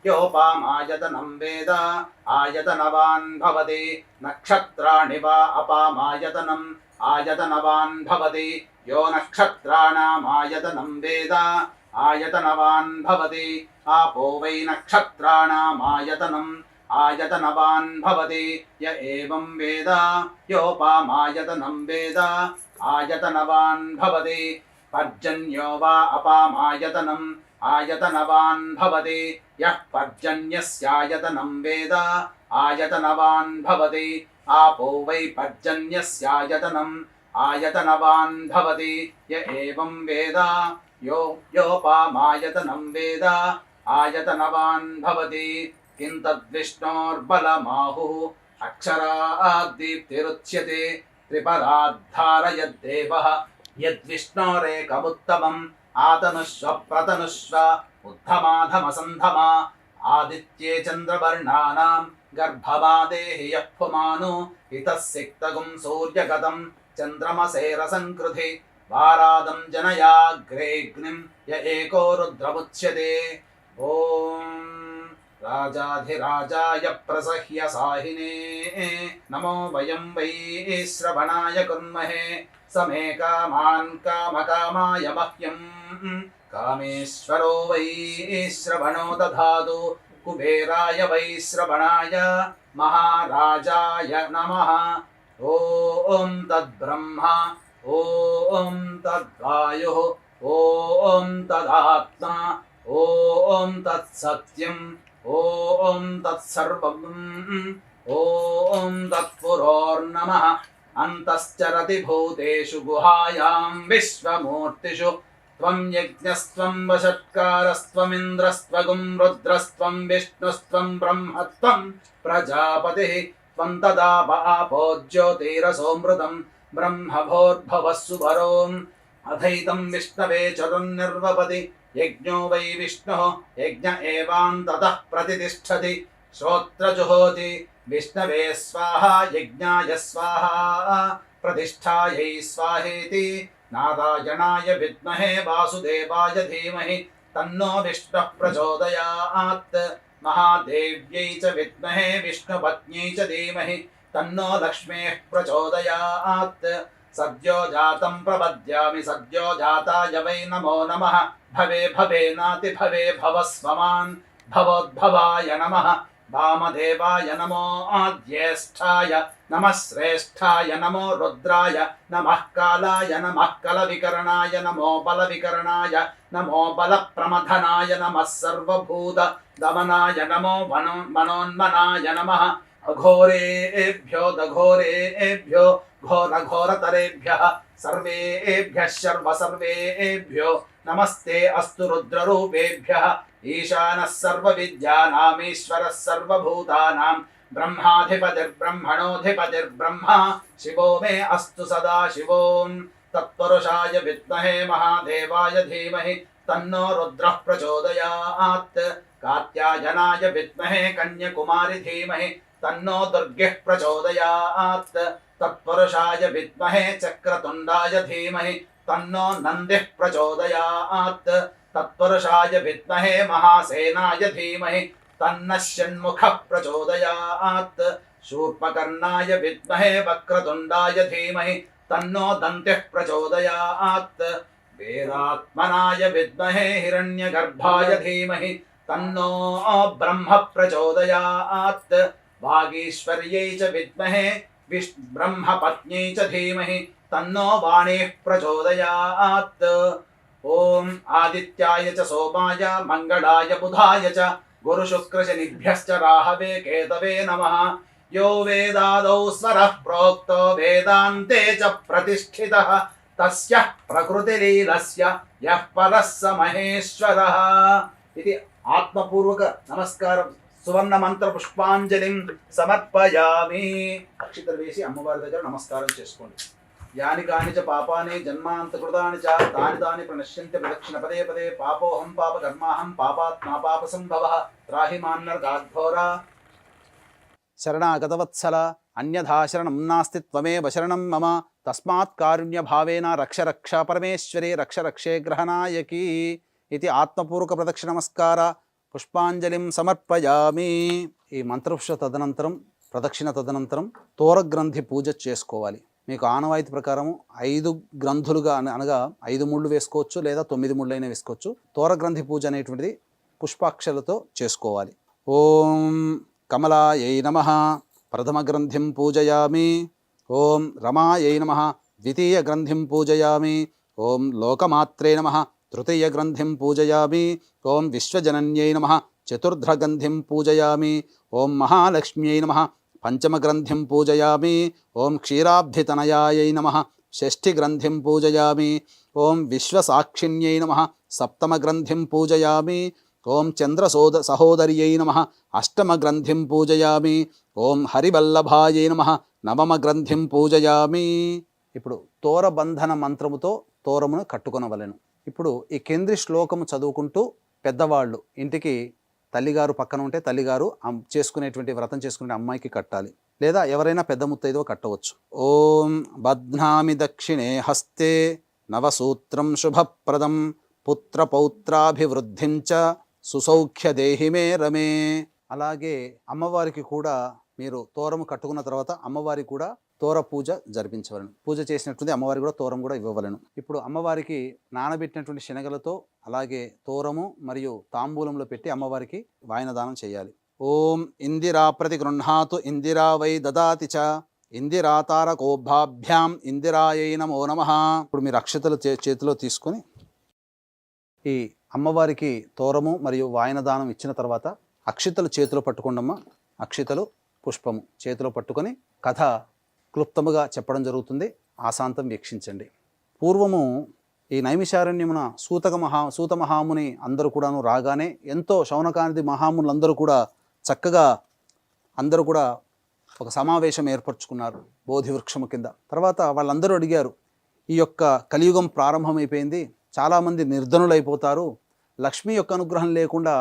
యోపామాయతనం వేద ఆయతనవాన్ భవతి నక్షత్రాణి వా అపామాయతనం ఆయతనవాన్ భవతి यो नक्षत्राणामायतनं वेद आयतनवान् भवति आपो वै नक्षत्राणामायतनम् आयतनवान् भवति य एवं वेद योपामायतनं वेद आयतनवान् भवति पर्जन्यो वा अपामायतनम् आयतनवान् भवति यः पर्जन्यस्यायतनं वेद आयतनवान् भवति आपो वै पर्जन्यस्यायतनम् आयतनवान् भवति य एवं वेद योपामायतनं वेद आयतनवान् भवति किं तद्विष्णोर्बलमाहुः अक्षराद्दीप्तिरुच्यते त्रिपदाद्धारयद्देवः यद्विष्णोरेकमुत्तमम् आतनुष्व प्रतनुष्व उद्धमाधमसन्धमा आदित्ये चन्द्रवर्णानां गर्भवादेहि यः पुमानो इतः सिक्तगुं सूर्यगतं चन्द्रमसे रसंकृधि वारादं जनयाग्रेऽग्निं य एको रुद्रमुच्यते ॐ राजाधिराजाय प्रसह्य साहिने नमो वयं वै श्रवणाय कुर्महे समे कामान् कामकामाय मह्यं कामेश्वरो वै श्रवणो दधातु कुबेराय वै श्रवणाय महाराजाय नमः ॐ तद्ब्रह्मा ॐ तद्वायुः ॐ तदात्मा ॐ तत्सत्यम् ॐ तत्सर्वम् ॐ तत्पुरोर्नमः अन्तश्चरति भूतेषु गुहायां विश्वमूर्तिषु त्वं यज्ञस्त्वं वषट्कारस्त्वमिन्द्रस्त्वगुं रुद्रस्त्वं विष्णुस्त्वं ब्रह्मत्वं प्रजापतिः त्वं तदा वापो ज्योतिरसोऽमृतं ब्रह्मभोर्भवः सुवरोम् अधैतं विष्णवे चरुन्निर्वपति यज्ञो वै विष्णुः यज्ञ एवान्ततः प्रतिष्ठति श्रोत्रजुहोति विष्णवे स्वाहा यज्ञाय स्वाहा प्रतिष्ठायै स्वाहेति नारायणाय विद्महे वासुदेवाय धीमहि तन्नो विष्णुः प्रचोदयात् महादेव्यै च विद्महे विष्णुपत्न्यै च धीमहि तन्नो लक्ष्मीः प्रचोदयात् सद्यो जातं प्रपद्यामि सद्यो जाताय वै नमो नमः भवे भवे नाति भवे भवस्वमान् भवोद्भवाय नमः वामदेवाय नमो ज्येष्ठाय नमः श्रेष्ठाय नमो रुद्राय नमः कालाय नमः कलविकरणाय नमो बलविकरणाय नमो बलप्रमथनाय नमः सर्वभूत दमनाय नमो मनोन्मनाय नमः अघोरेभ्यो दघोरेभ्यो घोरघोरतरेभ्यः सर्वेभ्यः सर्वेभ्यो नमस्ते अस्तु रुद्ररूपेभ्यः ईशानः सर्वविद्यानामीश्वरः सर्वभूतानां ब्रह्माधिपतिर्ब्रह्मणोऽधिपतिर्ब्रह्मा शिवो मे अस्तु सदा शिवोऽं तत्पुरुषाय विद्महे महादेवाय धीमहि तन्नो रुद्रः प्रचोदयात् कात्यायनाय विद्महे कन्याकुमारी धीमहि तन्नो दुर्गः प्रचोदयात् तत्पुरुषाय विद्महे चक्रतुण्डाय धीमहि तन्नो नन्दिः प्रचोदयात् तत्पुरुषाय विद्महे महासेनाय धीमहि तन्नः षण्मुखः प्रचोदयात् शूर्पकर्णाय विद्महे वक्रतुण्डाय धीमहि तन्नो दन्तिः प्रचोदयात् वीरात्मनाय विद्महे हिरण्यगर्भाय धीमहि तन्नो ब्रह्म प्रचोदयात् वागीश्वर्यै च विद्महे ब्रह्मपत्न्यै च धीमहि तन्नो वाणीः प्रचोदयात् ॐ आदित्याय च सोमाय मङ्गलाय बुधाय च गुरुशुक्रशनिभ्यश्च राहवे केतवे नमः यो वेदादौ स्वरः प्रोक्तो वेदान्ते च प्रतिष्ठितः तस्य प्रकृतिलीलस्य यः परः स महेश्वरः इति आत्मपूर्वक नमस्कारं సువర్ణ మంత్ర పుష్పాంజలిం సమర్పయామి. అక్షితలు వేసి అమ్మవారి దగ్గర నమస్కారం చేసుకోండి. యాని కాని చ పాపాని జన్మాంతకృతాని చ తాని తాని ప్రణశ్యంతి ప్రదక్షిణ పదే పదే పాపోహం పాప కర్మాహం పాపాత్మా పాప సంభవః త్రాహి మాన్నర్గాద్ఘోరా. శరణాగతవత్సల అన్యథా శరణం నాస్తి త్వమేవ శరణం మమ తస్మాత్ కారుణ్య భావేన రక్ష రక్ష పరమేశ్వరి రక్ష రక్షే గ్రహనాయకి ఇది ఆత్మపూర్వక ప్రదక్షిణ నమస్కార పుష్పాంజలిం సమర్పయామి. ఈ మంత్రపుష్ప తదనంతరం ప్రదక్షిణ తదనంతరం తోరగ్రంథి పూజ చేసుకోవాలి. మీకు ఆనవాయితీ ప్రకారం 5 గ్రంథులుగా అనగా 5 ముళ్ళు వేసుకోవచ్చు, లేదా 9 ముళ్ళు అయినా వేసుకోవచ్చు. తోర గ్రంథి పూజ అనేటువంటిది పుష్పాక్షలతో చేసుకోవాలి. ఓం కమలాయై నమః ప్రథమ గ్రంథిం పూజయామి. ఓం రమాయై నమః ద్వితీయ గ్రంథిం పూజయామి. ఓం లోకమాత్రే నమః తృతీయ గ్రంథిం పూజయామి. ఓం విశ్వజనన్యై నమః చతుర్థ గ్రంథిం పూజయామి. ఓం మహాలక్ష్మ్యై నమః పంచమ గ్రంథిం పూజయామి. ఓం క్షీరాబ్ధితనయాయై నమః షష్ఠి గ్రంథిం పూజయామి. ఓం విశ్వసాక్షిణ్యై నమః సప్తమ గ్రంథిం పూజయామి. ఓం చంద్ర సహోదర్యై నమః అష్టమ గ్రంథిం పూజయామి. ఓం హరివల్లభాయై నమః నవమ గ్రంథిం పూజయామి. ఇప్పుడు తోరబంధన మంత్రముతో తోరమును కట్టుకొనవలెను. ఇప్పుడు ఈ కేంద్రి శ్లోకము చదువుకుంటూ పెద్దవాళ్ళు ఇంటికి తల్లిగారు పక్కన ఉంటే తల్లిగారు చేసుకునేటువంటి వ్రతం చేసుకునే అమ్మాయికి కట్టాలి, లేదా ఎవరైనా పెద్ద ముత్తైదో కట్టవచ్చు. ఓం బధ్నామి దక్షిణే హస్తే నవసూత్రం శుభప్రదం పుత్రపౌత్రాభివృద్ధిం చ సుసౌఖ్య దేహి మే రమే. అలాగే అమ్మవారికి కూడా మీరు తోరము కట్టుకున్న తర్వాత అమ్మవారికి కూడా తోర పూజ జరిపించవలను. పూజ చేసినటువంటి అమ్మవారికి కూడా తోరం కూడా ఇవ్వవలను. ఇప్పుడు అమ్మవారికి నానబెట్టినటువంటి శనగలతో అలాగే తోరము మరియు తాంబూలంలో పెట్టి అమ్మవారికి వాయనదానం చేయాలి. ఓం ఇందిరా ప్రతి గృహ్ణాతు ఇందిరా వై దదాతి చ ఇందిరా తారకోభాభ్యాం ఇందిరాయై నమో నమః. ఇప్పుడు మీరు అక్షతలు చేతిలో తీసుకొని ఈ అమ్మవారికి తోరము మరియు వాయనదానం ఇచ్చిన తర్వాత అక్షితలు చేతిలో పట్టుకోండమ్మా. అక్షితలు పుష్పము చేతిలో పట్టుకొని కథ క్లుప్తముగా చెప్పడం జరుగుతుంది. ఆశాంతం వీక్షించండి. పూర్వము ఈ నైమిషారణ్యమున సూత మహాముని అందరూ కూడాను రాగానే ఎంతో శౌనకాది మహామునులందరూ కూడా చక్కగా అందరూ కూడా ఒక సమావేశం ఏర్పరచుకున్నారు బోధి వృక్షము కింద. తర్వాత వాళ్ళందరూ అడిగారు, ఈ యొక్క కలియుగం ప్రారంభమైపోయింది, చాలామంది నిర్ధనులైపోతారు, లక్ష్మి యొక్క అనుగ్రహం లేకుండా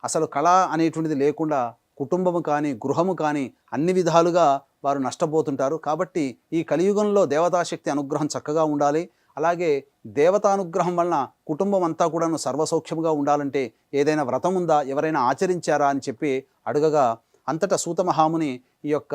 అసలు కళ అనేటువంటిది లేకుండా కుటుంబము కానీ గృహము కానీ అన్ని విధాలుగా వారు నష్టపోతుంటారు. కాబట్టి ఈ కలియుగంలో దేవతాశక్తి అనుగ్రహం చక్కగా ఉండాలి, అలాగే దేవతానుగ్రహం వలన కుటుంబం అంతా కూడాను సర్వసౌఖ్యంగా ఉండాలంటే ఏదైనా వ్రతం ఉందా, ఎవరైనా ఆచరించారా అని చెప్పి అడగగా అంతటా సూత మహాముని ఈ యొక్క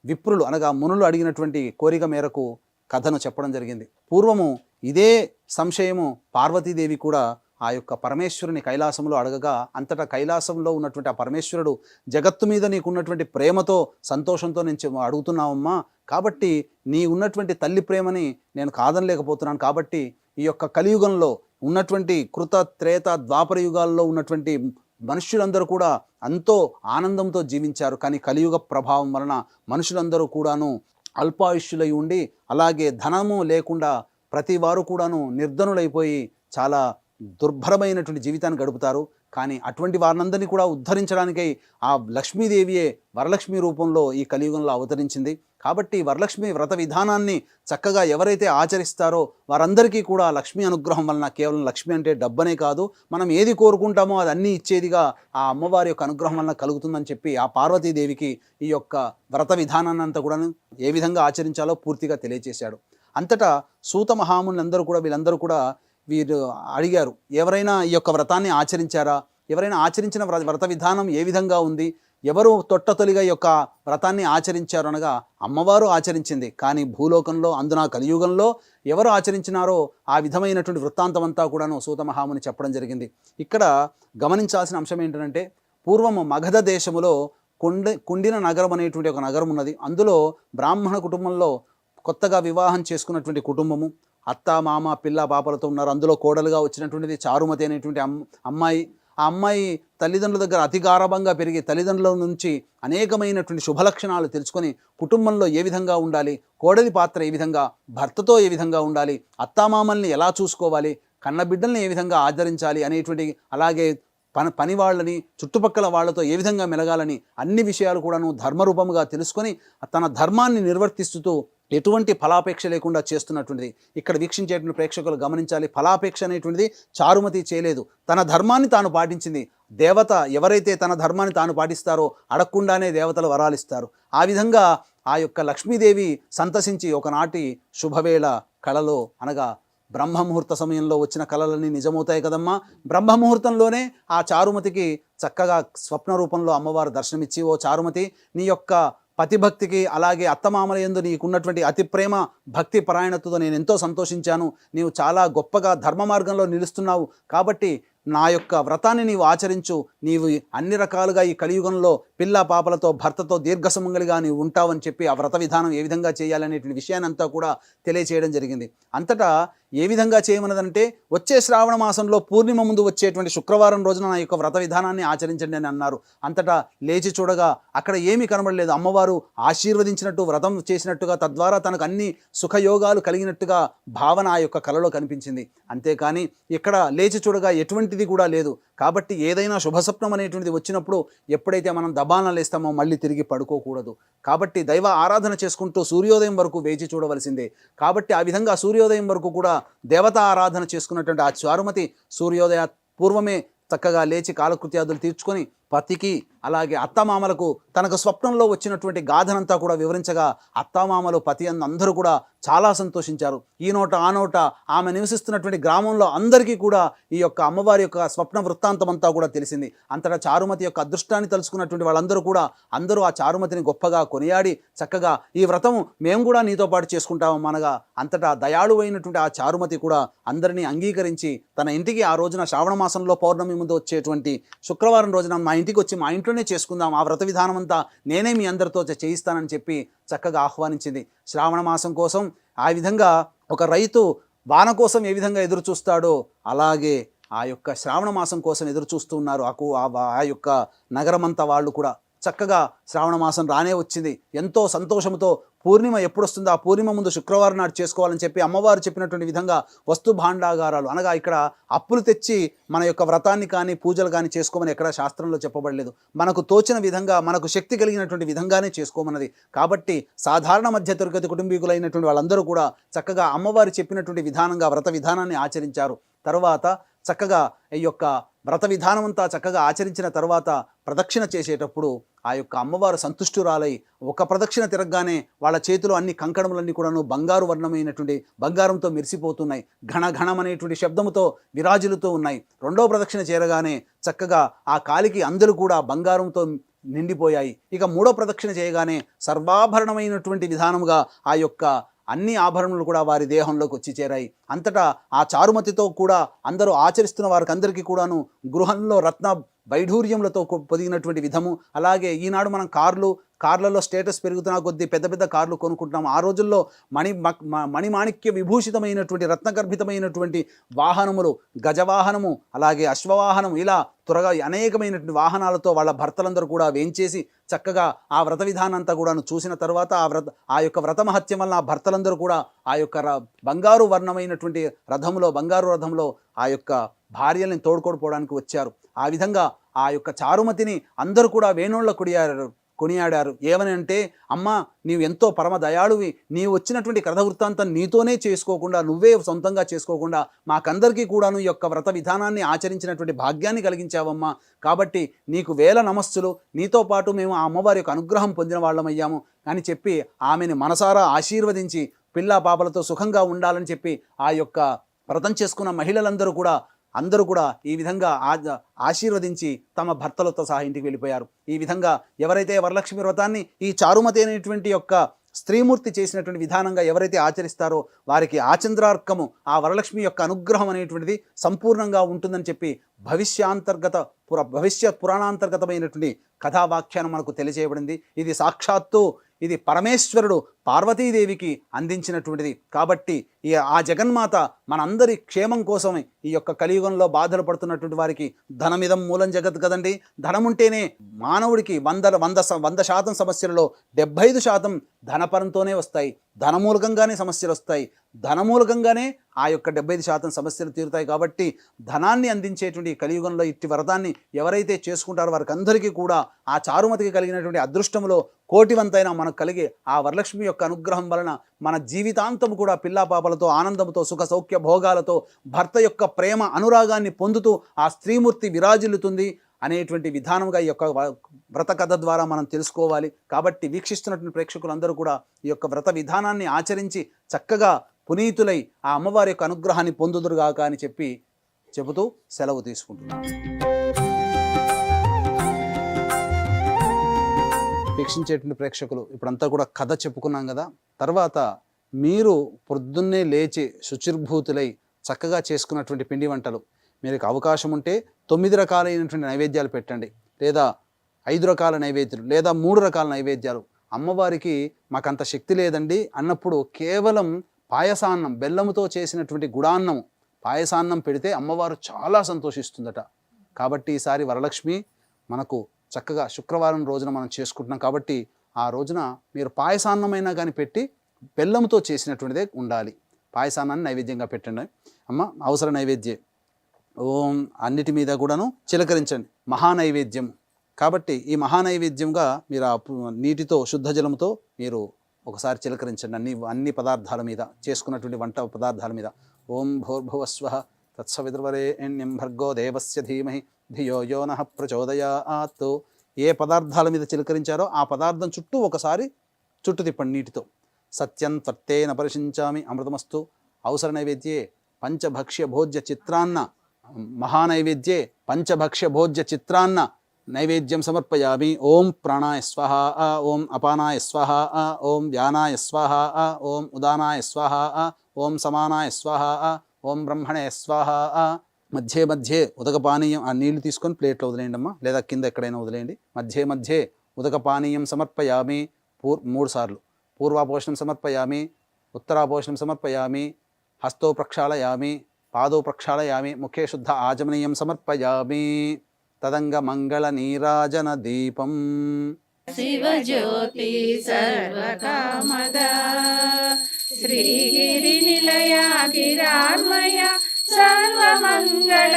విప్రులు అనగా మునులు అడిగినటువంటి కోరిక మేరకు కథను చెప్పడం జరిగింది. పూర్వము ఇదే సంశయము పార్వతీదేవి కూడా ఆ యొక్క పరమేశ్వరుని కైలాసంలో అడగగా అంతటా కైలాసంలో ఉన్నటువంటి ఆ పరమేశ్వరుడు జగత్తు మీద నీకున్నటువంటి ప్రేమతో సంతోషంతో నేను అడుగుతున్నావమ్మా, కాబట్టి నీ ఉన్నటువంటి తల్లి ప్రేమని నేను కాదనలేకపోతున్నాను, కాబట్టి ఈ యొక్క కలియుగంలో ఉన్నటువంటి కృత త్రేత ద్వాపర యుగాల్లో ఉన్నటువంటి మనుష్యులందరూ కూడా ఎంతో ఆనందంతో జీవించారు. కానీ కలియుగ ప్రభావం వలన మనుషులందరూ కూడాను అల్పాయుష్యులై ఉండి అలాగే ధనము లేకుండా ప్రతి వారు కూడాను నిర్ధనులైపోయి చాలా దుర్భరమైనటువంటి జీవితాన్ని గడుపుతారు. కానీ అటువంటి వారినందరినీ కూడా ఉద్ధరించడానికై ఆ లక్ష్మీదేవియే వరలక్ష్మి రూపంలో ఈ కలియుగంలో అవతరించింది. కాబట్టి వరలక్ష్మి వ్రత విధానాన్ని చక్కగా ఎవరైతే ఆచరిస్తారో వారందరికీ కూడా లక్ష్మీ అనుగ్రహం వలన, కేవలం లక్ష్మి అంటే డబ్బనే కాదు, మనం ఏది కోరుకుంటామో అది అన్నీ ఇచ్చేదిగా ఆ అమ్మవారి యొక్క అనుగ్రహం వలన కలుగుతుందని చెప్పి ఆ పార్వతీదేవికి ఈ యొక్క వ్రత విధానాన్ని అంతా కూడా ఏ విధంగా ఆచరించాలో పూర్తిగా తెలియజేశాడు. అంతటా సూత మహామునులందరూ కూడా వీళ్ళందరూ కూడా వీరు అడిగారు, ఎవరైనా ఈ యొక్క వ్రతాన్ని ఆచరించారా, ఎవరైనా ఆచరించిన వ్రత విధానం ఏ విధంగా ఉంది, ఎవరు తొట్టతొలిగా ఈ యొక్క వ్రతాన్ని ఆచరించారు అనగా అమ్మవారు ఆచరించింది. కానీ భూలోకంలో అందున కలియుగంలో ఎవరు ఆచరించినారో ఆ విధమైనటువంటి వృత్తాంతం అంతా కూడాను సూత మహాముని చెప్పడం జరిగింది. ఇక్కడ గమనించాల్సిన అంశం ఏంటంటే పూర్వము మగధ దేశములో కుండిన నగరం అనేటువంటి ఒక నగరం ఉన్నది. అందులో బ్రాహ్మణ కుటుంబంలో కొత్తగా వివాహం చేసుకున్నటువంటి కుటుంబము, అత్త మామ పిల్ల పాపలతో ఉన్నారు. అందులో కోడలుగా వచ్చినటువంటిది చారుమతి అనేటువంటి అమ్మాయి. ఆ అమ్మాయి తల్లిదండ్రుల దగ్గర అతి గారాబంగా పెరిగి తల్లిదండ్రుల నుంచి అనేకమైనటువంటి శుభలక్షణాలు తెలుసుకొని కుటుంబంలో ఏ విధంగా ఉండాలి, కోడలి పాత్ర ఏ విధంగా, భర్తతో ఏ విధంగా ఉండాలి, అత్తామామల్ని ఎలా చూసుకోవాలి, కన్నబిడ్డల్ని ఏ విధంగా ఆదరించాలి అనేటువంటి, అలాగే పని వాళ్ళని చుట్టుపక్కల వాళ్ళతో ఏ విధంగా మెలగాలని అన్ని విషయాలు కూడాను ధర్మరూపముగా తెలుసుకొని తన ధర్మాన్ని నిర్వర్తిస్తూ ఎటువంటి ఫలాపేక్ష లేకుండా చేస్తున్నటువంటిది ఇక్కడ వీక్షించేటువంటి ప్రేక్షకులు గమనించాలి. ఫలాపేక్ష అనేటువంటిది చారుమతి చేయలేదు, తన ధర్మాన్ని తాను పాటించింది. దేవత ఎవరైతే తన ధర్మాన్ని తాను పాటిస్తారో అడగకుండానే దేవతలు వరాలిస్తారు. ఆ విధంగా ఆ యొక్క లక్ష్మీదేవి సంతసించి ఒకనాటి శుభవేళ కళలో అనగా బ్రహ్మముహూర్త సమయంలో వచ్చిన కళలన్నీ నిజమవుతాయి కదమ్మా. బ్రహ్మముహూర్తంలోనే ఆ చారుమతికి చక్కగా స్వప్న రూపంలో అమ్మవారు దర్శనమిచ్చి, ఓ చారుమతి, నీ యొక్క పతిభక్తికి అలాగే అత్తమామల యందు నీకున్నటువంటి అతి ప్రేమ భక్తి పరాయణతతో నేను ఎంతో సంతోషించాను. నీవు చాలా గొప్పగా ధర్మ మార్గంలో నిలుస్తున్నావు కాబట్టి నా యొక్క వ్రతాన్ని నీవు ఆచరించు. నీవు అన్ని రకాలుగా ఈ కలియుగంలో పిల్ల పాపలతో భర్తతో దీర్ఘసుమంగళిగా నీవు ఉంటావని చెప్పి ఆ వ్రత విధానం ఏ విధంగా చేయాలనేటువంటి విషయాన్ని అంతా కూడా తెలియచేయడం జరిగింది. అంతటా ఏ విధంగా చేయమన్నదంటే వచ్చే శ్రావణ మాసంలో పూర్ణిమ ముందు వచ్చేటువంటి శుక్రవారం రోజున నా యొక్క వ్రత విధానాన్ని ఆచరించండి అని అన్నారు. అంతటా లేచి చూడగా అక్కడ ఏమీ కనబడలేదు. అమ్మవారు ఆశీర్వదించినట్టు వ్రతం చేసినట్టుగా తద్వారా తనకు అన్ని సుఖయోగాలు కలిగినట్టుగా భావన ఆ యొక్క కలలో కనిపించింది. అంతేకాని ఇక్కడ లేచి చూడగా ఎటువంటిది కూడా లేదు. కాబట్టి ఏదైనా శుభస్వప్నం అనేటువంటిది వచ్చినప్పుడు ఎప్పుడైతే మనం దబాన లేస్తామో మళ్ళీ తిరిగి పడుకోకూడదు. కాబట్టి దైవ ఆరాధన చేసుకుంటూ సూర్యోదయం వరకు వేచి చూడవలసిందే. కాబట్టి ఆ విధంగా సూర్యోదయం వరకు కూడా దేవతా ఆరాధన చేసుకున్నటువంటి ఆ చారుమతి సూర్యోదయ పూర్వమే చక్కగా లేచి కాలకృత్యాదులు తీర్చుకొని పతికి అలాగే అత్తమామలకు తనకు స్వప్నంలో వచ్చినటువంటి గాథనంతా కూడా వివరించగా అత్తమామలు పతి అందరూ కూడా చాలా సంతోషించారు. ఈ నోట ఆ నోట ఆమె నివసిస్తున్నటువంటి గ్రామంలో అందరికీ కూడా ఈ యొక్క అమ్మవారి యొక్క స్వప్న వృత్తాంతం అంతా కూడా తెలిసింది. అంతటా చారుమతి యొక్క అదృష్టాన్ని తెలుసుకున్నటువంటి వాళ్ళందరూ కూడా అందరూ ఆ చారుమతిని గొప్పగా కొనియాడి చక్కగా ఈ వ్రతం మేము కూడా నీతో పాటు చేసుకుంటాము అనగా అంతటా దయాళువైనటువంటి ఆ చారుమతి కూడా అందరినీ అంగీకరించి తన ఇంటికి ఆ రోజున శ్రావణ మాసంలో పౌర్ణమి ముందు వచ్చేటువంటి శుక్రవారం రోజున మా ఇంటికి వచ్చి మా ఇంట్లోనే చేసుకుందాం, ఆ వ్రత విధానం అంతా నేనే మీ అందరితో చేయిస్తానని చెప్పి చక్కగా ఆహ్వానించింది. శ్రావణ మాసం కోసం ఆ విధంగా ఒక రైతు వాన కోసం ఏ విధంగా ఎదురు చూస్తాడో అలాగే ఆ యొక్క శ్రావణ మాసం కోసం ఎదురు చూస్తూ ఉన్నారు. ఆ యొక్క నగరమంతా వాళ్ళు కూడా చక్కగా శ్రావణ మాసం రానే వచ్చింది. ఎంతో సంతోషంతో పూర్ణిమ ఎప్పుడు వస్తుందో ఆ పూర్ణిమ ముందు శుక్రవారం నాడు చేసుకోవాలని చెప్పి అమ్మవారు చెప్పినటువంటి విధంగా వస్తు భాండాగారాలు అనగా ఇక్కడ అప్పులు తెచ్చి మన యొక్క వ్రతాన్ని కానీ పూజలు కానీ చేసుకోమని ఎక్కడ శాస్త్రంలో చెప్పబడలేదు. మనకు తోచిన విధంగా మనకు శక్తి కలిగినటువంటి విధంగానే చేసుకోమన్నది. కాబట్టి సాధారణ మధ్య తరగతి కుటుంబీకులైనటువంటి వాళ్ళందరూ కూడా చక్కగా అమ్మవారు చెప్పినటువంటి విధానంగా వ్రత విధానాన్ని ఆచరించారు. తర్వాత చక్కగా ఈ యొక్క వ్రత విధానం అంతా చక్కగా ఆచరించిన తర్వాత ప్రదక్షిణ చేసేటప్పుడు ఆ యొక్క అమ్మవారు సంతుష్టురాలై ఒక ప్రదక్షిణ తిరగగానే వాళ్ళ చేతిలో అన్ని కంకణములన్నీ కూడాను బంగారు వర్ణమైనటువంటి బంగారంతో మెరిసిపోతున్నాయి. ఘనఘణం అనేటువంటి శబ్దముతో విరాజులుతూ ఉన్నాయి. రెండో ప్రదక్షిణ చేరగానే చక్కగా ఆ కాలికి అందరూ కూడా బంగారంతో నిండిపోయాయి. ఇక మూడో ప్రదక్షిణ చేయగానే సర్వాభరణమైనటువంటి విధానముగా ఆ యొక్క అన్ని ఆభరణములు కూడా వారి దేహంలోకి వచ్చి చేరాయి. అంతటా ఆ చారుమతితో కూడా అందరూ ఆచరిస్తున్న వారికి అందరికీ కూడాను గృహంలో రత్న వైఢూర్యములతో పొదిగినటువంటి విధము. అలాగే ఈనాడు మనం కార్లలో స్టేటస్ పెరుగుతున్న కొద్దీ పెద్ద పెద్ద కార్లు కొనుక్కుంటున్నాం. ఆ రోజుల్లో మణిమాణిక్య విభూషితమైనటువంటి రత్నగర్భితమైనటువంటి వాహనములు, గజవాహనము అలాగే అశ్వవాహనం ఇలా త్వరగా అనేకమైనటువంటి వాహనాలతో వాళ్ళ భర్తలందరూ కూడా వేంచేసి చక్కగా ఆ వ్రత విధానం అంతా కూడాను చూసిన తర్వాత ఆ యొక్క వ్రత మహత్యం వలన ఆ భర్తలందరూ కూడా ఆ యొక్క బంగారు వర్ణమైనటువంటి బంగారు రథంలో ఆ యొక్క భార్యల్ని తోడుకోడిపోవడానికి వచ్చారు. ఆ విధంగా ఆ యొక్క చారుమతిని అందరూ కూడా వేణోళ్ళ కొనియాడారు. ఏమని అంటే, అమ్మ నీవు ఎంతో పరమ దయాళువి, నీవు వచ్చినటువంటి కథ వృత్తాంతం నీతోనే చేసుకోకుండా నువ్వే సొంతంగా చేసుకోకుండా మాకందరికీ కూడాను ఈ యొక్క వ్రత విధానాన్ని ఆచరించినటువంటి భాగ్యాన్ని కలిగించావమ్మా. కాబట్టి నీకు వేల నమస్సులు, నీతో పాటు మేము ఆ అమ్మవారి యొక్క అనుగ్రహం పొందిన వాళ్ళమయ్యాము అని చెప్పి ఆమెను మనసారా ఆశీర్వదించి పిల్లా పాపలతో సుఖంగా ఉండాలని చెప్పి ఆ యొక్క వ్రతం చేసుకున్న మహిళలందరూ కూడా ఈ విధంగా ఆశీర్వదించి తమ భర్తలతో సహా ఇంటికి వెళ్ళిపోయారు. ఈ విధంగా ఎవరైతే వరలక్ష్మి వ్రతాన్ని ఈ చారుమతి అనేటువంటి యొక్క స్త్రీమూర్తి చేసినటువంటి విధానంగా ఎవరైతే ఆచరిస్తారో వారికి ఆచంద్రార్కము ఆ వరలక్ష్మి యొక్క అనుగ్రహం అనేటువంటిది సంపూర్ణంగా ఉంటుందని చెప్పి భవిష్య పురాణాంతర్గతమైనటువంటి కథావాఖ్యానం మనకు తెలియజేయబడింది. ఇది సాక్షాత్తు ఇది పరమేశ్వరుడు పార్వతీదేవికి అందించినటువంటిది. కాబట్టి ఆ జగన్మాత మనందరి క్షేమం కోసమే ఈ యొక్క కలియుగంలో బాధలు పడుతున్నటువంటి వారికి ధనమిదం మూలం జగత్ కదండి. ధనం ఉంటేనే మానవుడికి 100% సమస్యలలో 75% ధనపరంతోనే వస్తాయి. ధనమూలకంగానే సమస్యలు వస్తాయి. ధనమూలకంగానే ఆ యొక్క 75% సమస్యలు తీరుతాయి. కాబట్టి ధనాన్ని అందించేటువంటి కలియుగంలో ఇట్టి వ్రతాన్ని ఎవరైతే చేసుకుంటారో వారికి అందరికీ కూడా ఆ చారుమతికి కలిగినటువంటి అదృష్టంలో కోటివంతైన మనకు కలిగే ఆ వరలక్ష్మి యొక్క అనుగ్రహం వలన మన జీవితాంతం కూడా పిల్లా పాపలతో ఆనందంతో సుఖ సౌఖ్య భోగాలతో భర్త యొక్క ప్రేమ అనురాగాన్ని పొందుతూ ఆ స్త్రీమూర్తి విరాజిల్లుతుంది అనేటువంటి విధానంగా ఈ యొక్క వ్రత కథ ద్వారా మనం తెలుసుకోవాలి. కాబట్టి వీక్షిస్తున్నటువంటి ప్రేక్షకులందరూ కూడా ఈ యొక్క వ్రత విధానాన్ని ఆచరించి చక్కగా పునీతులై ఆ అమ్మవారి యొక్క అనుగ్రహాన్ని పొందుదురుగాక అని చెబుతూ సెలవు తీసుకుంటున్నాను. వీక్షించేటువంటి ప్రేక్షకులు ఇప్పుడంతా కూడా కథ చెప్పుకున్నాం కదా. తర్వాత మీరు పొద్దున్నే లేచి శుచిర్భూతులై చక్కగా చేసుకున్నటువంటి పిండి వంటలు, మీకు అవకాశం ఉంటే 9 రకాలైనటువంటి నైవేద్యాలు పెట్టండి, లేదా 5 రకాల నైవేద్యాలు, లేదా 3 రకాల నైవేద్యాలు. అమ్మవారికి మాకంత శక్తి లేదండి అన్నప్పుడు కేవలం పాయసాన్నం, బెల్లముతో చేసినటువంటి గుడాన్నం, పాయసాన్నం పెడితే అమ్మవారు చాలా సంతోషిస్తుందట. కాబట్టి ఈసారి వరలక్ష్మి మనకు చక్కగా శుక్రవారం రోజున మనం చేసుకుంటున్నాం కాబట్టి ఆ రోజున మీరు పాయసాన్నమైనా కానీ పెట్టి బెల్లంతో చేసినటువంటిదే ఉండాలి. పాయసాన్నాన్ని నైవేద్యంగా పెట్టండి. అమ్మ అవసర నైవేద్యం ఓం అన్నిటి మీద కూడాను చిలకరించండి. మహానైవేద్యం కాబట్టి ఈ మహానైవేద్యంగా మీరు ఆ నీటితో శుద్ధ జలంతో మీరు ఒకసారి చిలకరించండి అన్ని పదార్థాల మీద, చేసుకున్నటువంటి వంట పదార్థాల మీద. ఓం భూర్భువస్వః తత్సవితుర్వరేణ్యం భర్గో దేవస్య ధీమహి ధియో యో నః ప్రచోదయాత్. ఏ పదార్థాల మీద చిలకరించారో ఆ పదార్థం చుట్టూ ఒకసారి చుట్టు తిప్పండి నీటితో. సత్యం త్వత్తేన పరిశించామి అమృతమస్తు. అవసర నైవేద్యే పంచభక్ష్య భోజ్య చిత్రాన్న, మహానైవేద్యే పంచభక్ష్య భోజ్య చిత్రాన్న నైవేద్యం సమర్పయామి. ఓం ప్రాణాయ స్వాహ, ఓం అపానాయ స్వాహ, ఓం వ్యానాయ స్వాహ, ఓం ఉదానాయ స్వాహ, ఓం సమానాయ స్వాహ, ఓం బ్రహ్మణే స్వాహ. మధ్య మధ్య ఉదక పానీయం, ఆ నీళ్లు తీసుకొని ప్లేట్లో వదిలేయండి అమ్మా, లేదా కింద ఎక్కడైనా వదిలేయండి. మధ్య మధ్య ఉదక పానీయం సమర్పయామి 3 సార్లు. పూర్వాపోషణం సమర్పయామి, ఉత్తరాపోషణం సమర్పయామి, హస్తో ప్రక్షాళయామి, పాదో ప్రక్షాళయామి, ముఖే శుద్ధ ఆచమనీయం సమర్పయామి. తదంగ మంగళ నీరాజన దీపం. శివజ్యోతి సర్వకామద శ్రీగిరి నిలయ గిరాన్మయ సర్వమంగళ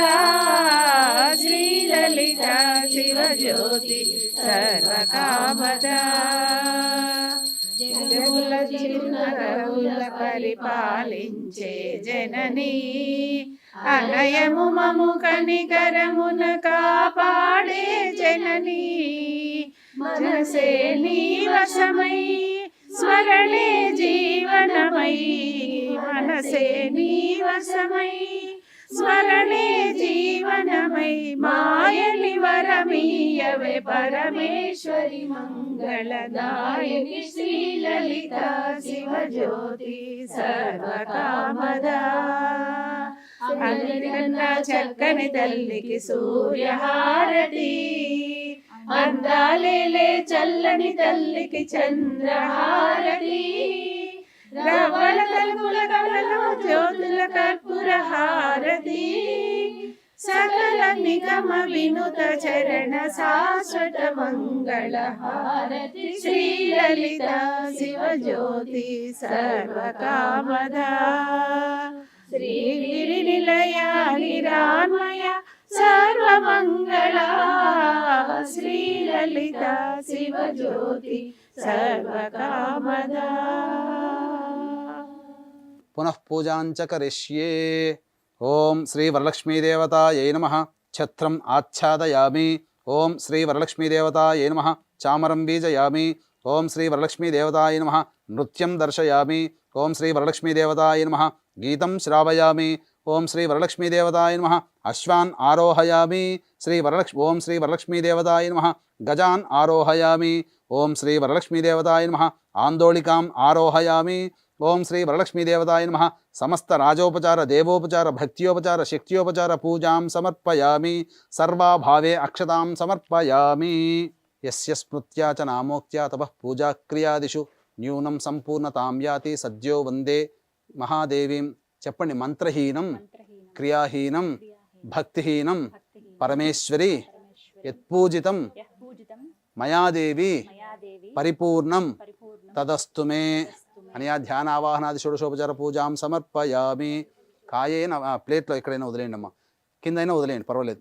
శ్రీలలిత శివజ్యోతి సర్వకామద. జగముల చిరునగముల పరిపాలించే జననీ అనయము మము కనికరమున కాపాడే జననీ. మనసే నీ వశమై స్మరణే జీవనమై, మనసే నీ వశమై స్మరణే జీవనమై. మాయని వరమీయవే పరమేశ్వరి మంగళదాయని శ్రీలలిత శివజ్యోతి సర్వకామద. అన్నిటికన్నా చక్కని తల్లికి సూర్యహారతి, అందాలేలే చల్లని తల్లికి చంద్రహారతి. రవ్వల కల్పుల కళలో జ్యోతుల కర్పూర హారతి. సకల నిగమ వినుత చరణ శాశ్వత మంగళ హారతి. శ్రీలలిత శివజ్యోతి సర్వకామద శ్రీగిరి నిలయ గిరాన్మయ సర్వమంగళ శ్రీలలిత శివజ్యోతి సర్వకామద. పునః పూజాంచ కరిష్యే. ఓం శ్రీ వరలక్ష్మీదేవతాయై నమః. ఛత్రం ఆచ్ఛాదయామి. ఓం శ్రీ వరలక్ష్మీదేవతాయై నమః. చామరం బీజయామి. ఓం శ్రీ వరలక్ష్మీదేవతాయై నమః. నృత్యం దర్శయామి. ఓం శ్రీ వరలక్ష్మీదేవతాయై నమః. గీతం శ్రావయామి. ఓం శ్రీ వరలక్ష్మీదేవతాయై నమః. అశ్వాన్ ఆరోహయామి. ఓం శ్రీ వరలక్ష్మీదేవతాయై నమః. గజాన్ ఆరోహయామి. ఓం శ్రీ వరలక్ష్మీదేవతాయై నమః. ఆందోళికాం ఆరోహయామి. ఓం శ్రీ వరలక్ష్మీదేవతాయై నమః. సమస్త రాజోపచార దేవోపచార భక్త్యోపచార శక్త్యోపచార పూజాం సమర్పయామి. సర్వాభావే అక్షతాం సమర్పయామి. యస్య స్మృత్యా చ నామోక్త్యా తపః పూజాక్రియాదిషు న్యూనం సంపూర్ణతాం యాతి సద్యో వందే మహాదేవీం. చెప్పండి. మంత్రహీనం క్రియాహీనం భక్తిహీనం పరమేశ్వరి యత్పూజితం మయాదేవి పరిపూర్ణం తదస్తు మే అని ధ్యాన ఆవాహనాది షోడశోపచార పూజాం సమర్పయామి. కాయేన ప్లేట్లో ఎక్కడైనా వదిలేయండి అమ్మా, కిందైనా వదిలేయండి పర్వాలేదు.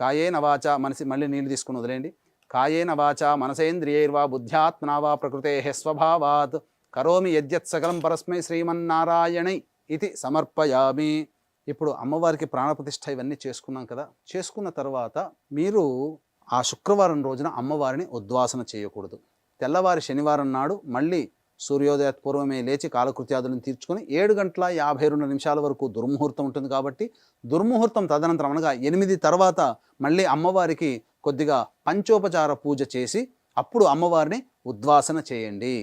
కాయేన వాచ మనసి, మళ్ళీ నీళ్ళు తీసుకుని వదిలేయండి. కాయేన వాచ మనసేంద్రియైర్వా బుద్ధ్యాత్మనా వా ప్రకృతే స్వభావాత్ కరోమి యద్యత్ సకలం పరస్మై శ్రీమన్నారాయణై ఇది సమర్పయామి. ఇప్పుడు అమ్మవారికి ప్రాణప్రతిష్ఠ ఇవన్నీ చేసుకున్నాం కదా. చేసుకున్న తర్వాత మీరు ఆ శుక్రవారం రోజున అమ్మవారిని ఉద్వాసన చేయకూడదు. తెల్లవారి శనివారం నాడు మళ్ళీ సూర్యోదయ పూర్వమే లేచి కాలకృత్యాదులను తీర్చుకొని 7:52 వరకు దుర్ముహూర్తం ఉంటుంది కాబట్టి దుర్ముహూర్తం తదనంతరం అనగా 8 తర్వాత మళ్ళీ అమ్మవారికి కొద్దిగా పంచోపచార పూజ చేసి అప్పుడు అమ్మవారిని ఉద్వాసన చేయండి.